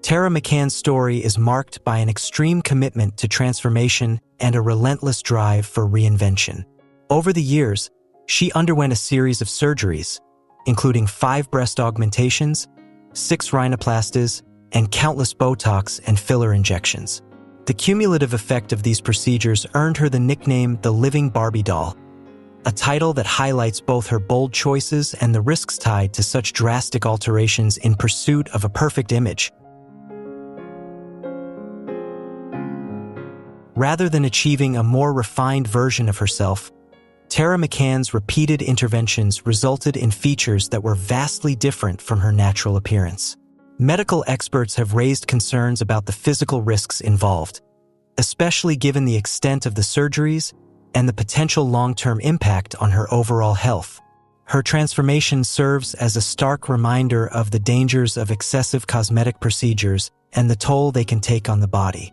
Tara McCann's story is marked by an extreme commitment to transformation and a relentless drive for reinvention. Over the years, she underwent a series of surgeries, including 5 breast augmentations, 6 rhinoplasties, and countless Botox and filler injections. The cumulative effect of these procedures earned her the nickname the Living Barbie Doll, a title that highlights both her bold choices and the risks tied to such drastic alterations in pursuit of a perfect image. Rather than achieving a more refined version of herself, Tara McCann's repeated interventions resulted in features that were vastly different from her natural appearance. Medical experts have raised concerns about the physical risks involved, especially given the extent of the surgeries and the potential long-term impact on her overall health. Her transformation serves as a stark reminder of the dangers of excessive cosmetic procedures and the toll they can take on the body.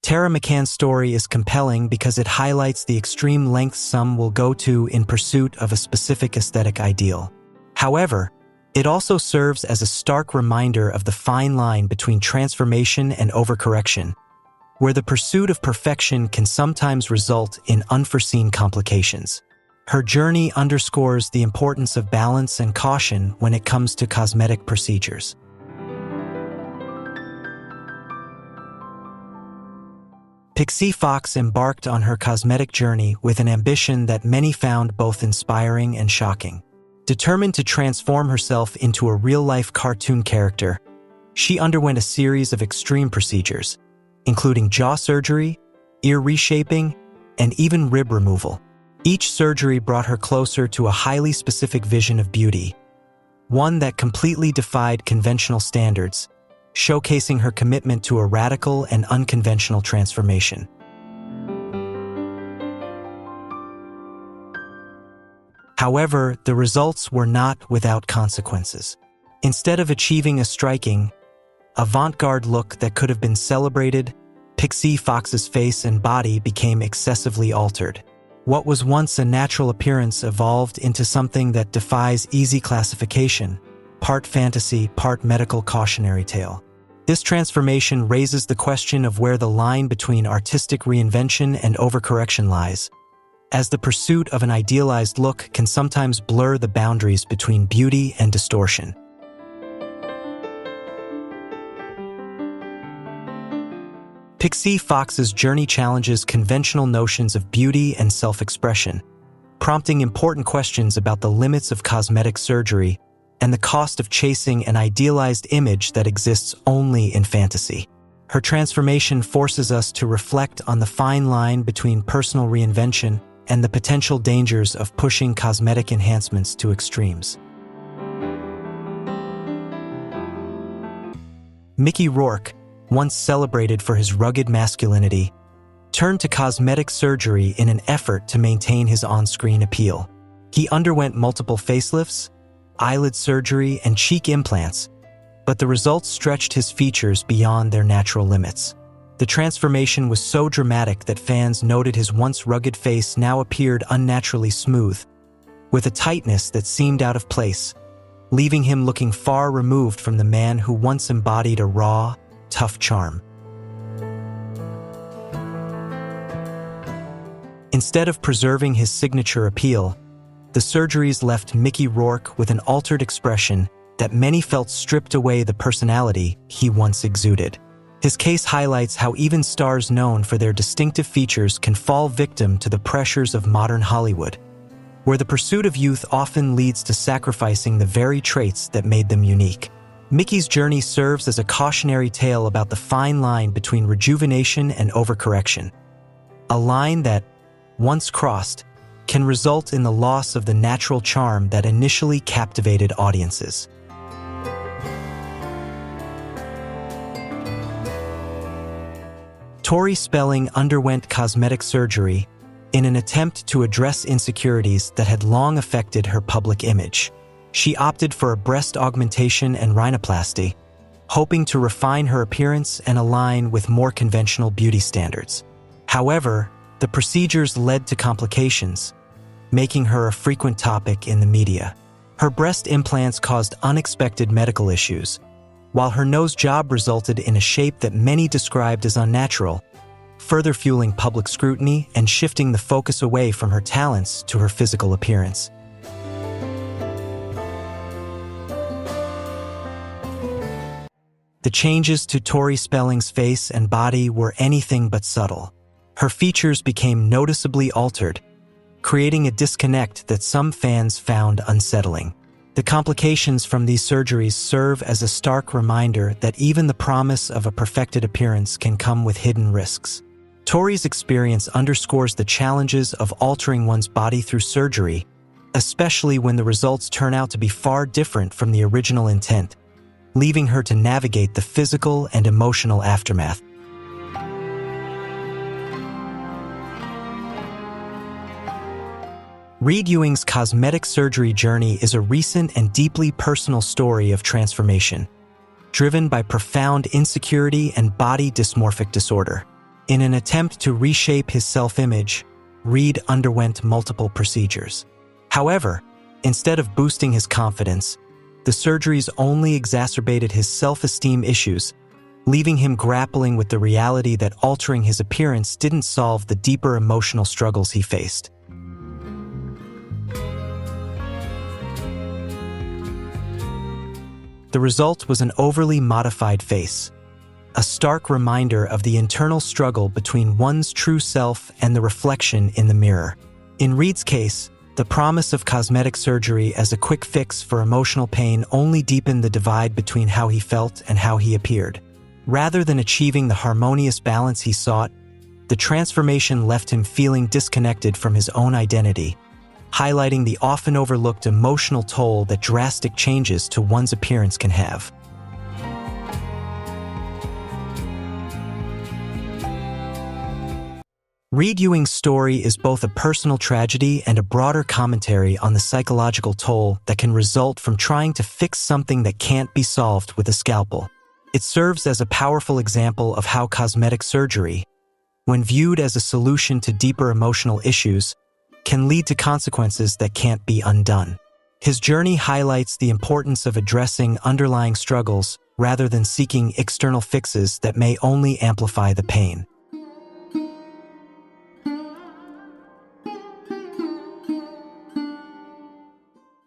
Tara McCann's story is compelling because it highlights the extreme lengths some will go to in pursuit of a specific aesthetic ideal. However, it also serves as a stark reminder of the fine line between transformation and overcorrection, where the pursuit of perfection can sometimes result in unforeseen complications. Her journey underscores the importance of balance and caution when it comes to cosmetic procedures. Pixie Fox embarked on her cosmetic journey with an ambition that many found both inspiring and shocking. Determined to transform herself into a real-life cartoon character, she underwent a series of extreme procedures, including jaw surgery, ear reshaping, and even rib removal. Each surgery brought her closer to a highly specific vision of beauty, one that completely defied conventional standards, showcasing her commitment to a radical and unconventional transformation. However, the results were not without consequences. Instead of achieving a striking, avant-garde look that could have been celebrated, Pixie Fox's face and body became excessively altered. What was once a natural appearance evolved into something that defies easy classification, part fantasy, part medical cautionary tale. This transformation raises the question of where the line between artistic reinvention and overcorrection lies, as the pursuit of an idealized look can sometimes blur the boundaries between beauty and distortion. Pixie Fox's journey challenges conventional notions of beauty and self-expression, prompting important questions about the limits of cosmetic surgery and the cost of chasing an idealized image that exists only in fantasy. Her transformation forces us to reflect on the fine line between personal reinvention and the potential dangers of pushing cosmetic enhancements to extremes. Mickey Rourke, once celebrated for his rugged masculinity, turned to cosmetic surgery in an effort to maintain his on-screen appeal. He underwent multiple facelifts, eyelid surgery, and cheek implants, but the results stretched his features beyond their natural limits. The transformation was so dramatic that fans noted his once rugged face now appeared unnaturally smooth, with a tightness that seemed out of place, leaving him looking far removed from the man who once embodied a raw, tough charm. Instead of preserving his signature appeal, the surgeries left Mickey Rourke with an altered expression that many felt stripped away the personality he once exuded. His case highlights how even stars known for their distinctive features can fall victim to the pressures of modern Hollywood, where the pursuit of youth often leads to sacrificing the very traits that made them unique. Mickey's journey serves as a cautionary tale about the fine line between rejuvenation and overcorrection, a line that, once crossed, can result in the loss of the natural charm that initially captivated audiences. Tori Spelling underwent cosmetic surgery in an attempt to address insecurities that had long affected her public image. She opted for a breast augmentation and rhinoplasty, hoping to refine her appearance and align with more conventional beauty standards. However, the procedures led to complications, making her a frequent topic in the media. Her breast implants caused unexpected medical issues, while her nose job resulted in a shape that many described as unnatural, further fueling public scrutiny and shifting the focus away from her talents to her physical appearance. The changes to Tori Spelling's face and body were anything but subtle. Her features became noticeably altered, creating a disconnect that some fans found unsettling. The complications from these surgeries serve as a stark reminder that even the promise of a perfected appearance can come with hidden risks. Tori's experience underscores the challenges of altering one's body through surgery, especially when the results turn out to be far different from the original intent, leaving her to navigate the physical and emotional aftermath. Reed Ewing's cosmetic surgery journey is a recent and deeply personal story of transformation, driven by profound insecurity and body dysmorphic disorder. In an attempt to reshape his self-image, Reed underwent multiple procedures. However, instead of boosting his confidence, the surgeries only exacerbated his self-esteem issues, leaving him grappling with the reality that altering his appearance didn't solve the deeper emotional struggles he faced. The result was an overly modified face, a stark reminder of the internal struggle between one's true self and the reflection in the mirror. In Reed's case, the promise of cosmetic surgery as a quick fix for emotional pain only deepened the divide between how he felt and how he appeared. Rather than achieving the harmonious balance he sought, the transformation left him feeling disconnected from his own identity, highlighting the often overlooked emotional toll that drastic changes to one's appearance can have. Reed Ewing's story is both a personal tragedy and a broader commentary on the psychological toll that can result from trying to fix something that can't be solved with a scalpel. It serves as a powerful example of how cosmetic surgery, when viewed as a solution to deeper emotional issues, can lead to consequences that can't be undone. His journey highlights the importance of addressing underlying struggles rather than seeking external fixes that may only amplify the pain.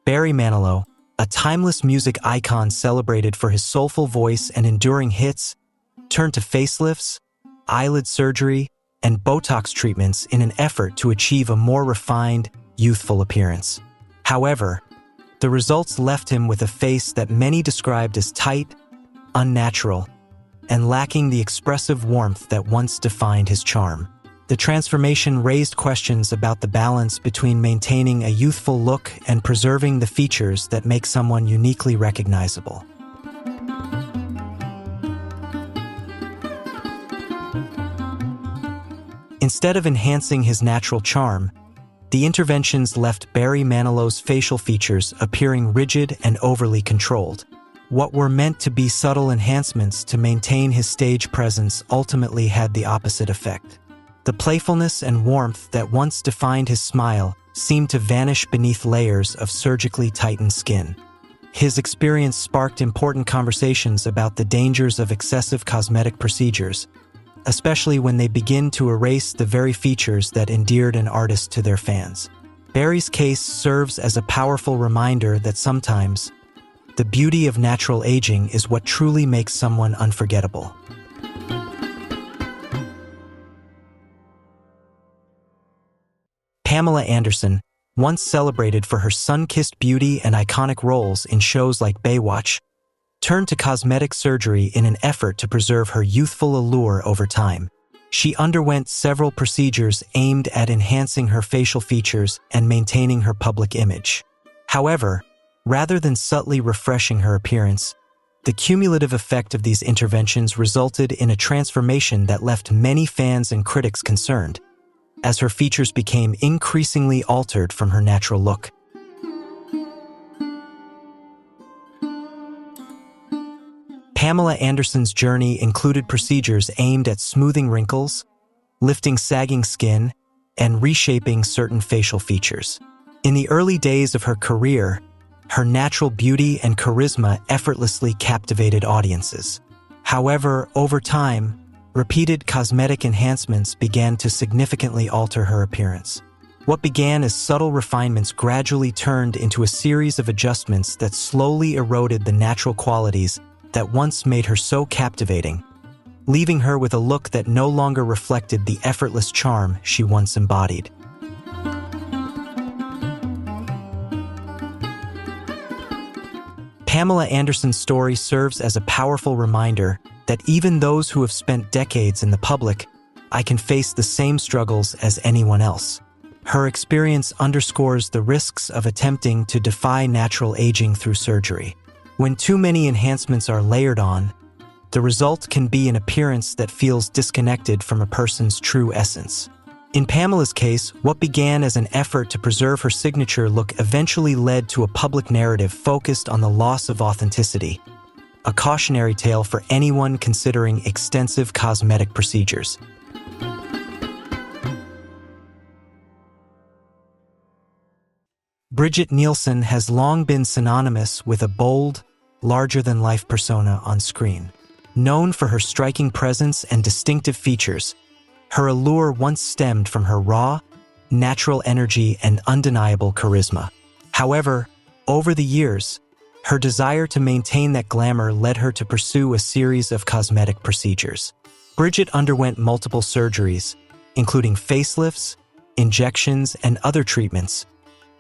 Barry Manilow, a timeless music icon celebrated for his soulful voice and enduring hits, turned to facelifts, eyelid surgery, and Botox treatments in an effort to achieve a more refined, youthful appearance. However, the results left him with a face that many described as tight, unnatural, and lacking the expressive warmth that once defined his charm. The transformation raised questions about the balance between maintaining a youthful look and preserving the features that make someone uniquely recognizable. Instead of enhancing his natural charm, the interventions left Barry Manilow's facial features appearing rigid and overly controlled. What were meant to be subtle enhancements to maintain his stage presence ultimately had the opposite effect. The playfulness and warmth that once defined his smile seemed to vanish beneath layers of surgically tightened skin. His experience sparked important conversations about the dangers of excessive cosmetic procedures, especially when they begin to erase the very features that endeared an artist to their fans. Barry's case serves as a powerful reminder that sometimes the beauty of natural aging is what truly makes someone unforgettable. Pamela Anderson, once celebrated for her sun-kissed beauty and iconic roles in shows like Baywatch, turned to cosmetic surgery in an effort to preserve her youthful allure over time. She underwent several procedures aimed at enhancing her facial features and maintaining her public image. However, rather than subtly refreshing her appearance, the cumulative effect of these interventions resulted in a transformation that left many fans and critics concerned, as her features became increasingly altered from her natural look. Pamela Anderson's journey included procedures aimed at smoothing wrinkles, lifting sagging skin, and reshaping certain facial features. In the early days of her career, her natural beauty and charisma effortlessly captivated audiences. However, over time, repeated cosmetic enhancements began to significantly alter her appearance. What began as subtle refinements gradually turned into a series of adjustments that slowly eroded the natural qualities that once made her so captivating, leaving her with a look that no longer reflected the effortless charm she once embodied. Pamela Anderson's story serves as a powerful reminder that even those who have spent decades in the public eye can face the same struggles as anyone else. Her experience underscores the risks of attempting to defy natural aging through surgery. When too many enhancements are layered on, the result can be an appearance that feels disconnected from a person's true essence. In Pamela's case, what began as an effort to preserve her signature look eventually led to a public narrative focused on the loss of authenticity, a cautionary tale for anyone considering extensive cosmetic procedures. Brigitte Nielsen has long been synonymous with a bold, larger-than-life persona on screen. Known for her striking presence and distinctive features, her allure once stemmed from her raw, natural energy and undeniable charisma. However, over the years, her desire to maintain that glamour led her to pursue a series of cosmetic procedures. Brigitte underwent multiple surgeries, including facelifts, injections, and other treatments,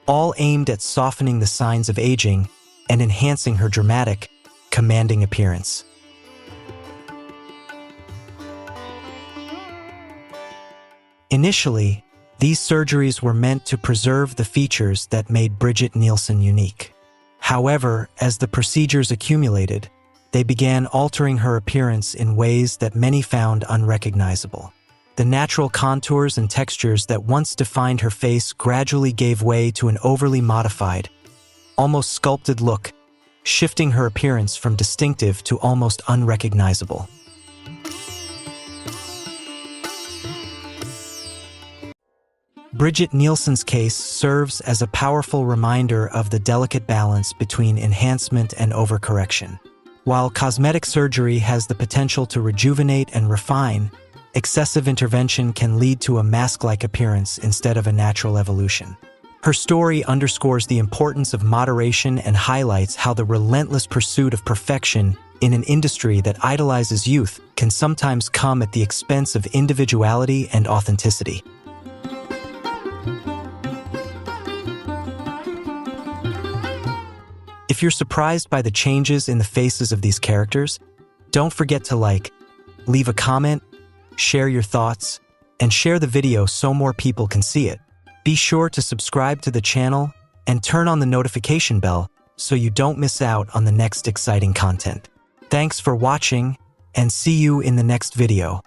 all aimed at softening the signs of aging and enhancing her dramatic, commanding appearance. Initially, these surgeries were meant to preserve the features that made Brigitte Nielsen unique. However, as the procedures accumulated, they began altering her appearance in ways that many found unrecognizable. The natural contours and textures that once defined her face gradually gave way to an overly modified, almost sculpted look, shifting her appearance from distinctive to almost unrecognizable. Brigitte Nielsen's case serves as a powerful reminder of the delicate balance between enhancement and overcorrection. While cosmetic surgery has the potential to rejuvenate and refine, excessive intervention can lead to a mask-like appearance instead of a natural evolution. Her story underscores the importance of moderation and highlights how the relentless pursuit of perfection in an industry that idolizes youth can sometimes come at the expense of individuality and authenticity. If you're surprised by the changes in the faces of these characters, don't forget to leave a comment, share your thoughts, and share the video so more people can see it. Be sure to subscribe to the channel and turn on the notification bell so you don't miss out on the next exciting content. Thanks for watching, and see you in the next video.